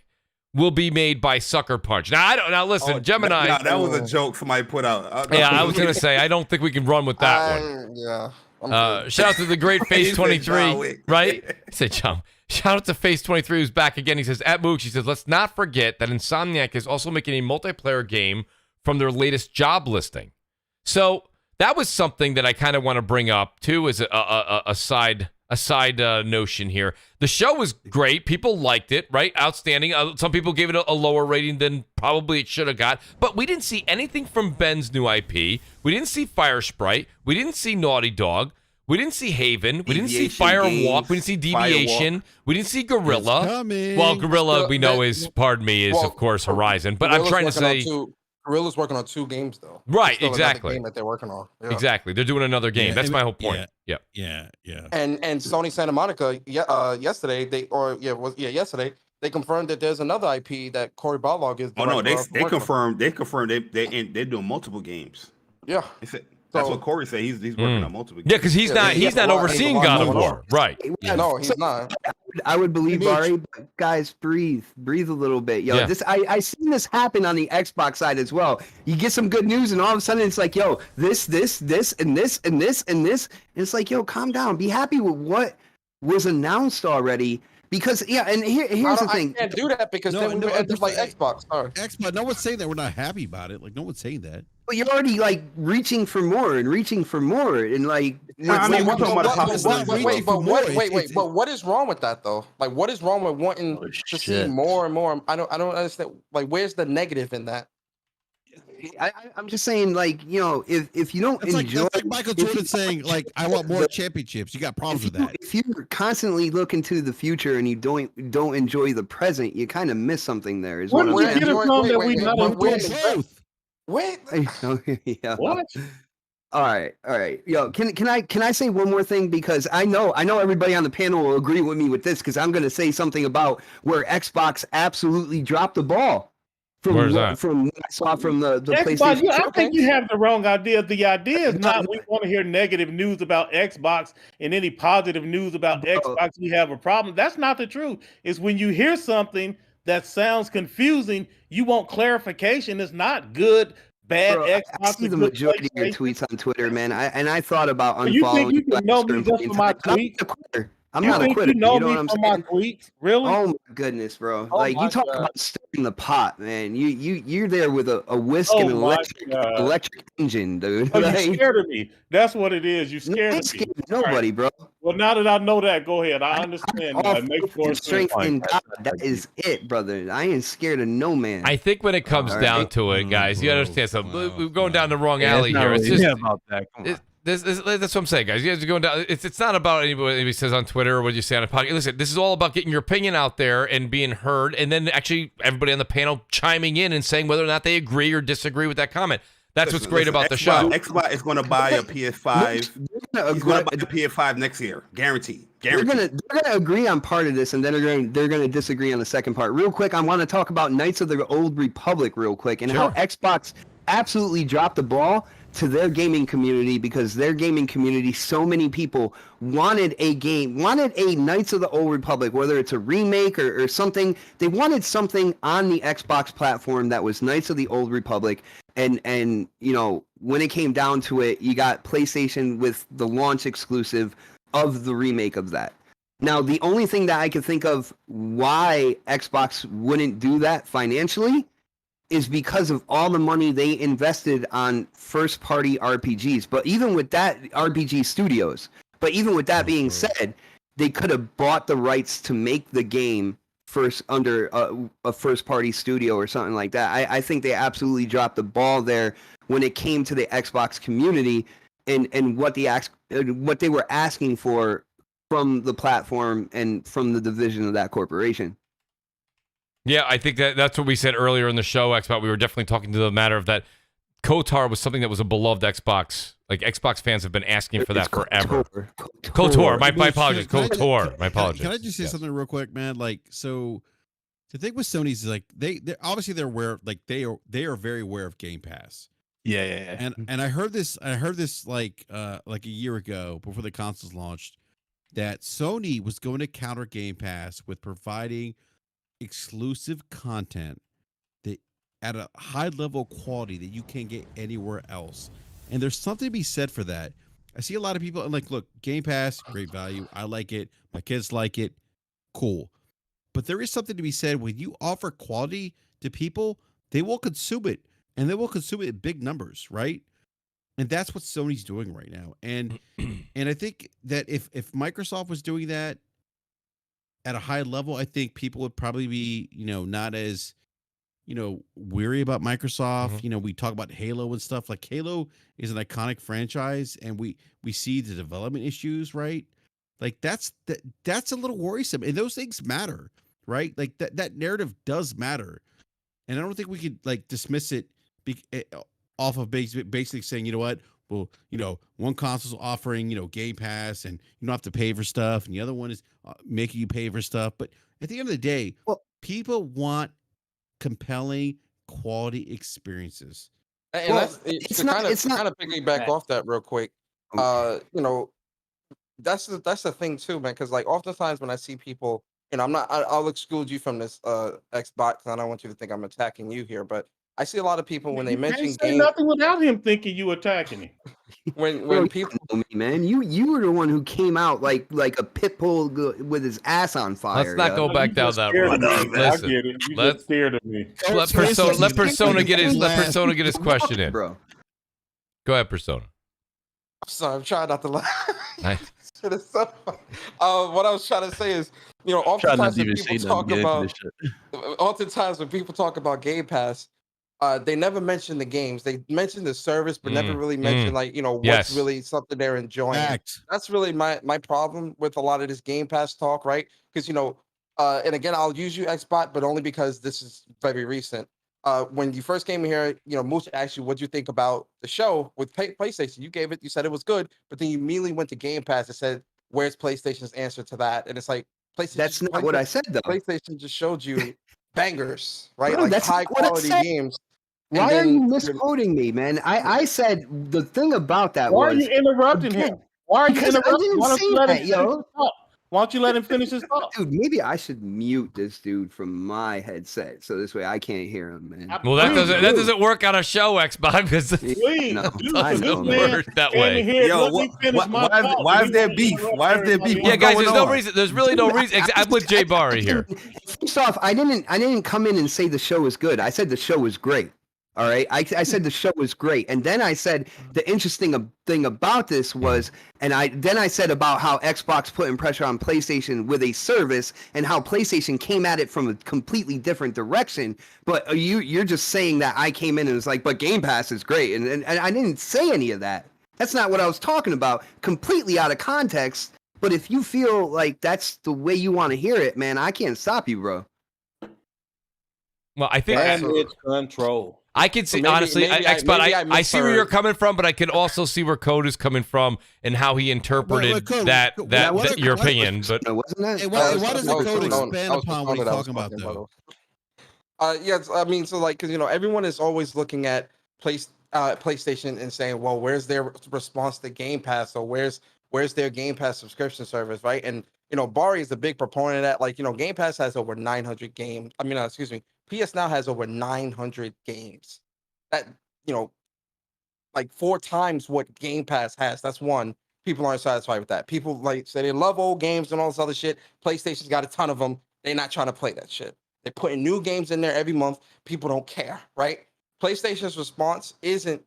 will be made by Sucker Punch. Now listen, Gemini. That was a joke somebody put out. I was gonna say I don't think we can run with that one. Yeah. Shout out to the great Face 23, right? Say John. Shout out to Face 23 who's back again. He says at Mooch, he says, let's not forget that Insomniac is also making a multiplayer game from their latest job listing. So that was something that I kind of want to bring up too, as a side notion here. The show was great. People liked it, right? Outstanding. Some people gave it a lower rating than probably it should have got. But we didn't see anything from Ben's new IP. We didn't see Fire Sprite. We didn't see Naughty Dog. We didn't see Haven. We didn't see Firewalk. We didn't see Deviation. We didn't see Gorilla. Well, Gorilla, we know is, of course, Horizon. But I'm trying to say... Gorilla's working on 2 games, though. Right, exactly. Game that they're working on. Yeah. Exactly. They're doing another game. That's my whole point. Yeah. And Sony Santa Monica, yesterday, yesterday, they confirmed that there's another IP that Cory Barlog is. Oh no, they confirmed. They confirmed they're doing multiple games. Yeah. That's what Corey said. He's working on multiple games. Yeah, because he's not overseeing God of War. Right. Yeah, no, he's not. I would believe Bari, but guys, breathe a little bit. Yo, I seen this happen on the Xbox side as well. You get some good news and all of a sudden it's like, yo, this, and this, and this. And it's like, yo, calm down. Be happy with what was announced already. Because and here's the thing. I can't do that because then we end up like Xbox. Sorry. Xbox. No one's saying that we're not happy about it. Like no one's saying that. But you're already like reaching for more and like. But what is wrong with that though? Like, what is wrong with wanting to see more and more? I don't understand. Like, where's the negative in that? I'm just saying, like, you know, if you don't enjoy, like Michael Jordan saying, like, I want more championships. You got problems with that. If you constantly look into the future and you don't enjoy the present, you kind of miss something there. Is what I'm saying. Wait. Yeah. What? All right. Yo, can I say one more thing, because I know everybody on the panel will agree with me with this, because I'm going to say something about where Xbox absolutely dropped the ball. From what I saw from the Xbox, PlayStation. I think you have the wrong idea. The idea is not we want to hear negative news about Xbox and any positive news about Xbox, we have a problem. That's not the truth. It's when you hear something that sounds confusing, you want clarification. It's not good, bad. Xbox. I see the majority of your tweets on Twitter, man. I thought about unfollowing. You think you can know me just for my tweets? I'm not a quitter. You know me from my tweets, really? Oh my goodness, bro! Like you talk about stirring the pot, man. You're there with a whisk and electric engine, dude. Oh, you scared of me. That's what it is. You scared of me. Nobody, bro. Well, now that I know that, go ahead. I understand. Make more strength in God. That is it, brother. I ain't scared of no man. I think when it comes down to it, guys, you understand something. We're going down the wrong alley here. It's just about that. Come on. That's what I'm saying, guys. You guys are going down. It's not about anybody says on Twitter or what you say on a podcast. Listen, this is all about getting your opinion out there and being heard, and then actually everybody on the panel chiming in and saying whether or not they agree or disagree with that comment. That's what's great about the show. Xbox is going to buy a PS5. He's going to buy the PS5 next year, guaranteed. They're gonna agree on part of this, and then they're gonna disagree on the second part. Real quick, I want to talk about Knights of the Old Republic real quick, and how Xbox absolutely dropped the ball to their gaming community, because their gaming community, so many people wanted a Knights of the Old Republic, whether it's a remake or something. They wanted something on the Xbox platform that was Knights of the Old Republic. And you know, when it came down to it, you got PlayStation with the launch exclusive of the remake of that. Now, the only thing that I can think of why Xbox wouldn't do that financially is because of all the money they invested on first-party RPGs. But even with that, RPG studios. But even with that being said, they could have bought the rights to make the game first under a first-party studio or something like that. I think they absolutely dropped the ball there when it came to the Xbox community and what they were asking for from the platform and from the division of that corporation. Yeah, I think that's what we said earlier in the show, Xbox. We were definitely talking to the matter of that KOTOR was something that was a beloved Xbox. Like, Xbox fans have been asking for that forever. KOTOR. My apologies. KOTOR. My apologies. Can I just say something real quick, man? Like, so the thing with Sony's is like they obviously they're aware, like they are very aware of Game Pass. Yeah. And I heard this like a year ago before the consoles launched that Sony was going to counter Game Pass with providing exclusive content that at a high level quality that you can't get anywhere else. And there's something to be said for that. I see a lot of people and like, look, Game Pass, great value. I like it. My kids like it. Cool. But there is something to be said when you offer quality to people, they will consume it, and they will consume it in big numbers, right? And that's what Sony's doing right now. And I think that if Microsoft was doing that at a high level, I think people would probably be, not as, weary about Microsoft. We talk about Halo and stuff. Like, Halo is an iconic franchise, and we see the development issues, right? Like, that's a little worrisome, and those things matter, right? Like, that narrative does matter, and I don't think we could like dismiss it off of basically saying, you know what, well, one console's offering, Game Pass, and you don't have to pay for stuff, and the other one is making you pay for stuff. But at the end of the day, people want compelling quality experiences. And that's kind of piggyback off that real quick. That's the thing too, man. Because like oftentimes when I see people, I'll exclude you from this Xbox. I don't want you to think I'm attacking you here, but I see a lot of people when they mention games. Say nothing without him thinking you attacking him. when people, man, you were the one who came out like a pit bull with his ass on fire. Let's not go back down that road. Listen, I get it. You just scared of me. Let Persona get his question in. Bro. Go ahead, Persona. I'm sorry, I'm trying not to laugh. Nice. So what I was trying to say is, oftentimes when people talk about Game Pass, they never mention the games. They mention the service, but never really mention what's really something they're enjoying. That's really my problem with a lot of this Game Pass talk, right? Because and again, I'll use you Xbox, but only because this is very recent. When you first came here, Mooch asked you, what'd you think about the show with PlayStation? You said it was good, but then you immediately went to Game Pass and said, where's PlayStation's answer to that? And it's like, PlayStation. That's not what I said, though. PlayStation just showed you bangers, right? Bro, like high quality games. Why are you misquoting me, man? I said the thing about that Why are you interrupting him? Why are you interrupting? Why don't you let him finish his thought? Dude, maybe I should mute this dude from my headset so this way I can't hear him, man. Well, that doesn't work on a show, Xbox, because it doesn't work that way. Yo, why is there beef? Why is there beef? Yeah, guys, there's no reason. There's really no reason. I'm with Jay Barry here. First off, I didn't come in and say the show was good. I said the show was great. All right. I said the show was great. And then I said the interesting thing about this was, and I said about how Xbox putting pressure on PlayStation with a service and how PlayStation came at it from a completely different direction. But you're just saying that I came in and was like, but Game Pass is great. And I didn't say any of that. That's not what I was talking about. Completely out of context. But if you feel like that's the way you want to hear it, man, I can't stop you, bro. Well, I think it's control. I can see, honestly, I see where you're coming from, but I can also see where Code is coming from and how he interpreted your opinion. But why does the Code expand upon what he's talking about, though? Yes, I mean, so like, because everyone is always looking at PlayStation and saying, well, where's their response to Game Pass, or where's their Game Pass subscription service, right? And Barry is a big proponent of that. Like, Game Pass has over 900 games. I mean, excuse me. PS Now has over 900 games. That, like 4 times what Game Pass has. That's one. People aren't satisfied with that. People like say they love old games and all this other shit. PlayStation's got a ton of them. They're not trying to play that shit. They're putting new games in there every month. People don't care, right? PlayStation's response isn't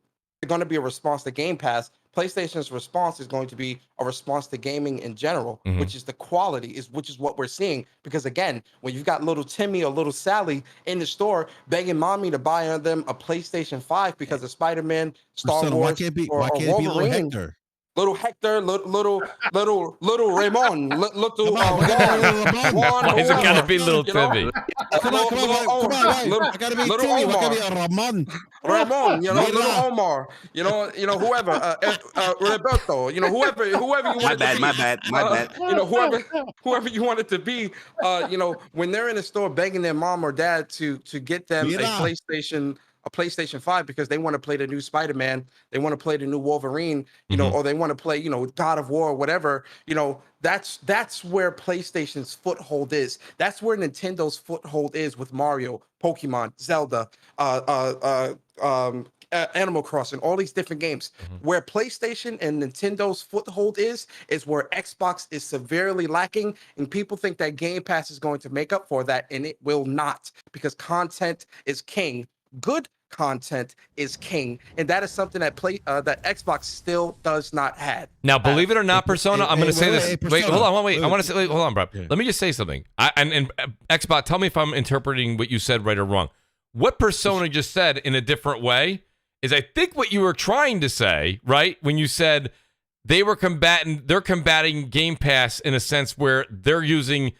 going to be a response to Game Pass. PlayStation's response is going to be a response to gaming in general, which is the quality, which is what we're seeing. Because again, when you've got little Timmy or little Sally in the store begging mommy to buy them a PlayStation 5 because of Spider-Man, Star Wars, or Wolverine. Little Hector, little Raymond, little Why is it gotta be little Timmy? Come on. I gotta be Timmy. I gotta be Ramon. Ramon, little Omar, whoever, Roberto, whoever you want. My bad. Whoever you want it to be. When they're in the store begging their mom or dad to get them a PlayStation 5 because they want to play the new Spider-Man, they want to play the new Wolverine, or they want to play, God of War or whatever, that's where PlayStation's foothold is. That's where Nintendo's foothold is with Mario, Pokemon, Zelda, Animal Crossing, all these different games. Where PlayStation and Nintendo's foothold is where Xbox is severely lacking, and people think that Game Pass is going to make up for that, and it will not, because content is king. Good content is king, and that is something that Xbox still does not have. Now, believe it or not, Persona, I'm going to say this. Wait, hold on, wait. I want to say, hold on, bro. Let me just say something. And Xbox, tell me if I'm interpreting what you said right or wrong. What Persona just said in a different way is, I think what you were trying to say, right, when you said they're combating Game Pass in a sense where they're using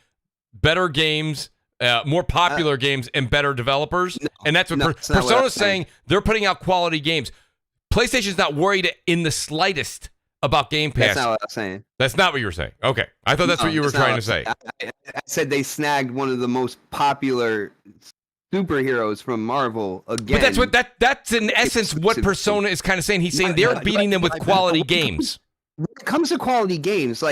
better games, more popular games, and better developers. And that's what Persona's saying. They're putting out quality games. PlayStation's not worried in the slightest about Game Pass. That's not what I was saying. That's not what you were saying. Okay. I thought that's what you were trying to say. I said they snagged one of the most popular superheroes from Marvel again. But that's in essence what Persona is kind of saying. He's saying they're beating them with quality games. When it comes to quality games,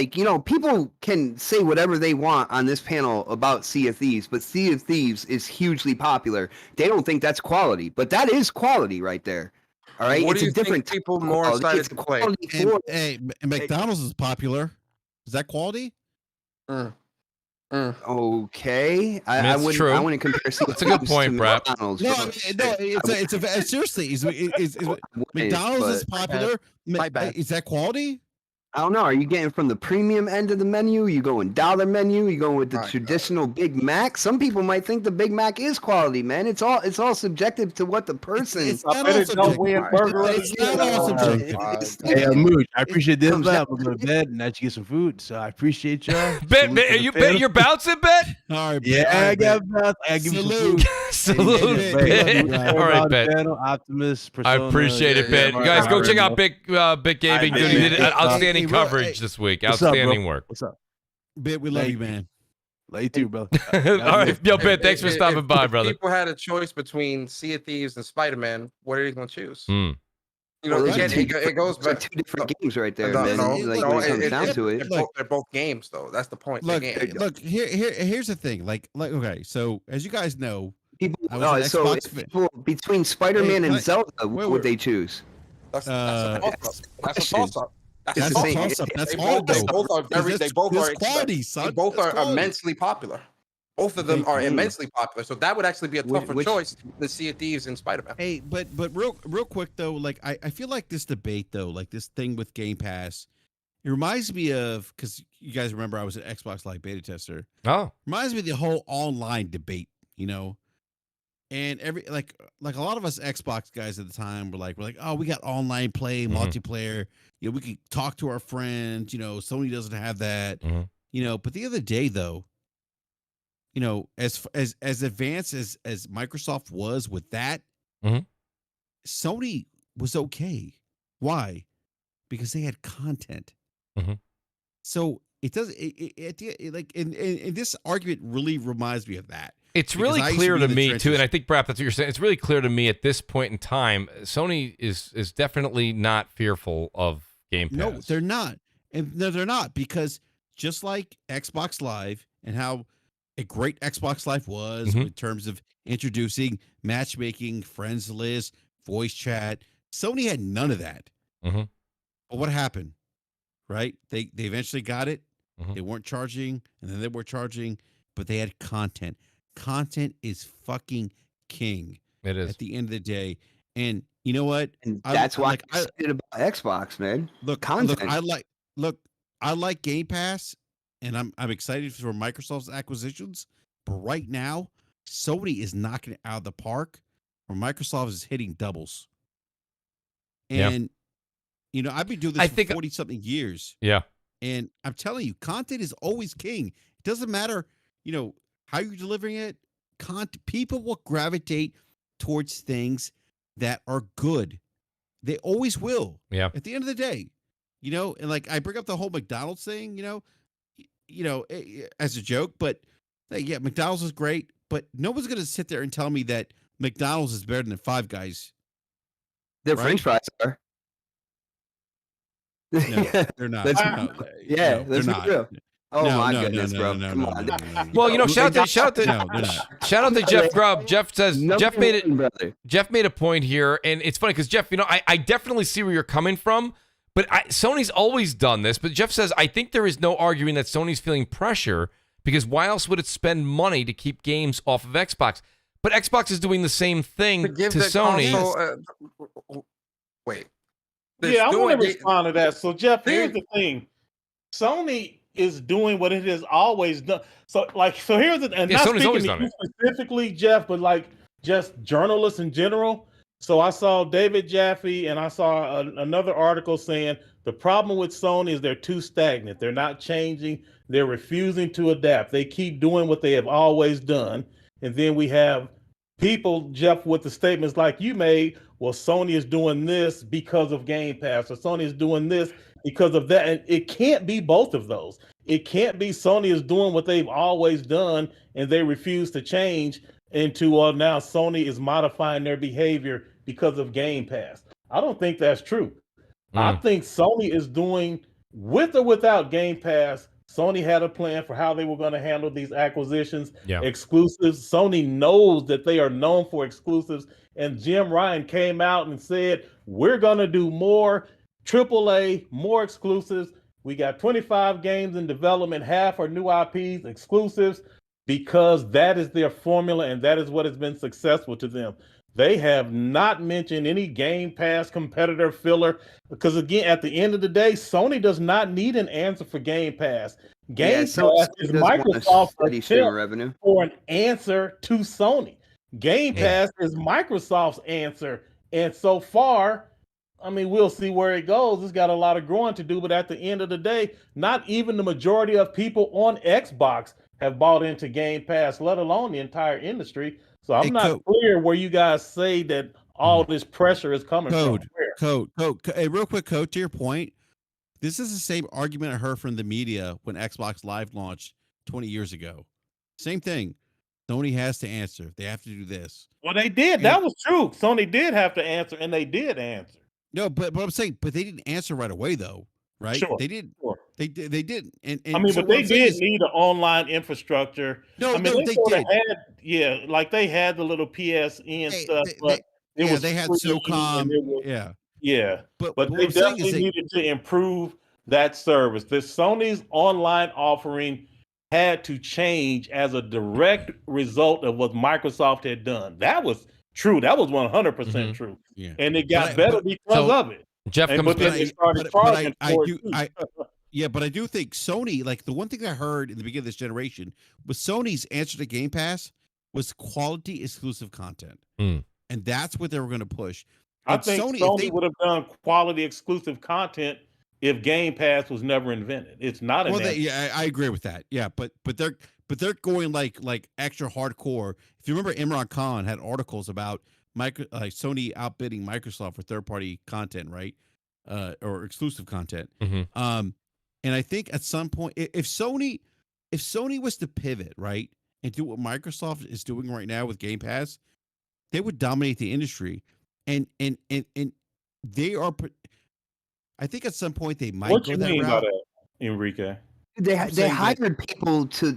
people can say whatever they want on this panel about Sea of Thieves, but Sea of Thieves is hugely popular. They don't think that's quality, but that is quality right there. All right, what do you think people more excited to play? Hey, McDonald's is popular. Is that quality? Okay, I wouldn't compare. That's a good point, Brap. No, it's seriously. Is McDonald's is popular? Is that quality? I don't know. Are you getting from the premium end of the menu? You going dollar menu? You going with the traditional Big Mac? Some people might think the Big Mac is quality, man. It's all subjective to what the person. It's not all subjective. Hey, Mooch, I appreciate this. I'm going to bed and let you get some food, so I appreciate y'all. You're bouncing, Bet? All right, yeah, I got bounced. I give you some food. Salute, Bet. All right, Bet. Optimus, I appreciate it, Bet. You guys, go check out Big Gaming. He did outstanding coverage this week. Outstanding work. What's up? Bit, we love you, man. Love you too, bro. All right, yo, Bit, thanks for stopping by, brother. If people had a choice between Sea of Thieves and Spider-Man, what are you going to choose? It goes back two different games right there. When it comes down to it. They're both games, though. That's the point. Look, here's the thing. Okay, so as you guys know, people between Spider-Man and Zelda, what would they choose? That's a toss-up. That's a toss-up. That's all. They both are immensely popular. Both of them are immensely popular. So that would actually be a tougher choice than Sea of Thieves and Spider-Man. Hey, but real quick though, I feel like this debate though, this thing with Game Pass, it reminds me of, because you guys remember I was an Xbox Live beta tester. Oh, reminds me of the whole online debate, and every a lot of us Xbox guys at the time were like, oh, we got online play, multiplayer. We can talk to our friends. Sony doesn't have that. But the other day though, as advanced as Microsoft was with that, Sony was okay. Why? Because they had content. So it does. And this argument really reminds me of that. It's really clear to me too, and I think perhaps that's what you're saying. It's really clear to me at this point in time, Sony is definitely not fearful of Game Pass. No, they're not, and no, they're not, because just like Xbox Live and how a great Xbox Live was in terms of introducing matchmaking, friends list, voice chat, Sony had none of that. But what happened? right? They eventually got it. Mhm. They weren't charging, and then they were charging, but they had content. Content is fucking king. It is. At the end of the day. And you know what? And that's why I'm excited about Xbox, man. Look, Content. I like Game Pass, and I'm excited for Microsoft's acquisitions. But right now, Sony is knocking it out of the park, or Microsoft is hitting doubles. And you know, I've been doing this for 40-something years. Yeah. And I'm telling you, content is always king. It doesn't matter, you know, how you're delivering it. People will gravitate towards things that are good. They always will. Yeah. At the end of the day, you know, and like I bring up the whole McDonald's thing, you know, as a joke, but yeah, McDonald's is great, but no one's going to sit there and tell me that McDonald's is better than Five Guys. Their French fries are. No, they're not. That's real. Oh my goodness, bro! Come on. Well, you know, shout out to Jeff Grubb. Jeff says Jeff made a point here, and it's funny because Jeff, you know, I definitely see where you're coming from, but Sony's always done this. But Jeff says I think there is no arguing that Sony's feeling pressure because why else would it spend money to keep games off of Xbox? But Xbox is doing the same thing to Sony. Wait. Yeah, I want to respond to that. So, Jeff, here's the thing: Sony is doing what it has always done. So here's the and not Sony's always speaking done to it. you specifically, Jeff, but like just journalists in general. So I saw David Jaffe and I saw another article saying the problem with Sony is they're too stagnant. They're not changing. They're refusing to adapt. They keep doing what they have always done. And then we have people, Jeff, with the statements like you made, well, Sony is doing this because of Game Pass, or Sony is doing this because of that. And it can't be both of those. It can't be Sony is doing what they've always done and they refuse to change into, well, now Sony is modifying their behavior because of Game Pass. I don't think that's true. I think Sony is doing, with or without Game Pass, Sony had a plan for how they were going to handle these acquisitions, exclusives. Sony knows that they are known for exclusives. And Jim Ryan came out and said, we're going to do more AAA, more exclusives. We got 25 games in development, half are new IPs, exclusives, because that is their formula and that is what has been successful to them. They have not mentioned any Game Pass competitor filler because, again, at the end of the day, Sony does not need an answer for Game Pass. Game Pass is Microsoft's attempt for an answer to Sony. Game Pass is Microsoft's answer. And so far, I mean, we'll see where it goes. It's got a lot of growing to do, but at the end of the day, not even the majority of people on Xbox have bought into Game Pass, let alone the entire industry. So I'm not clear where you guys say that all this pressure is coming from. Hey, real quick, Code, to your point, this is the same argument I heard from the media when Xbox Live launched 20 years ago. Same thing. Sony has to answer. They have to do this. Well, they did. That was true. Sony did have to answer, and they did answer. No, but I'm saying, but they didn't answer right away, though, right? Sure. They did. Sure. They didn't. And I mean, so but they did need an online infrastructure. No, I mean, they did. Like they had the little PSN stuff, but they had SOCOM. But they definitely needed to improve that service. The Sony's online offering had to change as a direct result of what Microsoft had done. That was true. That was 100% true. Yeah. And it got better because of it. Jeff comes but then they started charging for it. But I do think Sony, like the one thing I heard in the beginning of this generation was Sony's answer to Game Pass was quality exclusive content. And that's what they were going to push. I think Sony would have done quality exclusive content if Game Pass was never invented. It's not invented. I agree with that. Yeah, but they're going like extra hardcore. If you remember, Imran Khan had articles about Sony outbidding Microsoft for third-party content, right? Or exclusive content. And I think at some point, if Sony was to pivot, right, and do what Microsoft is doing right now with Game Pass, they would dominate the industry. And they are. I think at some point they might go that route. What do you mean by that, Enrique? They hired people to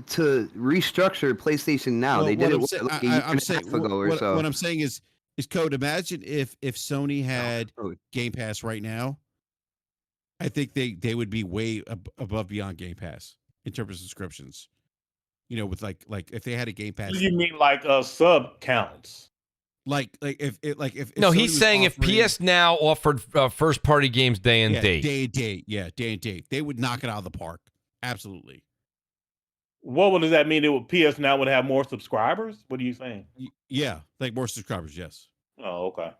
restructure PlayStation Now. They did it like a year and a half ago or so. What I'm saying is Code. Imagine if Sony had Game Pass right now, I think they would be way above beyond Game Pass in terms of subscriptions. You know, with like if they had a Game Pass. You mean like sub counts? If no, Sony he's saying offering, if PS Now offered first party games day and date, day and date, they would knock it out of the park. Absolutely. What does that mean? PS Now would have more subscribers? What are you saying? Yeah, like more subscribers. Yes. Oh, okay.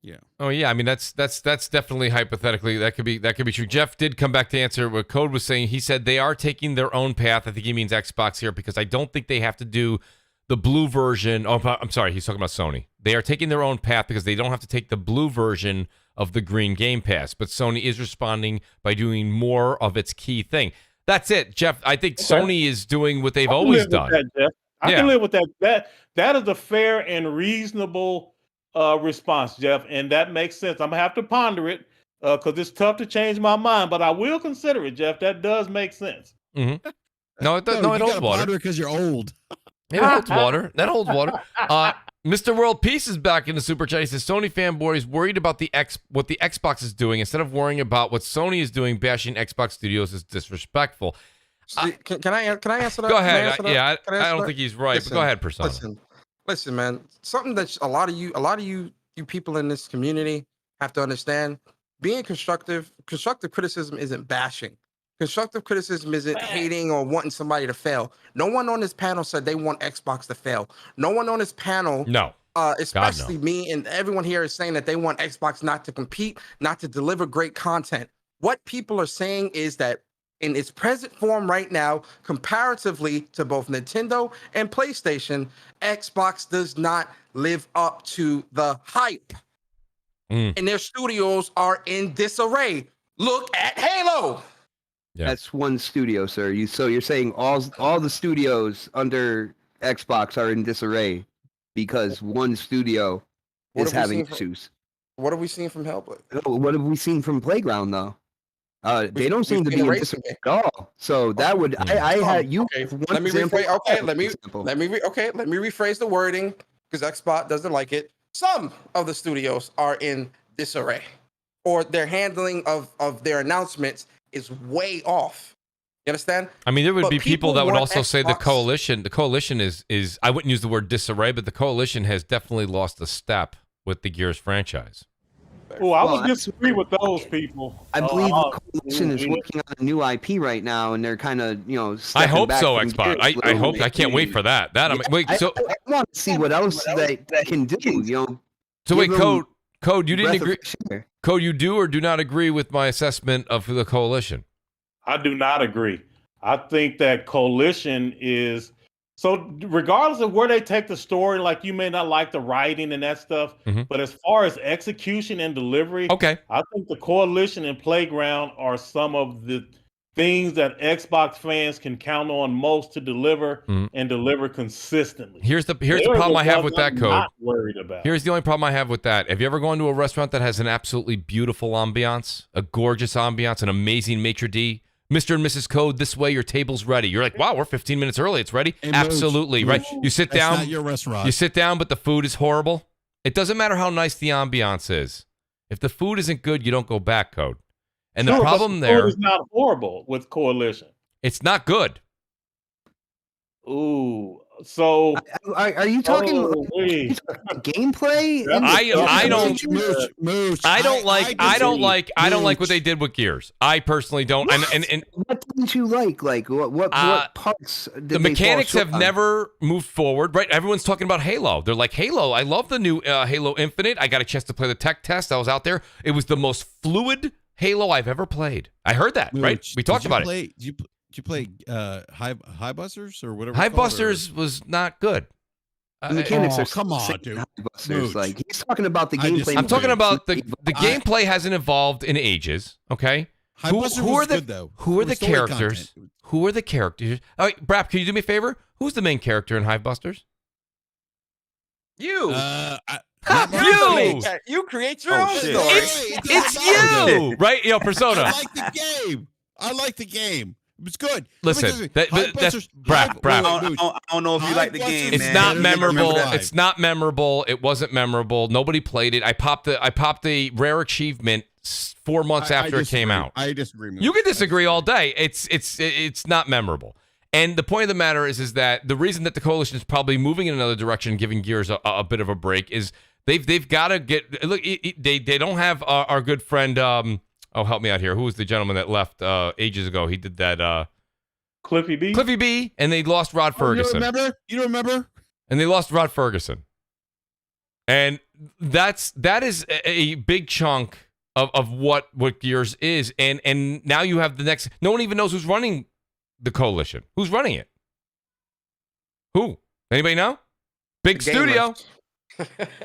Yeah. Oh yeah, I mean that's definitely hypothetically that could be true. Jeff did come back to answer what Code was saying. He said they are taking their own path. I think he means Xbox here because I don't think they have to do the blue version. Oh, I'm sorry, he's talking about Sony. They are taking their own path because they don't have to take the blue version of the green Game Pass. But Sony is responding by doing more of its key thing. That's it, Jeff. I think Sony is doing what they've always done. That, Jeff. I can live with that. That is a fair and reasonable response, Jeff, and that makes sense. I'm gonna have to ponder it because it's tough to change my mind, but I will consider it, Jeff. That does make sense. Mm-hmm. No, it does. No, it holds water because you're old. It holds water. That holds water. Mr. World Peace is back in the super chat. He says Sony fanboys worried about what the Xbox is doing instead of worrying about what Sony is doing. Bashing Xbox Studios is disrespectful. Can I answer that? Go ahead. I don't think he's right. But go ahead, Persona. Listen, man. Something that a lot of you people in this community have to understand: being constructive criticism isn't bashing. Constructive criticism isn't hating or wanting somebody to fail. No one on this panel said they want Xbox to fail. No one on this panel, especially me and everyone here, is saying that they want Xbox not to compete, not to deliver great content. What people are saying is that in its present form right now, comparatively to both Nintendo and PlayStation, Xbox does not live up to the hype. And their studios are in disarray. Look at Halo. Yeah. That's one studio, sir. So you're saying all the studios under Xbox are in disarray because one studio is having issues. What have we seen from Hellblade? What have we seen from Playground though? They don't seem to be in disarray at all. So that would I had you. Okay. Let me rephrase. Let me rephrase the wording because Xbox doesn't like it. Some of the studios are in disarray, or their handling of their announcements is way off. You understand? I mean, there would be people that would also say the coalition is I wouldn't use the word disarray, but the coalition has definitely lost a step with the Gears franchise. Oh, I would disagree with those people. I believe the coalition is working on a new IP right now, and they're kind of, I hope so, Xbox. I hope. I can't wait for that. I want to see what else they can do. So wait, Code, you didn't agree. Code, you do or do not agree with my assessment of the coalition? I do not agree. I think that coalition is so regardless of where they take the story, like you may not like the writing and that stuff, but as far as execution and delivery, I think the coalition and Playground are some of the things that Xbox fans can count on most to deliver and deliver consistently. Here's the problem I have with that, Code. Not worried about. Here's the only problem I have with that. Have you ever gone to a restaurant that has an absolutely beautiful ambiance, a gorgeous ambiance, an amazing maitre d'? Mr. and Mrs. Code, this way your table's ready. You're like, wow, we're 15 minutes early. It's ready. Hey, absolutely, right? You sit down. That's not your restaurant. You sit down, but the food is horrible. It doesn't matter how nice the ambiance is. If the food isn't good, you don't go back, Code. And the problem there is not horrible with coalition. It's not good. Ooh, so are you talking gameplay? I don't Mooch. I don't like what they did with Gears. I personally don't. And what didn't you like? Like what parts? The mechanics have never moved forward, right? Everyone's talking about Halo. They're like, Halo. I love the new Halo Infinite. I got a chance to play the tech test. I was out there. It was the most fluid Halo I've ever played. I heard that, Mooch, right? We talked about it. Did you play High Busters or whatever? High Busters was not good. The mechanics are come on, dude. Like he's talking about the gameplay. I'm talking about the gameplay hasn't evolved in ages. Okay. High Busters was good though. Who are the characters? Content. Who are the characters? All right, BRAP, can you do me a favor? Who's the main character in Hive Busters? You. You create your own story. It's you, right? Persona. I like the game. It's good. Listen, that's BRAP. I don't know if you like the game. It's not memorable. It's not memorable. It wasn't memorable. Nobody played it. I popped the rare achievement 4 months after it came out. I disagree. You can disagree all day. It's not memorable. And the point of the matter is that the reason that the coalition is probably moving in another direction, giving Gears a bit of a break, is they've got to get look. They don't have our good friend. Help me out here. Who was the gentleman that left ages ago? He did that. Cliffy B. Cliffy B. And they lost Rod Ferguson. You don't remember? And they lost Rod Ferguson. And that is a big chunk of what Gears is. And now you have the next. No one even knows who's running the coalition. Who's running it? Who? Anybody know? Big studio.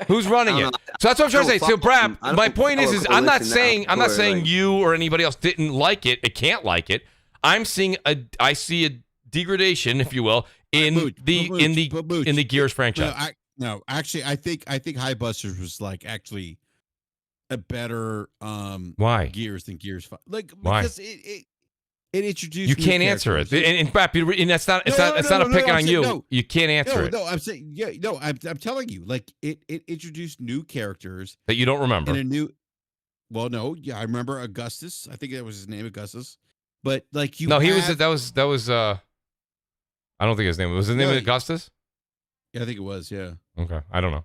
Who's running it? So that's what I'm trying to say. So, BRAP, my point is I'm not saying you or anybody else didn't like it. It can't like it. I see a degradation, if you will, in the Gears franchise. Actually, I think Highbusters was like actually a better why Gears than Gears 5. Like why? Because it introduced. You can't answer it. And BRAP, and that's not a pick on you. No, you can't answer it. No, I'm saying I'm telling you, like it introduced new characters that you don't remember. And a new. Well, no, I remember Augustus. I think that was his name, Augustus. But like you. No, that was. I don't think his name was his name Augustus. Yeah, I think it was. Yeah. Okay, I don't know.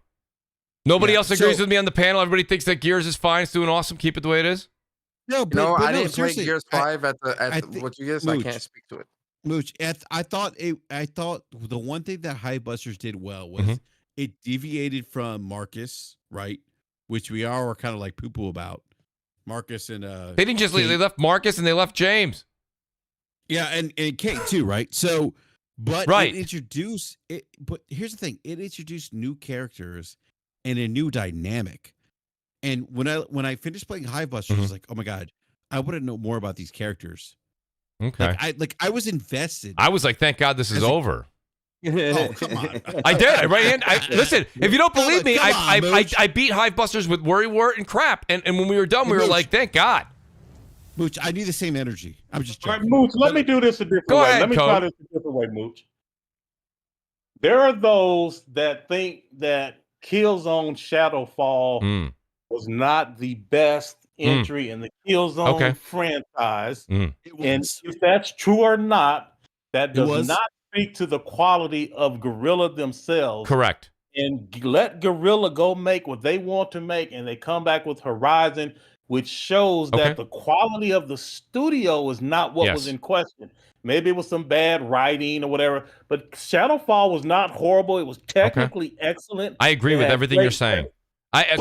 Nobody else agrees with me on the panel. Everybody thinks that Gears is fine. It's doing awesome. Keep it the way it is. No, I didn't play Gears 5 at what you guys. I can't speak to it. Mooch, I thought the one thing that Highbusters did well was it deviated from Marcus, right? Which we are kind of like poo-poo about. Marcus and they didn't just leave. They left Marcus and they left James. Yeah, and Kate too, right? So, but right. It introduced it. But here's the thing: it introduced new characters and a new dynamic. And when I finished playing Highbusters, I was like, oh my god, I want to know more about these characters. Okay, I was invested. I was like, thank God this is over. Oh, come on. I did. Listen, if you don't believe me, I beat Hivebusters with Worrywart and crap. And when we were done, we were like, thank God. Mooch, I need the same energy. I'm just joking. All right, Mooch, let me do this a different way. Let me try this a different way, Mooch. There are those that think that Killzone Shadowfall was not the best entry in the Killzone franchise. And if that's true or not, that does not speak to the quality of Guerrilla themselves. Correct. And let Guerrilla go make what they want to make, and they come back with Horizon, which shows that the quality of the studio is not what was in question. Maybe it was some bad writing or whatever, but Shadowfall was not horrible. It was technically excellent. I agree with everything you're saying. I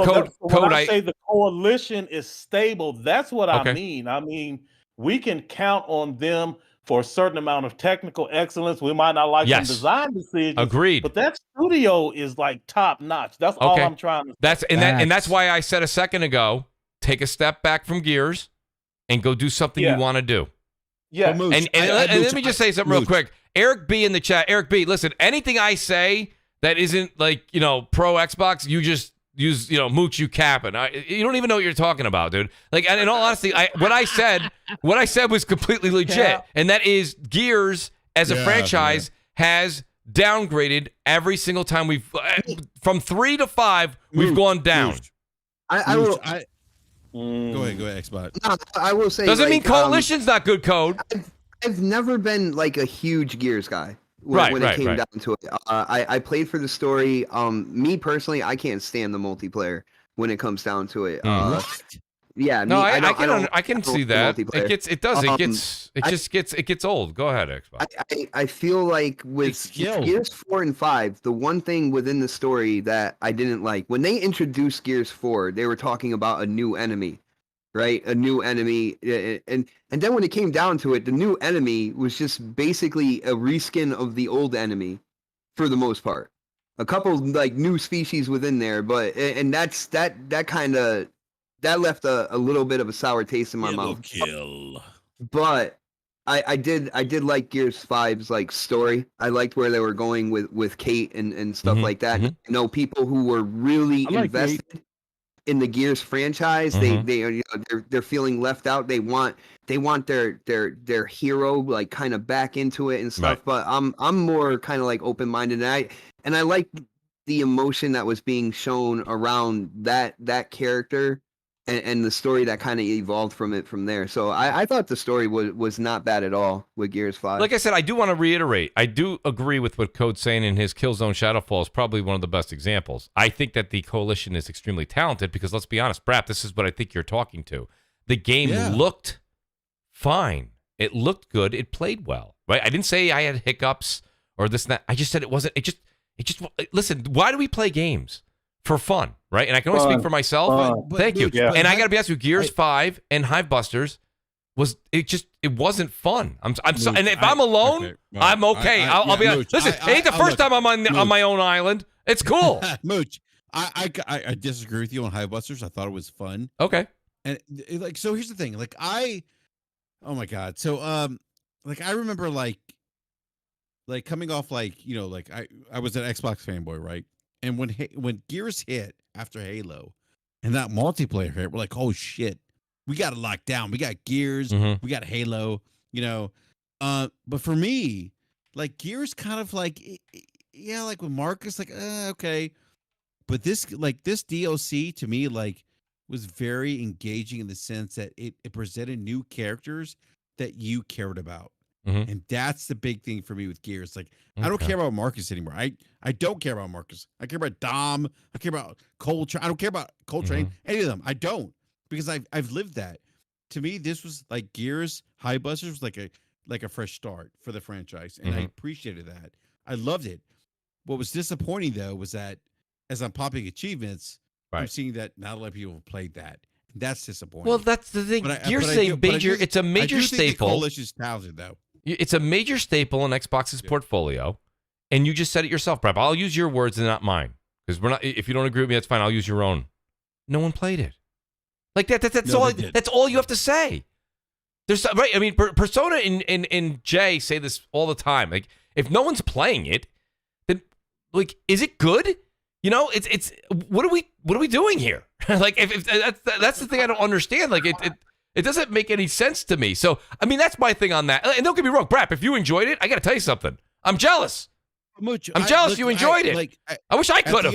say the coalition is stable. That's what I mean. I mean, we can count on them for a certain amount of technical excellence. We might not like some design decisions. Agreed. But that studio is like top notch. That's all I'm trying to say. That's why I said a second ago, take a step back from Gears and go do something you want to do. Yeah. Well, and let me just say something real quick. Eric B in the chat. Eric B, listen, anything I say that isn't like, pro Xbox, you just use, Mooch, you capping. You don't even know what you're talking about, dude. Like, and in all honesty, what I said was completely legit. And that is Gears as a franchise has downgraded every single time we've from 3 to 5, we've gone down. Go ahead, Xbox. No, I will say. Doesn't mean Coalition's not good code. I've never been like a huge Gears guy when it came down to it. I played for the story. Me personally, I can't stand the multiplayer when it comes down to it. Yeah, no, I can see that. It gets old. Go ahead, Xbox. I feel like with Gears 4 and 5, the one thing within the story that I didn't like, when they introduced Gears 4, they were talking about a new enemy, right? A new enemy, and then when it came down to it, the new enemy was just basically a reskin of the old enemy, for the most part. A couple like new species within there, but and that kind of. That left a little bit of a sour taste in my mouth. Kill. But I did like Gears 5's like story. I liked where they were going with Kate and stuff like that. You know, people who were really invested in the Gears franchise, they're feeling left out. They want their hero like kind of back into it and stuff. But I'm more kind of like open-minded, and I like the emotion that was being shown around that character. and the story that kind of evolved from there. So I thought the story was not bad at all with Gears 5. Like I said, I do want to reiterate. I do agree with what Code's saying in his Killzone Shadowfall is probably one of the best examples. I think that the Coalition is extremely talented because, let's be honest, BRAP, this is what I think you're talking to. The game looked fine. It looked good. It played well. Right? I didn't say I had hiccups or this and that. I just said it wasn't. It just. Listen, why do we play games? For fun, right? And I can only speak for myself. Thank you. Yeah. And I got to be honest with you, Gears 5 and Hivebusters it wasn't fun. I'm so, and if I'm alone, I'm okay. I'll be honest. Listen, it ain't the first time I'm on my own island. It's cool. Mooch, I disagree with you on Hivebusters. I thought it was fun. Okay. And like, so here's the thing. Like oh my God. So like I remember like coming off like, you know, like I was an Xbox fanboy, right? And when Gears hit after Halo and that multiplayer hit, we're like, oh shit, we got it locked down. We got Gears, we got Halo, you know. But for me, like Gears kind of like, yeah, like with Marcus, like, okay. But this DLC to me, like, was very engaging in the sense that it presented new characters that you cared about. And that's the big thing for me with Gears. Like, I don't care about Marcus anymore. I don't care about Marcus. I care about Dom. I care about Coltrane. I don't care about Coltrane. Any of them. I don't, because I've lived that. To me, this was like Gears Hivebusters was like a fresh start for the franchise, and I appreciated that. I loved it. What was disappointing though was that as I'm popping achievements, I'm seeing that not a lot of people have played that. That's disappointing. Well, that's the thing. Gears is a major. It's a major staple. The Coalition's talented though. It's a major staple in Xbox's portfolio, and you just said it yourself, Brad. I'll use your words and not mine, because we're not. If you don't agree with me, that's fine. I'll use your own. No one played it. Like that. That's all. That's all you have to say. There's right. I mean, Persona and Jay say this all the time. Like, if no one's playing it, then like, is it good? You know, it's what are we doing here? Like, if that's the thing I don't understand. Like, it doesn't make any sense to me. So, I mean, that's my thing on that. And don't get me wrong, BRAP, if you enjoyed it, I got to tell you something. I'm jealous. Mooch, I'm jealous you enjoyed it. Like, I wish I could have.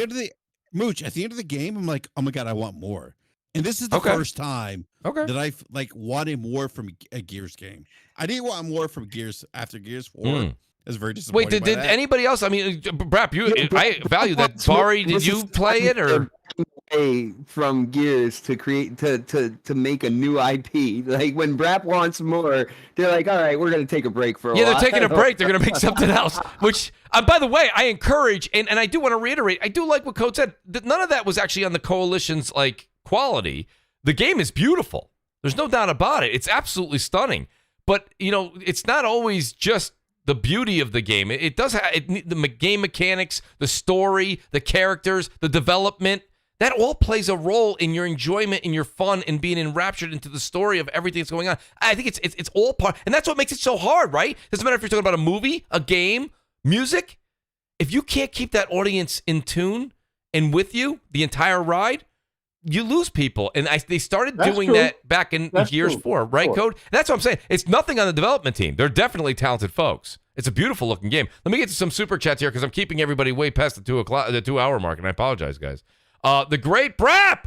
Mooch, at the end of the game, I'm like, oh my God, I want more. And this is the first time that I've like wanted more from a Gears game. I didn't want more from Gears after Gears 4. I was very disappointed. Wait, did anybody else? I mean, BRAP, I value that. Bari, did you play it or? From Gears to create to make a new IP. Like when BRAP wants more, they're like, all right, we're gonna take a break for a while. Yeah, they're taking a break. They're gonna make something else. Which, by the way, I encourage and I do want to reiterate. I do like what Code said. That none of that was actually on the Coalition's like quality. The game is beautiful. There's no doubt about it. It's absolutely stunning. But you know, it's not always just the beauty of the game. It does have the game mechanics, the story, the characters, the development. That all plays a role in your enjoyment and your fun and being enraptured into the story of everything that's going on. I think it's all part, and that's what makes it so hard, right? Doesn't matter if you're talking about a movie, a game, music. If you can't keep that audience in tune and with you the entire ride, you lose people. And they started doing that back in Gears 4, right, Code? And that's what I'm saying. It's nothing on the development team. They're definitely talented folks. It's a beautiful looking game. Let me get to some super chats here because I'm keeping everybody way past the 2 hour mark, and I apologize, guys. The great BRAP.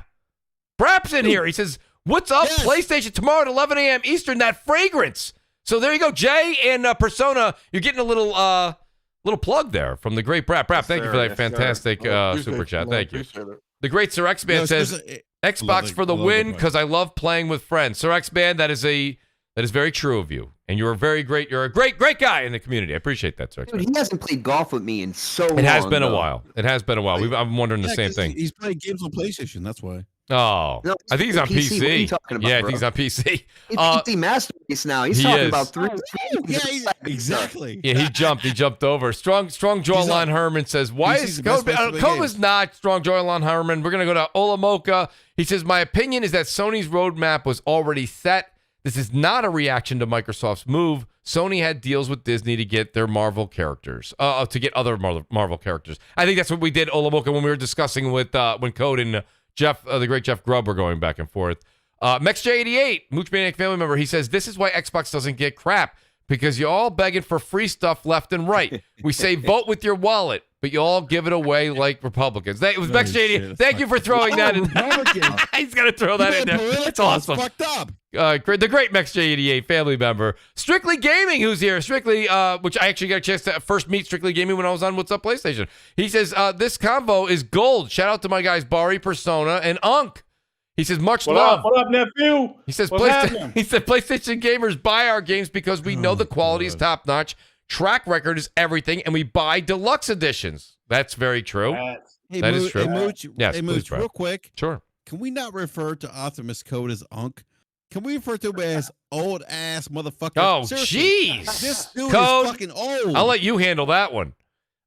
BRAP's in here. He says, what's up, PlayStation, tomorrow at 11 a.m. Eastern, that fragrance. So there you go, Jay and Persona. You're getting a little plug there from the great BRAP. BRAP, thank you for that fantastic super chat. Thank you. The great Sir X-Man says, Xbox for the win because I love playing with friends. Sir X-Man, that is very true of you. And you're a very great, you're a great guy in the community. I appreciate that, sir. Dude, he hasn't played golf with me in so long. It has been a while. It has been a while. I'm wondering the same thing. He's playing games on PlayStation. That's why. Oh, no, I think he's on PC. What are you talking about, I think he's on PC. He's PC Master Race now. He's talking about 3. Exactly. Yeah, he jumped over. Strong jawline Herman says, why is Code is not strong jawline Herman? We're gonna go to Olamoka. He says, my opinion is that Sony's roadmap was already set. This is not a reaction to Microsoft's move. Sony had deals with Disney to get their Marvel characters, to get other Marvel characters. I think that's what we did, Olamoka, when we were discussing with when Code and Jeff, the great Jeff Grubb, were going back and forth. MexJ88, Mooch Maniac family member, he says, this is why Xbox doesn't get crap. because you're all begging for free stuff left and right. We say vote with your wallet, but you all give it away like Republicans. It was MexJD. Thank you for throwing that in. He's going to throw that in there. That's awesome. Fucked up. The great MexJ88 family member. Strictly Gaming, who's here. Strictly, which I actually got a chance to first meet Strictly Gaming when I was on What's Up PlayStation. He says, this convo is gold. Shout out to my guys, Bari, Persona, and Unk. He says, much love. What up, nephew? He says, PlayStation gamers buy our games because we know the quality is top notch. Track record is everything, and we buy deluxe editions. That's very true. That is true. Hey, Mooch, yes, hey, Mooch, real quick. Sure. Can we not refer to Optimus Code as Unk? Can we refer to him as old ass motherfucker? Oh, jeez. jeez. This dude Code, is fucking old. I'll let you handle that one.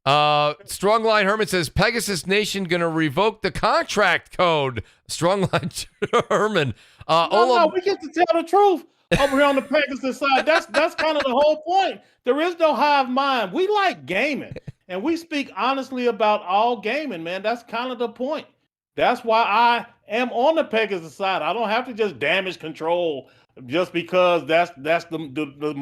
Strongline Herman says Pegasus Nation gonna revoke the contract code. Strongline Herman. No, we get to tell the truth over here on the Pegasus side. That's kind of the whole point. There is no hive mind. We like gaming, and we speak honestly about all gaming, man. That's kind of the point. That's why I am on the Pegasus side. I don't have to just damage control just because that's the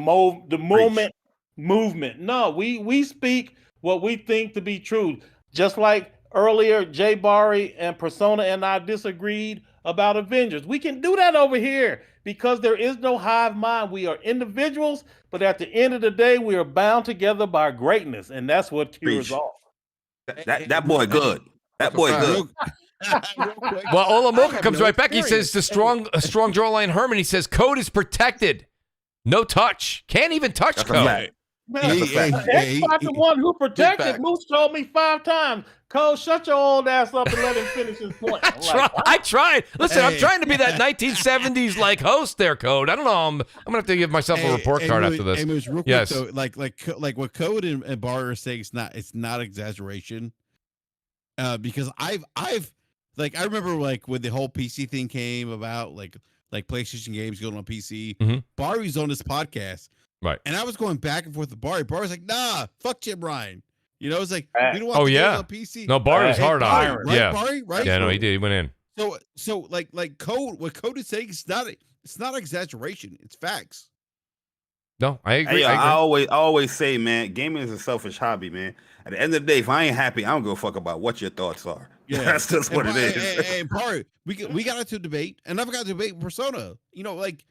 movement. No, we speak what we think to be true. Just like earlier, Jay Bari and Persona and I disagreed about Avengers. We can do that over here because there is no hive mind. We are individuals, but at the end of the day, we are bound together by greatness, and that's what cures all. That boy good. That boy good. Well, Olamoka comes right back. He says the strong jawline Herman. He says code is protected, no touch. Can't even touch code. Man, Xbox the one who protected. Moose told me 5 times, Cole, shut your old ass up and let him finish his point. I tried. Listen, I'm trying to be that 1970s like host there, Code. I don't know. I'm gonna have to give myself a report card after this. Moose, real quick, though, like what Code and Bar are saying, it's not exaggeration. Because I've like I remember like when the whole PC thing came about, like PlayStation games going on PC. Barry's on this podcast. Right. And I was going back and forth with Barry. Barry's like, nah, fuck Jim Ryan. You know, it's like, we don't want to go on PC. No, Barry was hard on it. Right, yeah. Barry, right? Yeah, no, he did. He went in. So like Code, what Code is saying, it's not exaggeration. It's facts. No, I agree. Hey, I always say, man, gaming is a selfish hobby, man. At the end of the day, if I ain't happy, I don't give a fuck about what your thoughts are. Yeah, that's just what it is. Hey, Barry, we got into debate, and I've got to debate Persona. You know, like,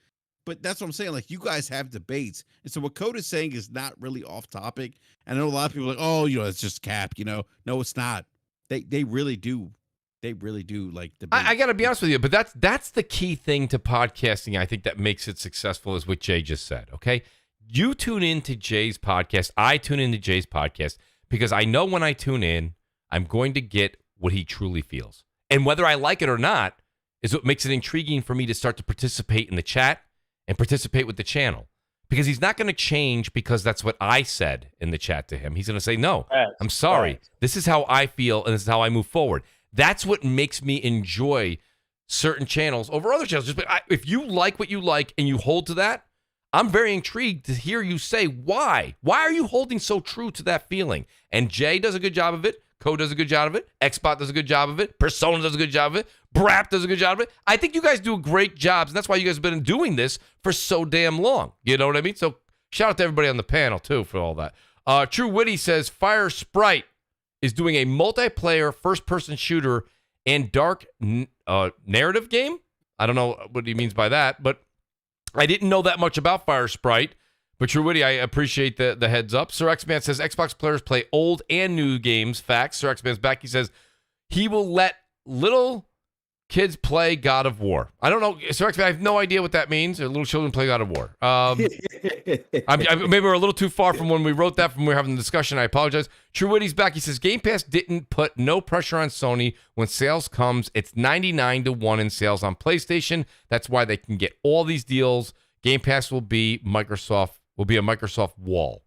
but that's what I'm saying. Like, you guys have debates, and so what Code is saying is not really off topic. And I know a lot of people are like, oh, you know, it's just cap. You know, no, it's not. They really do. They really do like debate. I got to be honest with you, but that's the key thing to podcasting. I think that makes it successful is what Jay just said. Okay, you tune into Jay's podcast. I tune into Jay's podcast because I know when I tune in, I'm going to get what he truly feels, and whether I like it or not is what makes it intriguing for me to start to participate in the chat and participate with the channel, because he's not going to change because that's what I said in the chat to him. He's going to say, no, I'm sorry. This is how I feel, and this is how I move forward. That's what makes me enjoy certain channels over other channels. Just if you like what you like and you hold to that, I'm very intrigued to hear you say why. Why are you holding so true to that feeling? And Jay does a good job of it. Code does a good job of it. Xbot does a good job of it. Persona does a good job of it. BRAP does a good job of it. I think you guys do great jobs, and that's why you guys have been doing this for so damn long. You know what I mean? So shout out to everybody on the panel, too, for all that. TrueWiddy says, Fire Sprite is doing a multiplayer first-person shooter and dark narrative game. I don't know what he means by that, but I didn't know that much about Fire Sprite. But TrueWiddy, I appreciate the heads up. Sir X-Man says Xbox players play old and new games. Facts. Sir X-Man's back. He says he will let little kids play God of War. I don't know. Sir X-Man, I have no idea what that means. Or little children play God of War. Maybe we're a little too far from when we wrote that, from when we were having the discussion. I apologize. TrueWiddy's back. He says Game Pass didn't put no pressure on Sony. When sales comes, it's 99-1 in sales on PlayStation. That's why they can get all these deals. Game Pass will be a Microsoft wall.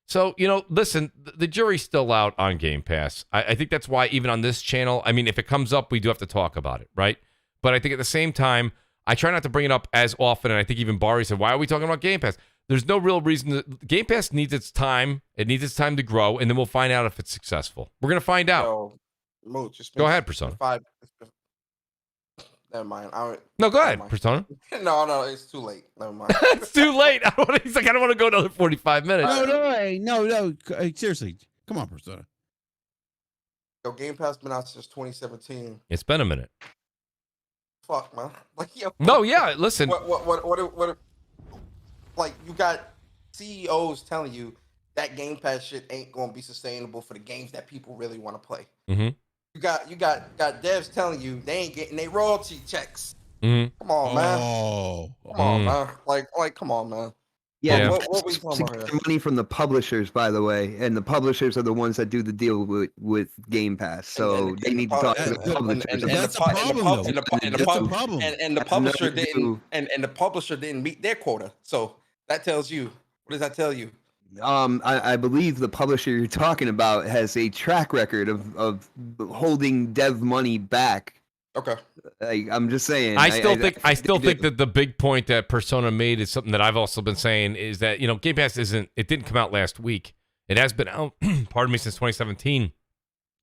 So, you know, listen, the jury's still out on Game Pass. I think that's why even on this channel, I mean, if it comes up, we do have to talk about it, right? But I think at the same time, I try not to bring it up as often, and I think even Barry said, why are we talking about Game Pass? There's no real reason. Game Pass needs its time. It needs its time to grow, and then we'll find out if it's successful. We're going to find out. Mooch, Go ahead, Persona. Never mind. No, go ahead, Persona. No, it's too late. Never mind. It's too late. He's like, I don't want to go another 45 minutes. No. Seriously, come on, Persona. Yo, Game Pass been out since 2017. It's been a minute. Fuck, man. Like, yo. No, yeah. Listen. What? Like, you got CEOs telling you that Game Pass shit ain't gonna be sustainable for the games that people really want to play. Mm-hmm. You got devs telling you they ain't getting their royalty checks. Mm-hmm. Come on, man. Come on, man. Like, come on, man. Yeah, what we talking about here? Money from the publishers, by the way, and the publishers are the ones that do the deal with Game Pass. So they need to talk to the publishers. That's the problem. And the publisher didn't, and the publisher didn't meet their quota. So that tells you. What does that tell you? I believe the publisher you're talking about has a track record of holding dev money back. Okay. I'm just saying. I still think that the big point that Persona made is something that I've also been saying is that, Game Pass it didn't come out last week. It has been out, pardon me, since 2017.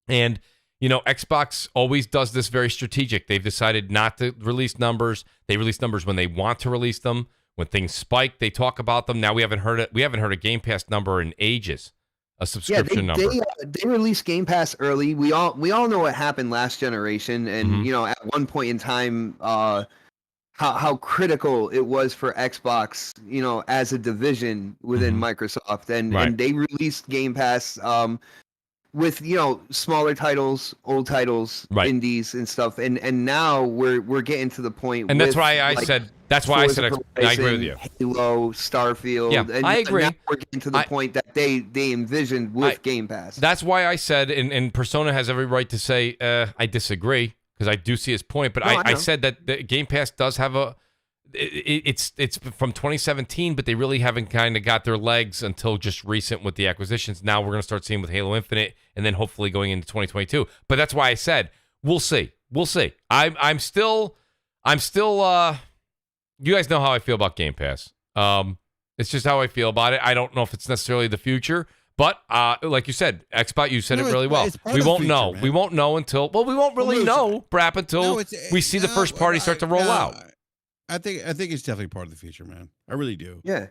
And, Xbox always does this very strategic. They've decided not to release numbers. They release numbers when they want to release them. When things spike, they talk about them. Now we haven't heard a Game Pass number in ages. A subscription number. They released Game Pass early. We all know what happened last generation, and at one point in time, how critical it was for Xbox, as a division within Microsoft, and they released Game Pass with smaller titles, old titles, indies and stuff, and now we're getting to the point. And that's why I said. That's why I said I agree with you. Halo, Starfield. Yeah, and I agree. Now we're getting to the point that they envisioned with Game Pass. That's why I said, and Persona has every right to say I disagree because I do see his point. But I said that the Game Pass does have it's from 2017, but they really haven't kind of got their legs until just recent with the acquisitions. Now we're going to start seeing with Halo Infinite, and then hopefully going into 2022. But that's why I said we'll see. I'm still. You guys know how I feel about Game Pass. It's just how I feel about it. I don't know if it's necessarily the future, but like you said, Xbox, you said it really well. We won't know. Man. We won't know until we won't really know, BRAP, until we see the first party start to roll out. I think it's definitely part of the future, man. I really do. Yeah.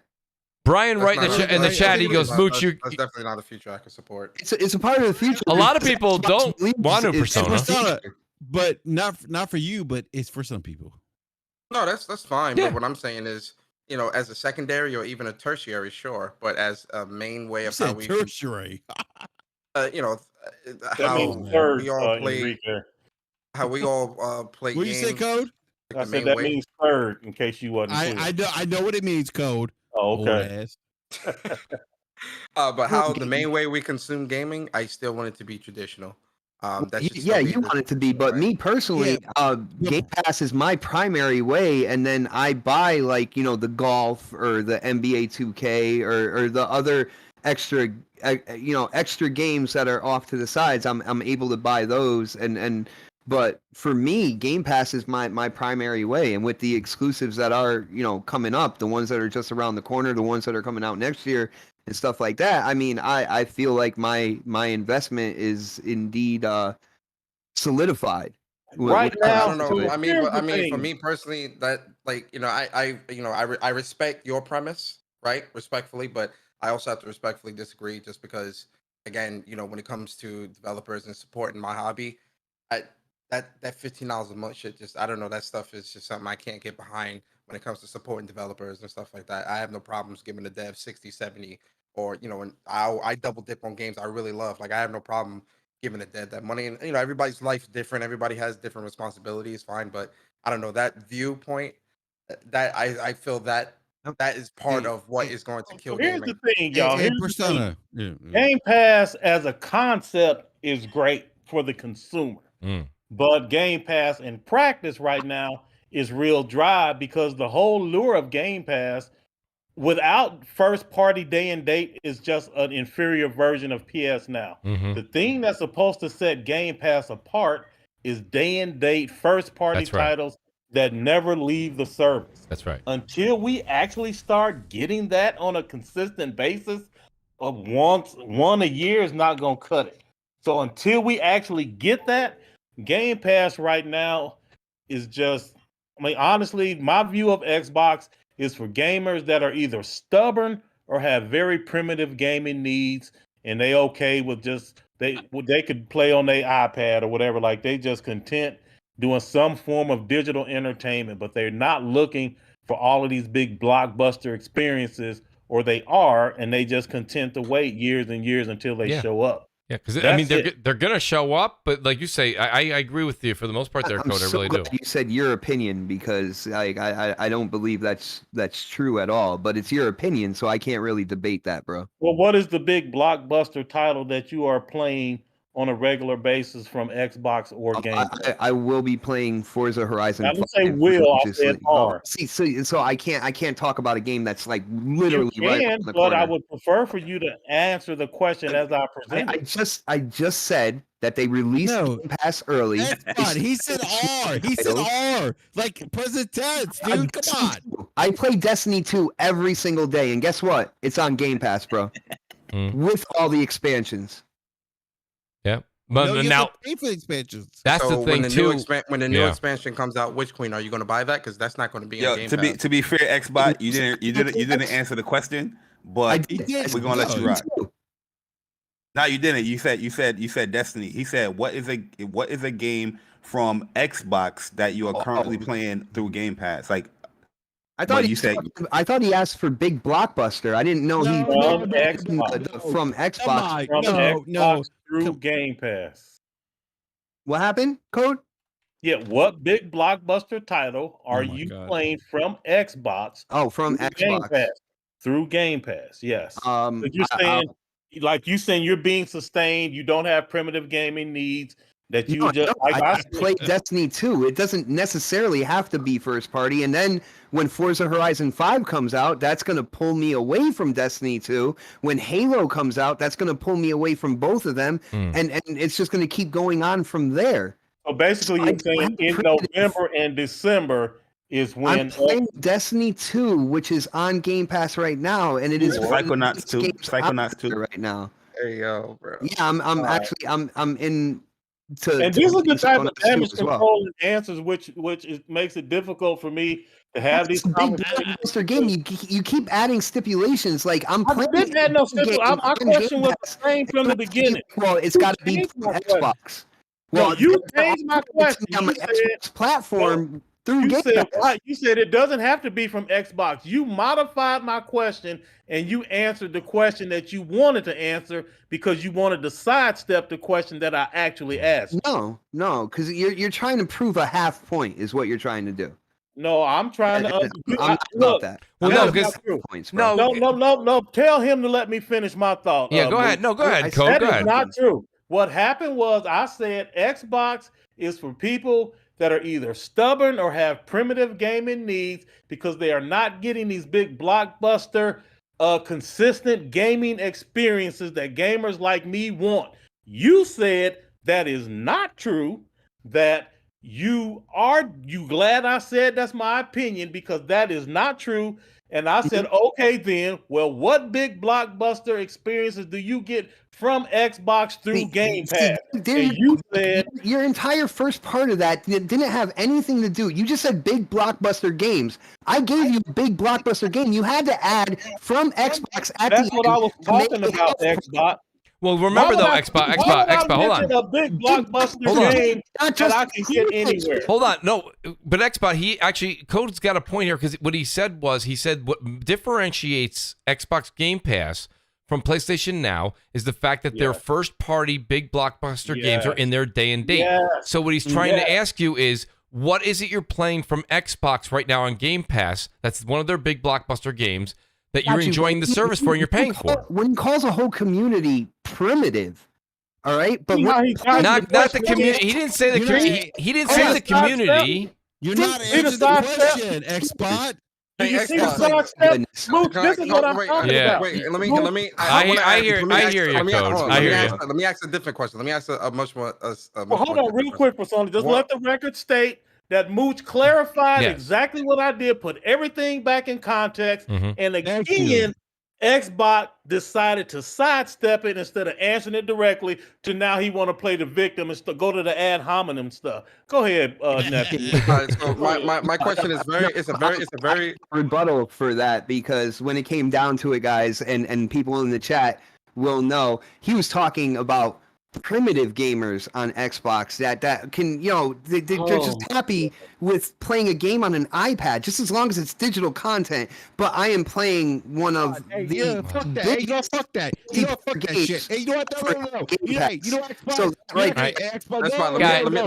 Brian, right in the chat, he goes, Mooch, that's definitely not a future I can support. It's a part of the future. A lot of people don't want to Persona. But not for you, but it's for some people. No, that's fine. Yeah. But what I'm saying is, as a secondary or even a tertiary, sure. But as a main way of how we tertiary, how we all play, how we all play. What did you say, Code? I said that means third. In case you wasn't. I know what it means, Code. Oh, okay. But how the main way we consume gaming, I still want it to be traditional. You want it to be, but me personally, Game Pass is my primary way, and then I buy the golf or the NBA 2K or the other extra games that are off to the sides. I'm able to buy those, but for me, Game Pass is my primary way, and with the exclusives that are coming up, the ones that are just around the corner, the ones that are coming out next year, and stuff like that. I mean, I feel like my investment is indeed solidified. Right now, I don't know. I mean, for me personally, that I respect your premise, right? Respectfully, but I also have to respectfully disagree, just because, again, when it comes to developers and supporting my hobby, that $15 a month shit, I don't know. That stuff is just something I can't get behind. When it comes to supporting developers and stuff like that, I have no problems giving the dev 60, 70, or and I double dip on games I really love. Like, I have no problem giving the dev that money. And everybody's life's different. Everybody has different responsibilities. Fine, but I don't know, that viewpoint. That I feel that is part of what is going to kill. Here's gaming. the thing, y'all. Here's Persona. Game Pass as a concept is great for the consumer, but Game Pass in practice right now is real dry, because the whole lure of Game Pass without first party day and date is just an inferior version of PS Now. The thing that's supposed to set Game Pass apart is day and date first party titles that never leave the service. That's right. Until we actually start getting that on a consistent basis, of one a year is not going to cut it. So until we actually get that, Game Pass right now is just, I mean, honestly, my view of Xbox is for gamers that are either stubborn or have very primitive gaming needs, and they okay with just they could play on their iPad or whatever. Like they just content doing some form of digital entertainment, but they're not looking for all of these big blockbuster experiences, or they are, and they just content to wait years and years until they show up. Yeah, because I mean they're gonna show up, but like you say, I agree with you for the most part. There, Code, I really do. You said your opinion because I don't believe that's true at all. But it's your opinion, so I can't really debate that, bro. Well, what is the big blockbuster title that you are playing on a regular basis from Xbox or Game Pass? I will be playing Forza Horizon. I didn't say will, I said are. See, so I can't talk about a game that's like literally you can, right. But corner. I would prefer for you to answer the question as I presented. I just said that they released Game Pass early. He said R. He said R. Like present tense, dude. Come on. I play Destiny 2 every single day, and guess what? It's on Game Pass, bro. With all the expansions. Yeah, but now pay for the expansions. That's the thing too. When the new expansion comes out, Witch Queen, are you going to buy that? Because that's not going to be in Game Pass. To be fair, Xbox, you didn't answer the question, but we're gonna let you rock. No, you didn't. You said Destiny. He said what is a game from Xbox that you are currently playing through Game Pass? Like I thought he asked for big blockbuster. I didn't know he from Xbox. From Xbox. From Xbox through Game Pass. What happened, Code? Yeah, what big blockbuster title are you playing from Xbox? Oh, from Xbox. Game Pass, through Game Pass, yes. So you're saying, you're being sustained, you don't have primitive gaming needs. That you I play Destiny 2. It doesn't necessarily have to be first party. And then when Forza Horizon 5 comes out, that's going to pull me away from Destiny 2. When Halo comes out, that's going to pull me away from both of them. And it's just going to keep going on from there. So basically, you're saying in November and December is when I'm playing Destiny 2, which is on Game Pass right now, and it is Psychonauts 2. Psychonauts 2 right now. There you go, bro. Yeah, I'm in. And this is the type of damage control and answers which makes it difficult for me to have these conversations. Blockbuster game, you keep adding stipulations. Like I'm playing. I didn't add no stipulations. Our question was the same from the beginning. Well, it's got to be from Xbox. Well, you changed my question. On my Xbox platform through Game Pass. You said it doesn't have to be from Xbox. You modified my question and you answered the question that you wanted to answer because you wanted to sidestep the question that I actually asked. No, because you're trying to prove a half point is what you're trying to do. No, I'm trying to. I'm not that. Well, no. Tell him to let me finish my thought. Yeah, go ahead. No, go ahead, Cole. That is not true. What happened was I said Xbox is for people that are either stubborn or have primitive gaming needs because they are not getting these big blockbuster, consistent gaming experiences that gamers like me want. You said that is not true, that you glad I said that's my opinion because that is not true. And I said, okay, then, well, what big blockbuster experiences do you get from Xbox through Game Pass? And you said your entire first part of that didn't have anything to do. You just said big blockbuster games. I gave you a big blockbuster game. You had to add from Xbox at the end. That's what I was talking about, Xbox. Well, remember though, Xbox, hold on. A big blockbuster game that I can get anywhere. Hold on, no, but Xbox, Code's got a point here because what he said was, what differentiates Xbox Game Pass from PlayStation Now is the fact that their first-party big blockbuster games are in their day and date. So what he's trying to ask you is, what is it you're playing from Xbox right now on Game Pass? That's one of their big blockbuster games that you're enjoying the service for and you're paying for. When he calls a whole community primitive, all right? But not the community. He didn't say the community. He didn't say the community. You're not answering the question, Xbox. Do you see the side step? Mooch, this is what I'm talking about. Wait, let me. I hear you, Coach. I hear you. Let me ask a different question. Let me ask a much more. Well, hold on, real quick, Persona. Just let the record state that Mooch clarified exactly what I did, put everything back in context, and again, Xbox decided to sidestep it instead of answering it directly to now he want to play the victim and go to the ad hominem stuff. Go ahead, nephew. So my question is it's a very rebuttal for that, because when it came down to it, guys, and people in the chat will know, he was talking about primitive gamers on Xbox that can, they're just happy with playing a game on an iPad, just as long as it's digital content. But I am playing one of fuck that. Hey, fuck that. Fuck that shit. Hey, you know what? No. Xbox. So, right. That's fine.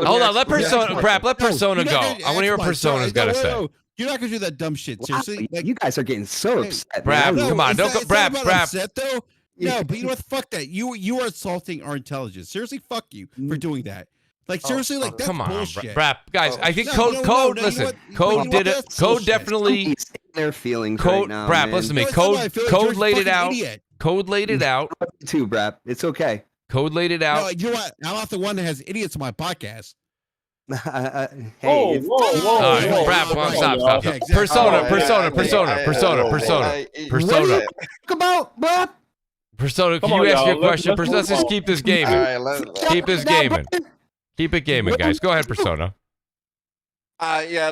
Hold on. Let Persona Let Persona go. I want to hear what Persona's got to say. You're not gonna do that dumb shit. Seriously, you guys are getting so upset. BRAP, come on, don't go. BRAP. Upset, though? No, but you know what? Fuck that. You are assaulting our intelligence. Seriously, fuck you for doing that. Like seriously, like that's come on, bullshit. BRAP, guys. I think Code. Listen, Code did it. Code definitely. Their feelings Code, right now. BRAP, listen to me. Code laid it out. Code laid it out. Too, BRAP. It's okay. Code laid it out. No, you know what? I'm not the one that has idiots on my podcast. Hey, whoa. BRAP, stop. Okay, Persona. Talk about BRAP. Persona, can you ask your question? Let's just keep this gaming. Keep this gaming. Keep it gaming, guys. Go ahead, Persona. Yeah,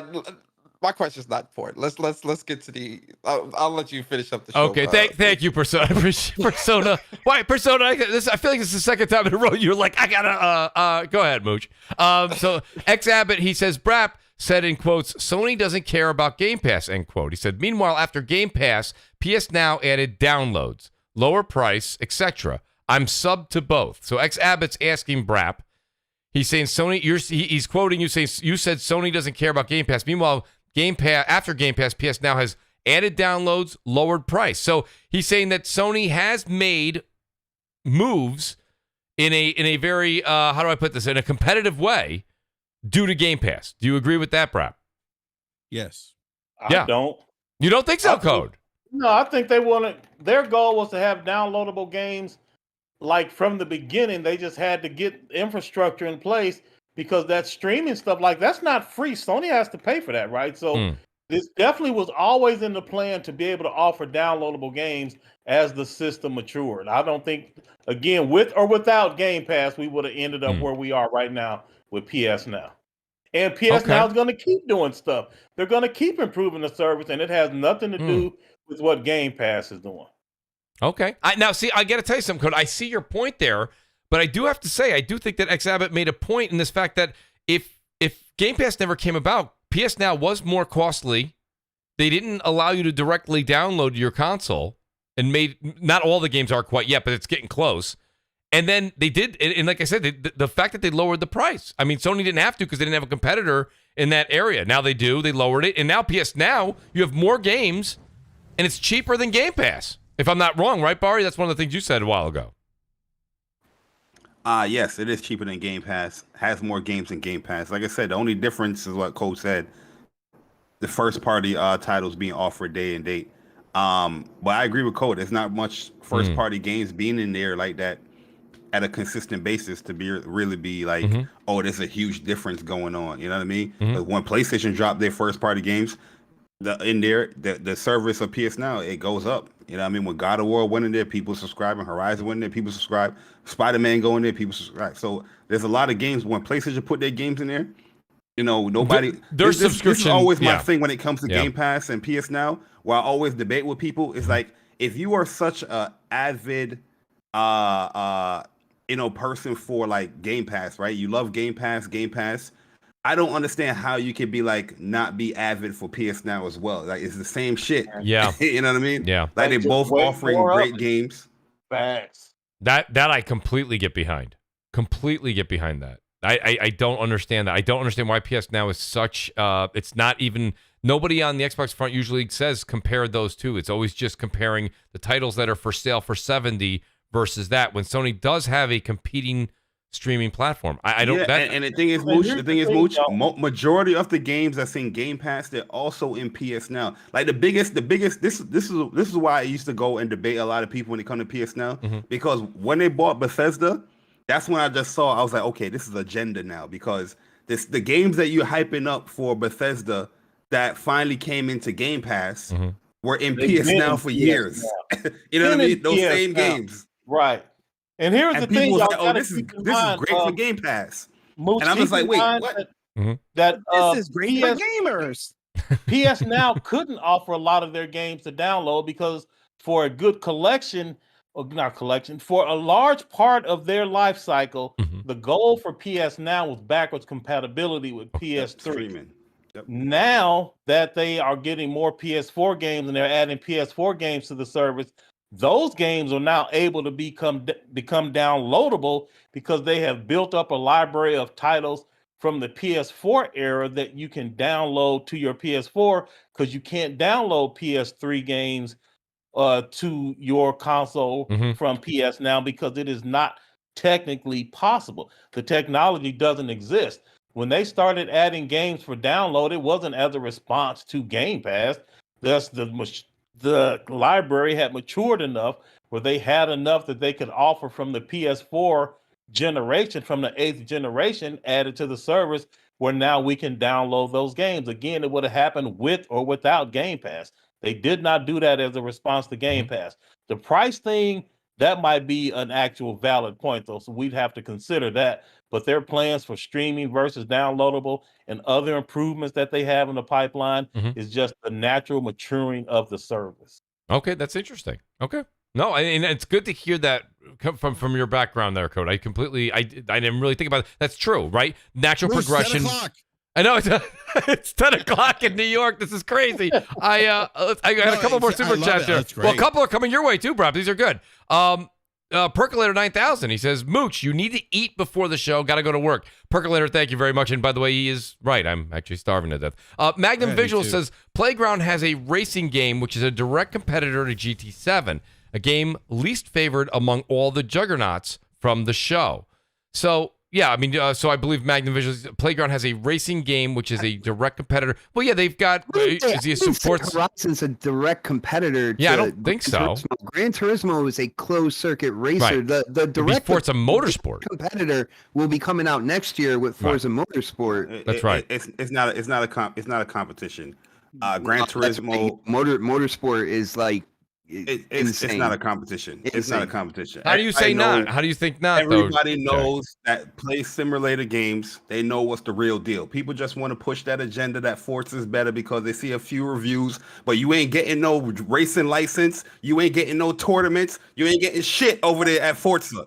my question's not important. Let's get to the. I'll let you finish up the show. Okay, thank you, Persona. Persona. Why, Persona? I feel like this is the second time in a row you're like, I gotta. Go ahead, Mooch. So X Abbott, he says, BRAP said in quotes, Sony doesn't care about Game Pass, end quote. He said, meanwhile, after Game Pass, PS Now added downloads, lower price, etc. I'm subbed to both. So X Abbott's asking BRAP. He's saying Sony. He's quoting you saying you said Sony doesn't care about Game Pass. Meanwhile, after Game Pass, PS Now has added downloads, lowered price. So he's saying that Sony has made moves in a very how do I put this, in a competitive way due to Game Pass. Do you agree with that, BRAP? Yes. I don't. You don't think so, Code? No, I think they wanted. Their goal was to have downloadable games. Like from the beginning, they just had to get infrastructure in place, because that streaming stuff, like that's not free. Sony has to pay for that, right? So this definitely was always in the plan to be able to offer downloadable games as the system matured. I don't think, again, with or without Game Pass, we would have ended up where we are right now with PS Now. And PS Now is going to keep doing stuff. They're going to keep improving the service, and it has nothing to do with what Game Pass is doing. Okay. Now, see, I got to tell you something, Code. I see your point there, but I do have to say, I do think that X Abbott made a point in this fact that if Game Pass never came about, PS Now was more costly. They didn't allow you to directly download your console, and not all the games are quite yet, but it's getting close. And then they did, and like I said, the fact that they lowered the price. I mean, Sony didn't have to because they didn't have a competitor in that area. Now they do. They lowered it, and now PS Now, you have more games, and it's cheaper than Game Pass. If I'm not wrong, right, Barry? That's one of the things you said a while ago. Yes, it is cheaper than Game Pass. Has more games than Game Pass. Like I said, the only difference is what Cole said. The first party titles being offered day and date. But I agree with Cole. There's not much first party games being in there like that at a consistent basis to really be like, oh, there's a huge difference going on. You know what I mean? But when PlayStation dropped their first party games, the service of PS Now, it goes up. You know what I mean? When God of War went in there, people subscribing. Horizon went in there, people subscribe. Spider-Man go in there, people subscribe. So there's a lot of games. When PlayStation put their games in there, nobody. Their subscription. This is always my thing when it comes to Game Pass and PS Now. Where I always debate with people is like, if you are such a avid, person for like Game Pass, right? You love Game Pass. I don't understand how you could be like not be avid for PS Now as well. Like it's the same shit. Yeah. You know what I mean? Yeah. Like they're both offering great games. Facts. That I completely get behind. Completely get behind that. I don't understand that. I don't understand why PS Now is such it's not even, nobody on the Xbox front usually says compare those two. It's always just comparing the titles that are for sale for $70 versus that, when Sony does have a competing streaming platform. I don't. Yeah, and the thing is, Mooch. Majority of the games that's in Game Pass, they're also in PS Now. Like the biggest. This is why I used to go and debate a lot of people when it comes to PS Now, because when they bought Bethesda, that's when I just saw. I was like, okay, this is agenda now, because the games that you're hyping up for Bethesda that finally came into Game Pass were in PS Now for years. You know what I mean? Those same games. Right. And here's the thing, y'all oh, this is great for Game Pass. Mooch, and I'm just like, wait, what? That this is great for gamers. PS Now couldn't offer a lot of their games to download because for a good collection, or not collection, for a large part of their life cycle, the goal for PS Now was backwards compatibility with PS3. Yep. Now that they are getting more PS4 games and they're adding PS4 games to the service, those games are now able to become downloadable because they have built up a library of titles from the PS4 era that you can download to your PS4 because you can't download PS3 games to your console from PS Now because it is not technically possible. The technology doesn't exist. When they started adding games for download, it wasn't as a response to Game Pass. Thus, the library had matured enough where they had enough that they could offer from the PS4 generation, from the 8th generation, added to the service, where now we can download those games. Again, it would have happened with or without Game Pass. They did not do that as a response to Game Pass. The price thing, that might be an actual valid point, though, so we'd have to consider that. But their plans for streaming versus downloadable and other improvements that they have in the pipeline is just the natural maturing of the service. Okay, that's interesting. Okay. No, and it's good to hear that from your background there, Code. I didn't really think about it. That's true, right? Natural progression. 10 o'clock. I know it's 10 o'clock in New York. This is crazy. I got a couple more super chats here. Well, a couple are coming your way too, Brap. These are good. Percolator 9000. He says, Mooch, you need to eat before the show. Got to go to work. Percolator, thank you very much. And by the way, he is right. I'm actually starving to death. Magnum Visual says, Playground has a racing game which is a direct competitor to GT7, a game least favored among all the juggernauts from the show. So, yeah, I mean, so I believe Magnum Visual Playground has a racing game which is a direct competitor. Well, yeah, they've got. Is he a supports? Horizon's a direct competitor. Yeah, I don't think so. Gran Turismo is a closed circuit racer. Right. The direct Forza Motorsport competitor will be coming out next year with Forza Motorsport. That's right. It's not a competition. Gran Turismo Motorsport is like. It's not a competition. It's not a competition. How do you say not? How do you think not? Everybody knows that play simulator games. They know what's the real deal. People just want to push that agenda that Forza is better because they see a few reviews, but you ain't getting no racing license. You ain't getting no tournaments. You ain't getting shit over there at Forza.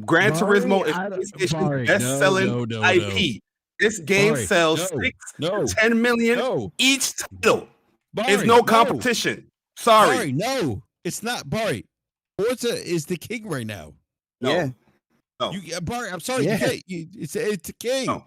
Gran Turismo is best-selling IP. This game sells 6 to 10 million each title. There's no competition. Sorry. Barry, no, it's not Barry. Forza is the king right now. No. Barry, I'm sorry. Yeah. It's the king. No.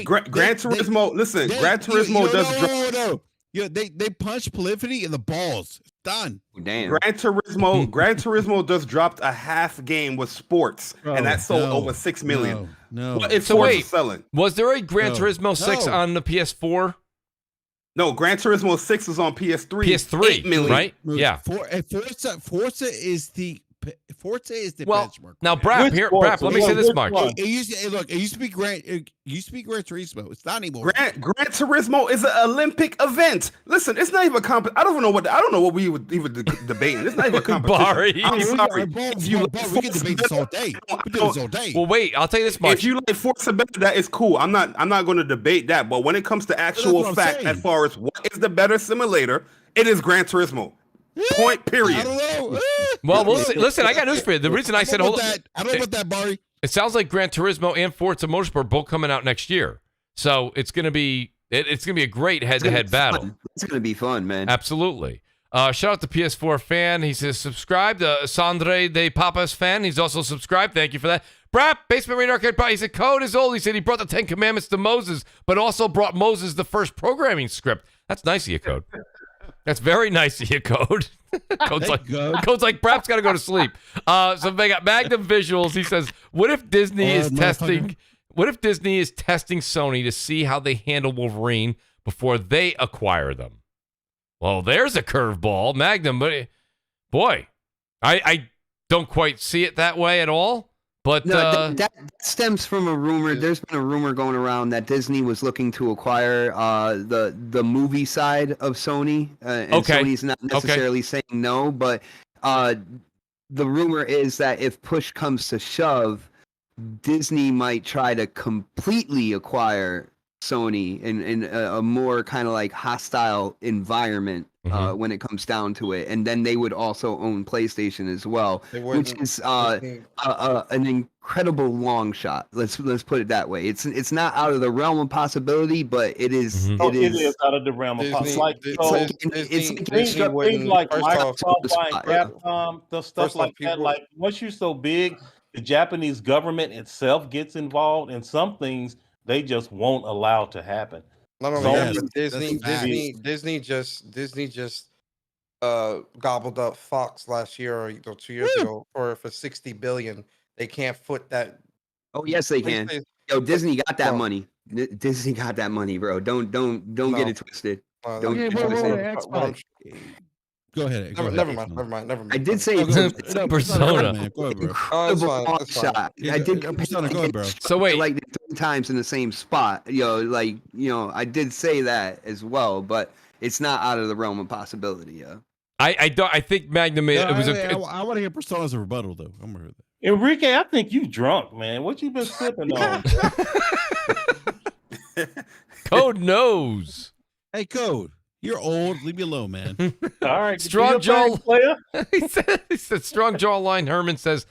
Gran Turismo. Listen, Gran Turismo does. Yeah, they punch Polyphony in the balls. It's done. Damn. Gran Turismo just dropped a half game with sports, and that sold over 6 million. No. What is Forza selling? Was there a Gran Turismo 6 on the PS4? No, Gran Turismo 6 is on PS3. PS3, 8 million. right? Yeah. Forza is the benchmark. Now, Brap, let me say this much. It used to be Gran Turismo. It's not anymore. Gran Turismo is an Olympic event. Listen, it's not even a I don't know what we would even debating. It's not even a competition. Barry. I'm sorry. We can debate this all day. We do this all day. Well, wait. I'll tell you this much. If you like Forza better, that is cool. I'm not going to debate that. But when it comes to actual fact, as far as what is the better simulator, it is Gran Turismo. Point. Period. I don't know. Well, we'll see. Listen, I got news for you. The reason I said hold on. I don't know about that, Barry. It sounds like Gran Turismo and Forza Motorsport both coming out next year. So it's gonna be a great head-to-head battle. It's gonna be fun, man. Absolutely. Shout out to PS4 fan. He says subscribed. Sandre de Papas fan. He's also subscribed. Thank you for that. Brap, Basement Radar Arcade Pie. He said Code is old. He said he brought the 10 Commandments to Moses, but also brought Moses the first programming script. That's nice of you, Code. That's very nice of you, Code. Code's like, Brap's got to go to sleep. So they got Magnum Visuals. He says, what if Disney is testing Sony to see how they handle Wolverine before they acquire them? Well, there's a curveball, Magnum. But boy, I don't quite see it that way at all. But no, that stems from a rumor. There's been a rumor going around that Disney was looking to acquire the movie side of Sony, and Sony's not necessarily saying no, but the rumor is that if push comes to shove, Disney might try to completely acquire Sony in a more kind of like hostile environment when it comes down to it, and then they would also own PlayStation as well, which is an incredible long shot. Let's put it that way. It's not out of the realm of possibility, but it is. It is out of the realm of possibility. Things like Microsoft buying Capcom, the stuff like that. Like once you're so big, the Japanese government itself gets involved in some things they just won't allow to happen. Not only that, Disney just gobbled up Fox last year or 2 years ago for $60 billion. They can't foot that. Oh yes, they can. Yo, Disney got that money. Disney got that money, bro. Don't get it twisted. Don't get it twisted. Go ahead. Never mind. I did say it's a Persona. Man, go ahead, bro. That's fine. I did Persona, go ahead, bro. So wait, like 3 times in the same spot. I did say that as well, but it's not out of the realm of possibility. I think Magnum. I want to hear Persona as a rebuttal, though. I'm gonna hear that. Enrique, I think you drunk, man. What you been sipping on? Code knows. Hey, Code. You're old. Leave me alone, man. All right. Strong jaw player. he said strong jawline. Herman says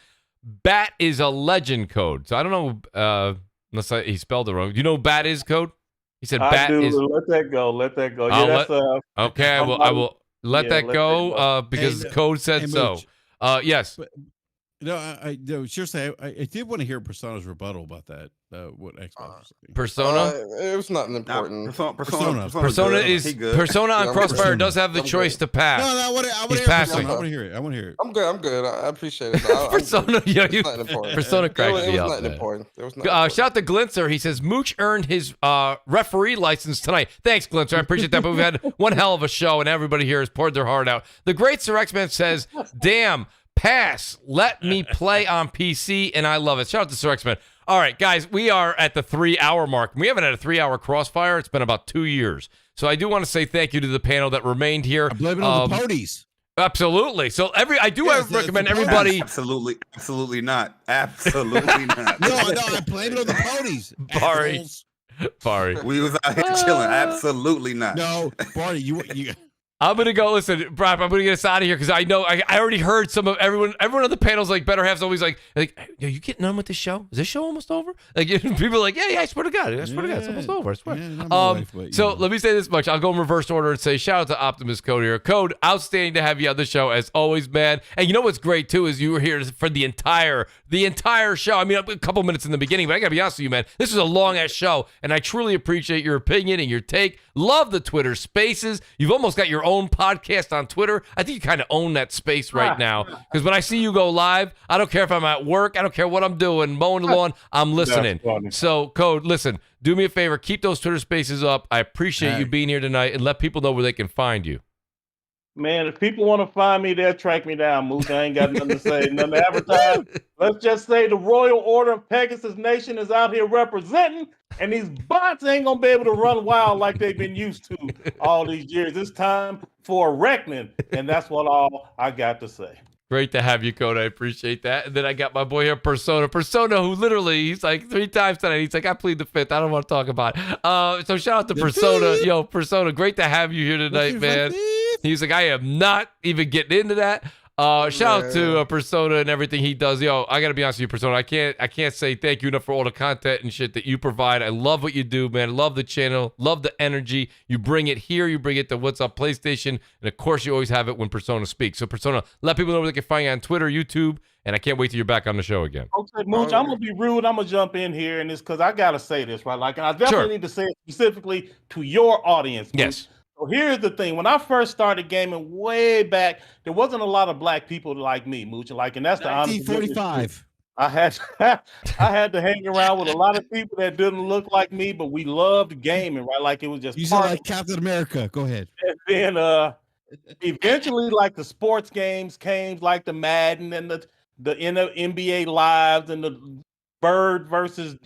Bat is a legend, Code. So I don't know unless he spelled it wrong. Do you know Bat is, Code? He said Bat is. Let that go. Okay, I will let that go because Code said so. Yes. But, seriously, I did want to hear Persona's rebuttal about that. What Xbox was saying. Persona? It was nothing important. Persona is Persona on Crossfire does have the choice to pass. No, I want to hear passing. I want to hear it. I'm good. I appreciate it. Persona, Persona cracks me up. It was nothing important. Shout out to Glintzer. He says Mooch earned his referee license tonight. Thanks, Glintzer. I appreciate that. But we've had one hell of a show, and everybody here has poured their heart out. The great Sir X-Man says, "Damn, pass. Let me play on PC," and I love it. Shout out to Sir X-Man. All right, guys, we are at the 3-hour mark. We haven't had a 3-hour Crossfire. It's been about 2 years. So I do want to say thank you to the panel that remained here. I blame it on the parties. Absolutely. So I do recommend everybody. Absolutely not. Absolutely not. No, I blame it on the parties. Barry. We was out here chilling. Absolutely not. No, Barney, you. I'm gonna go. Listen, BRAP, I'm gonna get us out of here because I know I already heard some of everyone on the panels. Like Better Half's always like, are you getting done with this show? Is this show almost over? Like people are like, yeah, I swear to God, it's almost over. I swear. So let me say this much. I'll go in reverse order and say shout out to Optimus Code here. Code, outstanding to have you on the show as always, man. And you know what's great too is you were here for the entire show. I mean, a couple minutes in the beginning, but I gotta be honest with you, man. This is a long ass show, and I truly appreciate your opinion and your take. Love the Twitter Spaces. You've almost got your own podcast on Twitter. I think you kind of own that space right now because when I see you go live, I don't care if I'm at work. I don't care what I'm doing, mowing the lawn. I'm listening. So, Code, listen, do me a favor. Keep those Twitter Spaces up. I appreciate you being here tonight, and let people know where they can find you. Man, if people want to find me, they'll track me down, Mooch. I ain't got nothing to say, nothing to advertise. Let's just say the Royal Order of Pegasus Nation is out here representing, and these bots ain't going to be able to run wild like they've been used to all these years. It's time for a reckoning, and that's what all I got to say. Great to have you, Code. I appreciate that. And then I got my boy here, Persona, who literally, he's like 3 times tonight. He's like, I plead the fifth. I don't want to talk about it. So shout out to Persona. Yo, Persona, great to have you here tonight, man. He's like, I am not even getting into that. Shout out to Persona and everything he does. Yo, I gotta be honest with you, Persona. I can't say thank you enough for all the content and shit that you provide. I love what you do, man. Love the channel. Love the energy. You bring it here. You bring it to What's Up PlayStation, and of course, you always have it when Persona speaks. So, Persona, let people know where they can find you on Twitter, YouTube, and I can't wait till you're back on the show again. Okay, Mooch, I'm gonna be rude. I'm gonna jump in here, and it's because I gotta say this, right? Like, and I definitely need to say it specifically to your audience. Mooch. Yes. So here's the thing. When I first started gaming way back, there wasn't a lot of black people like me, Mooch. Like, and that's the 1945. I had to hang around with a lot of people that didn't look like me, but we loved gaming, right? Like it was just you sound like Captain America. Go ahead. And then eventually like the sports games came, like the Madden and the NBA lives and the Bird versus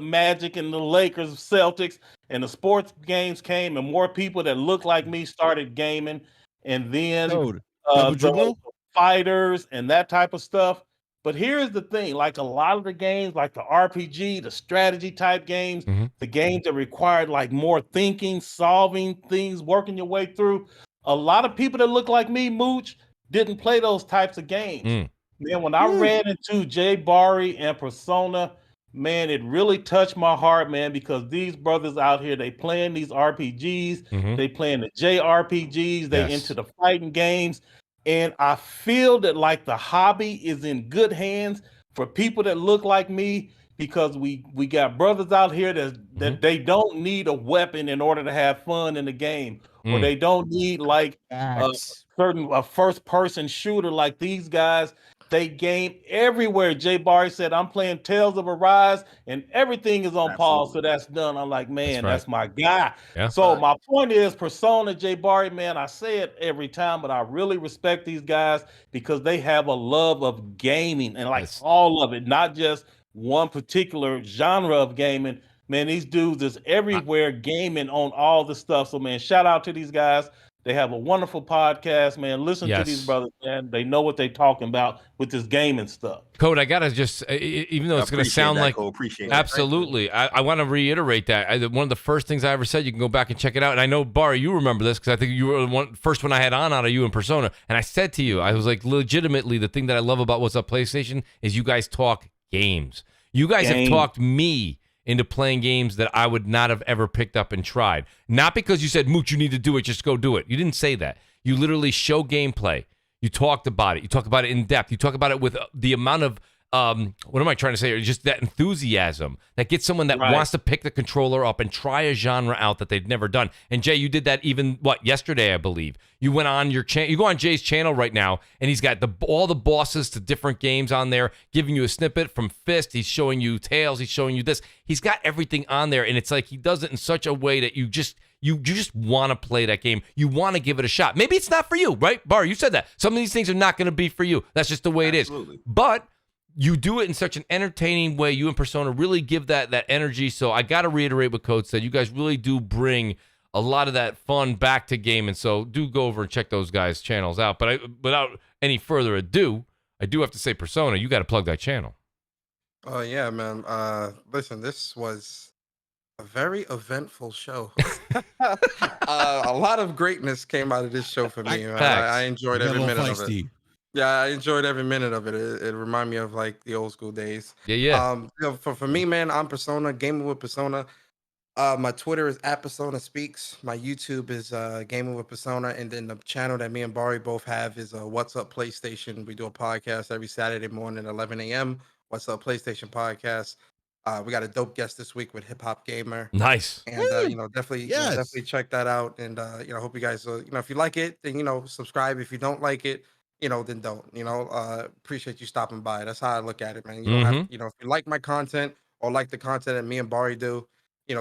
Magic and the Lakers, Celtics, and the sports games came, and more people that looked like me started gaming, and then the fighters and that type of stuff. But here's the thing, like a lot of the games, like the RPG, the strategy type games, the games that required like more thinking, solving things, working your way through, a lot of people that look like me, Mooch, didn't play those types of games. Man, when I ran into Jay Barry and Persona, man, it really touched my heart, man, because these brothers out here, they playing these RPGs, they playing the JRPGs, they into the fighting games. And I feel that like the hobby is in good hands for people that look like me, because we got brothers out here that they don't need a weapon in order to have fun in the game, or they don't need like a first person shooter like these guys. They game everywhere. Jay Barry said, I'm playing Tales of Arise and everything is on pause. So that's done. I'm like, man, that's my guy. So my point is Persona, Jay Barry, man, I say it every time, but I really respect these guys because they have a love of gaming and like all of it, not just one particular genre of gaming. Man, these dudes is everywhere gaming on all the stuff. So man, shout out to these guys. They have a wonderful podcast, man. Listen to these brothers, man. They know what they're talking about with this gaming stuff. Code, I gotta just, even though it's gonna sound like, absolutely, I want to reiterate that. One of the first things I ever said, you can go back and check it out. And I know, Barry, you remember this because I think you were the first one I had on out of you in Persona. And I said to you, I was like, legitimately, the thing that I love about What's Up PlayStation is you guys talk games. You guys have talked me into playing games that I would not have ever picked up and tried. Not because you said, Mooch, you need to do it, just go do it. You didn't say that. You literally show gameplay. You talked about it. You talk about it in depth. You talk about it with the amount of, what am I trying to say? Just that enthusiasm that gets someone that wants to pick the controller up and try a genre out that they've never done. And Jay, you did that even, yesterday, I believe. You went on your channel. You go on Jay's channel right now, and he's got all the bosses to different games on there, giving you a snippet from Fist. He's showing you Tails. He's showing you this. He's got everything on there, and it's like he does it in such a way that you just want to play that game. You want to give it a shot. Maybe it's not for you, right? Bar, you said that. Some of these things are not going to be for you. That's just the way it is. But you do it in such an entertaining way. You and Persona really give that energy. So I got to reiterate what Code said. You guys really do bring a lot of that fun back to gaming. So do go over and check those guys' channels out. But without any further ado, I do have to say, Persona, you got to plug that channel. Oh, yeah, man. Listen, this was a very eventful show. A lot of greatness came out of this show for me. I enjoyed every minute of it. Yeah, I enjoyed every minute of it. It reminded me of like the old school days. Yeah. For me, man, I'm Persona, gaming with Persona. My Twitter is @PersonaSpeaks. My YouTube is Gaming with Persona, and then the channel that me and Barry both have is What's Up PlayStation. We do a podcast every Saturday morning at 11 a.m. What's Up PlayStation podcast. We got a dope guest this week with Hip Hop Gamer. Nice. And definitely check that out. And hope you guys if you like it, then subscribe. If you don't like it, then don't. Appreciate you stopping by. That's how I look at it, man. You don't have, if you like my content or like the content that me and Barry do,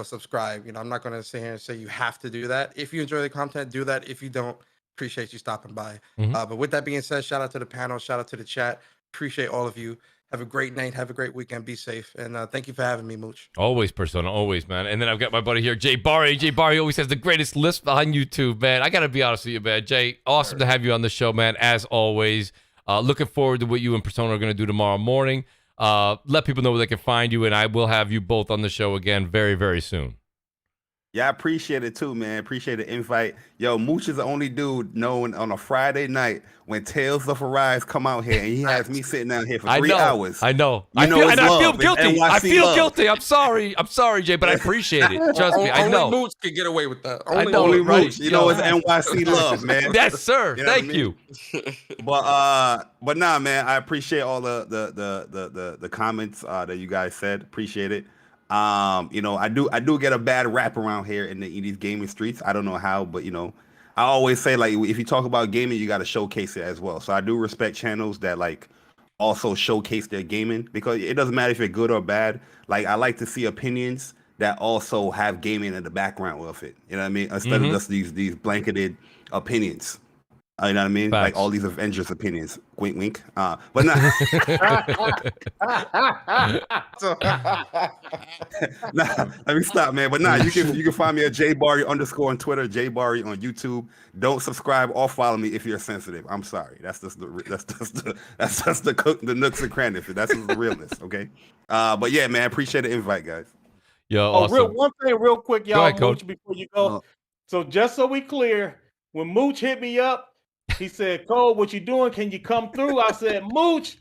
subscribe. I'm not gonna sit here and say you have to do that. If you enjoy the content, do that. If you don't, appreciate you stopping by. But with that being said, shout out to the panel, shout out to the chat. Appreciate all of you. Have a great night. Have a great weekend. Be safe. And thank you for having me, Mooch. Always, Persona. Always, man. And then I've got my buddy here, Jay Barry. Jay Barry always has the greatest list on YouTube, man. I got to be honest with you, man. Jay, awesome to have you on the show, man, as always. Looking forward to what you and Persona are going to do tomorrow morning. Let people know where they can find you, and I will have you both on the show again very, very soon. Yeah, I appreciate it too, man. Appreciate the invite. Yo, Mooch is the only dude known on a Friday night when Tales of Arise come out here, and he has me sitting down here for 3 hours. I know. I feel guilty. I feel guilty. I'm sorry, Jay, but I appreciate it. Trust me, I know. Only Mooch can get away with that. Only Mooch. You know, it's NYC love, man. Yes, sir. Thank you. But nah, man, I appreciate all the comments that you guys said. Appreciate it. I do get a bad rap around here in these gaming streets. I don't know how, but I always say, like, if you talk about gaming, you got to showcase it as well. So I do respect channels that like also showcase their gaming, because it doesn't matter if you're good or bad. Like, I like to see opinions that also have gaming in the background with it. You know what I mean? Instead of just these blanketed opinions. You know what I mean? Facts. Like all these Avengers opinions. Wink, wink. But nah. Nah, let me stop, man. But nah, you can find me at JBari _ on Twitter, JBari on YouTube. Don't subscribe or follow me if you're sensitive. I'm sorry. That's just the nooks and crannies. That's just the realness. Okay. But yeah, man, appreciate the invite, guys. Yo, awesome. One thing real quick, y'all, ahead, Coach. Mooch, before you go. So just so we clear, when Mooch hit me up, he said, Cole, what you doing? Can you come through? I said, Mooch,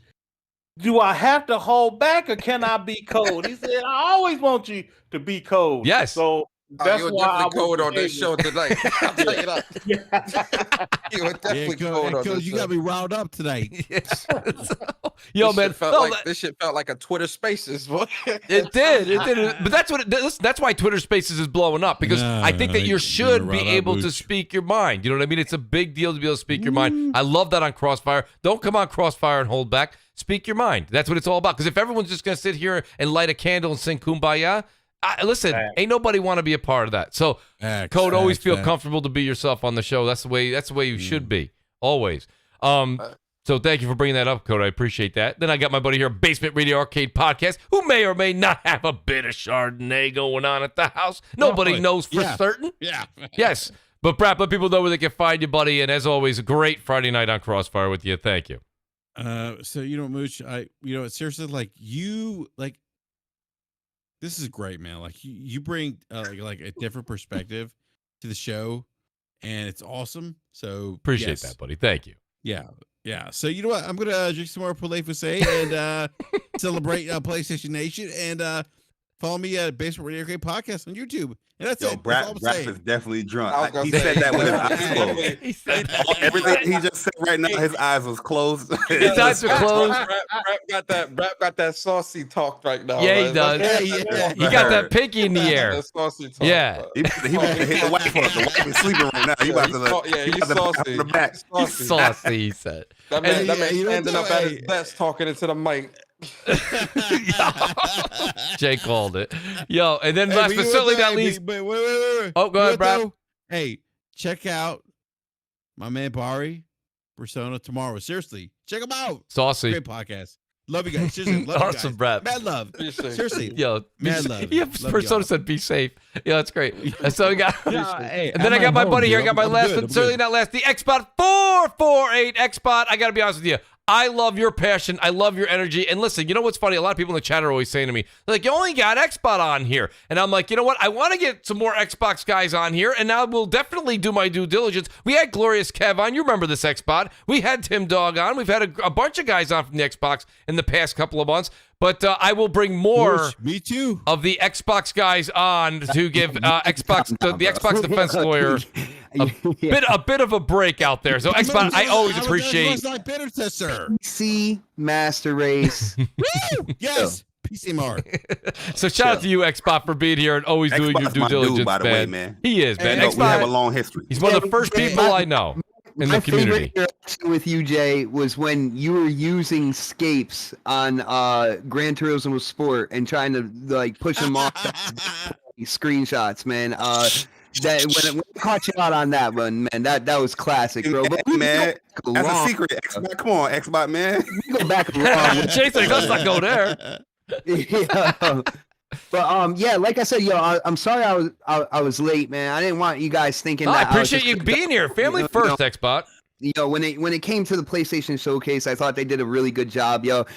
do I have to hold back or can I be cold? He said, I always want you to be cold. Yes. So that's you were why definitely cold on this show tonight. I'll tell you that. You were definitely cold on this you got me riled up tonight. Yo, man, this shit felt like a Twitter Spaces. It did. But that's why Twitter Spaces is blowing up, because I think that you should be able to speak your mind. You know what I mean? It's a big deal to be able to speak your mind. I love that on Crossfire. Don't come on Crossfire and hold back. Speak your mind. That's what it's all about. Because if everyone's just going to sit here and light a candle and sing Kumbaya, listen, ain't nobody want to be a part of that. So, Code, always feel comfortable to be yourself on the show. That's the way you should be, always. So thank you for bringing that up, Code. I appreciate that. Then I got my buddy here, Basement Radio Arcade Podcast, who may or may not have a bit of Chardonnay going on at the house. Nobody knows for certain. Yeah. Yes. But BRAP, let people know where they can find you, buddy. And as always, a great Friday night on Crossfire with you. Thank you. So Mooch, seriously, this is great, man. Like you bring like a different perspective to the show, and it's awesome. So appreciate that, buddy. Thank you. Yeah. So you know what? I'm gonna drink some more Poulet Fusé and celebrate PlayStation Nation, and follow me at Basement Radio Arcade Podcast on YouTube. And that's it. BRAP is definitely drunk. He said that with his eyes closed. He said everything he just said right now. His eyes was closed. His eyes are closed. BRAP got that saucy talk right now. Yeah, he does. He got that pinky in the air. That saucy talk. Yeah. He about to hit the wife up. The wife is sleeping right now. He about to he's saucy. The back. He's saucy, he said. That man standing up at his desk talking into the mic. Jay called it. Yo, and then last but certainly not least. Wait. Oh, go ahead, BRAP. Hey, check out my man Bari Persona tomorrow. Seriously, check him out. Saucy. Great podcast. Love you guys. Seriously, love awesome, you guys. BRAP. Mad love. Seriously. Yo, mad love. Yeah, Persona said be safe. Yeah, that's great. And so we got and then I got my buddy here. I got my last but certainly not last, the Xbot 448 Xbot. I gotta be honest with you. I love your passion. I love your energy. And listen, you know what's funny? A lot of people in the chat are always saying to me, they're like, you only got Xbot on here. And I'm like, you know what? I want to get some more Xbox guys on here. And now we'll definitely do my due diligence. We had Glorious Kev on. You remember this Xbot. We had Tim Dog on. We've had a bunch of guys on from the Xbox in the past couple of months. But I will bring more me too. Of the Xbox guys on to give the Xbox defense lawyer a bit of a break out there. So Xbox, I always appreciate. PC Master Race. Yes. PC Mark. So shout out to you, Xbox, for being here and always doing your due diligence, dude, by the way, man. He is, man. Xbox, we have a long history. He's one of the first people I know in the community. My favorite interaction with you, Jay, was when you were using scapes on Gran Turismo Sport and trying to like push them off screenshots, man. That when I caught you out on that one, man, that was classic, bro. But man, that's a secret. Xbox, come on, Xbox, man. We go back along. Jason, let's not go there. Yeah. But yeah, like I said, I'm sorry I was late, man. I didn't want you guys thinking that. I appreciate you being here. Family first, Xbox. When it came to the PlayStation Showcase, I thought they did a really good job. It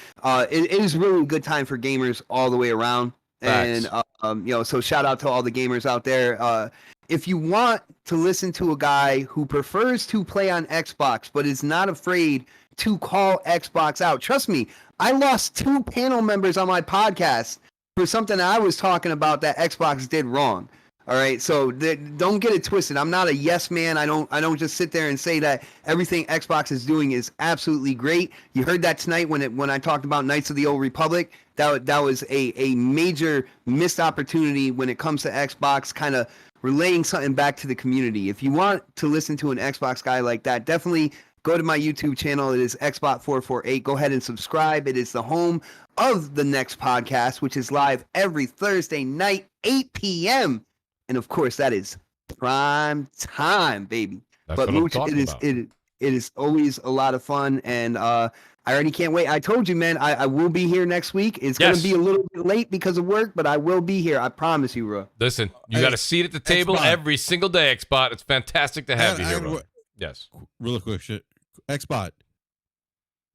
is really a good time for gamers all the way around. Facts. And so shout out to all the gamers out there. If you want to listen to a guy who prefers to play on Xbox but is not afraid to call Xbox out, trust me, I lost 2 panel members on my podcast for something I was talking about that Xbox did wrong. All right, so don't get it twisted. I'm not a yes man. I don't just sit there and say that everything Xbox is doing is absolutely great. You heard that tonight when I talked about Knights of the Old Republic. That was a major missed opportunity when it comes to Xbox, kind of relaying something back to the community. If you want to listen to an Xbox guy like that, definitely go to my YouTube channel. It is Xbot448. Go ahead and subscribe. It is the home of the next podcast, which is live every Thursday night, 8 p.m. And of course, that is prime time, baby. That's but what Mooch, I'm talking about. It is always a lot of fun, and I already can't wait. I told you, man, I will be here next week. It's going to be a little bit late because of work, but I will be here. I promise you, bro. Listen, you got a seat at the table every single day, X-Bot. It's fantastic to have you here, bro. Yes. Real quick shit. X-Bot.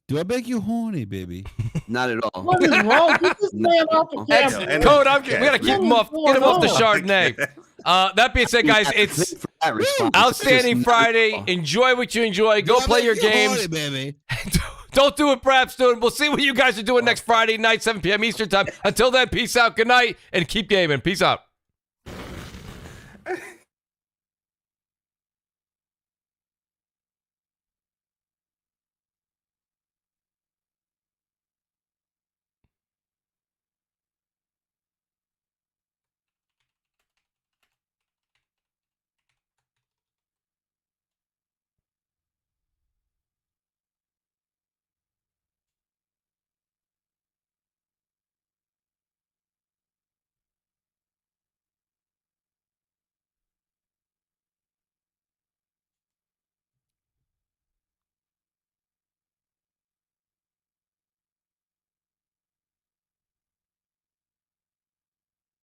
Do I make you horny, baby? Not at all. What is wrong? Get this man off the camera. Code, we got to keep him off. Get him off the Chardonnay. That being said, guys, it's Outstanding Friday. Enjoy what you enjoy. Go play your games. Horny, baby? Don't do what BRAP's doing. We'll see what you guys are doing next Friday night, 7 p.m. Eastern time. Until then, peace out. Good night, and keep gaming. Peace out.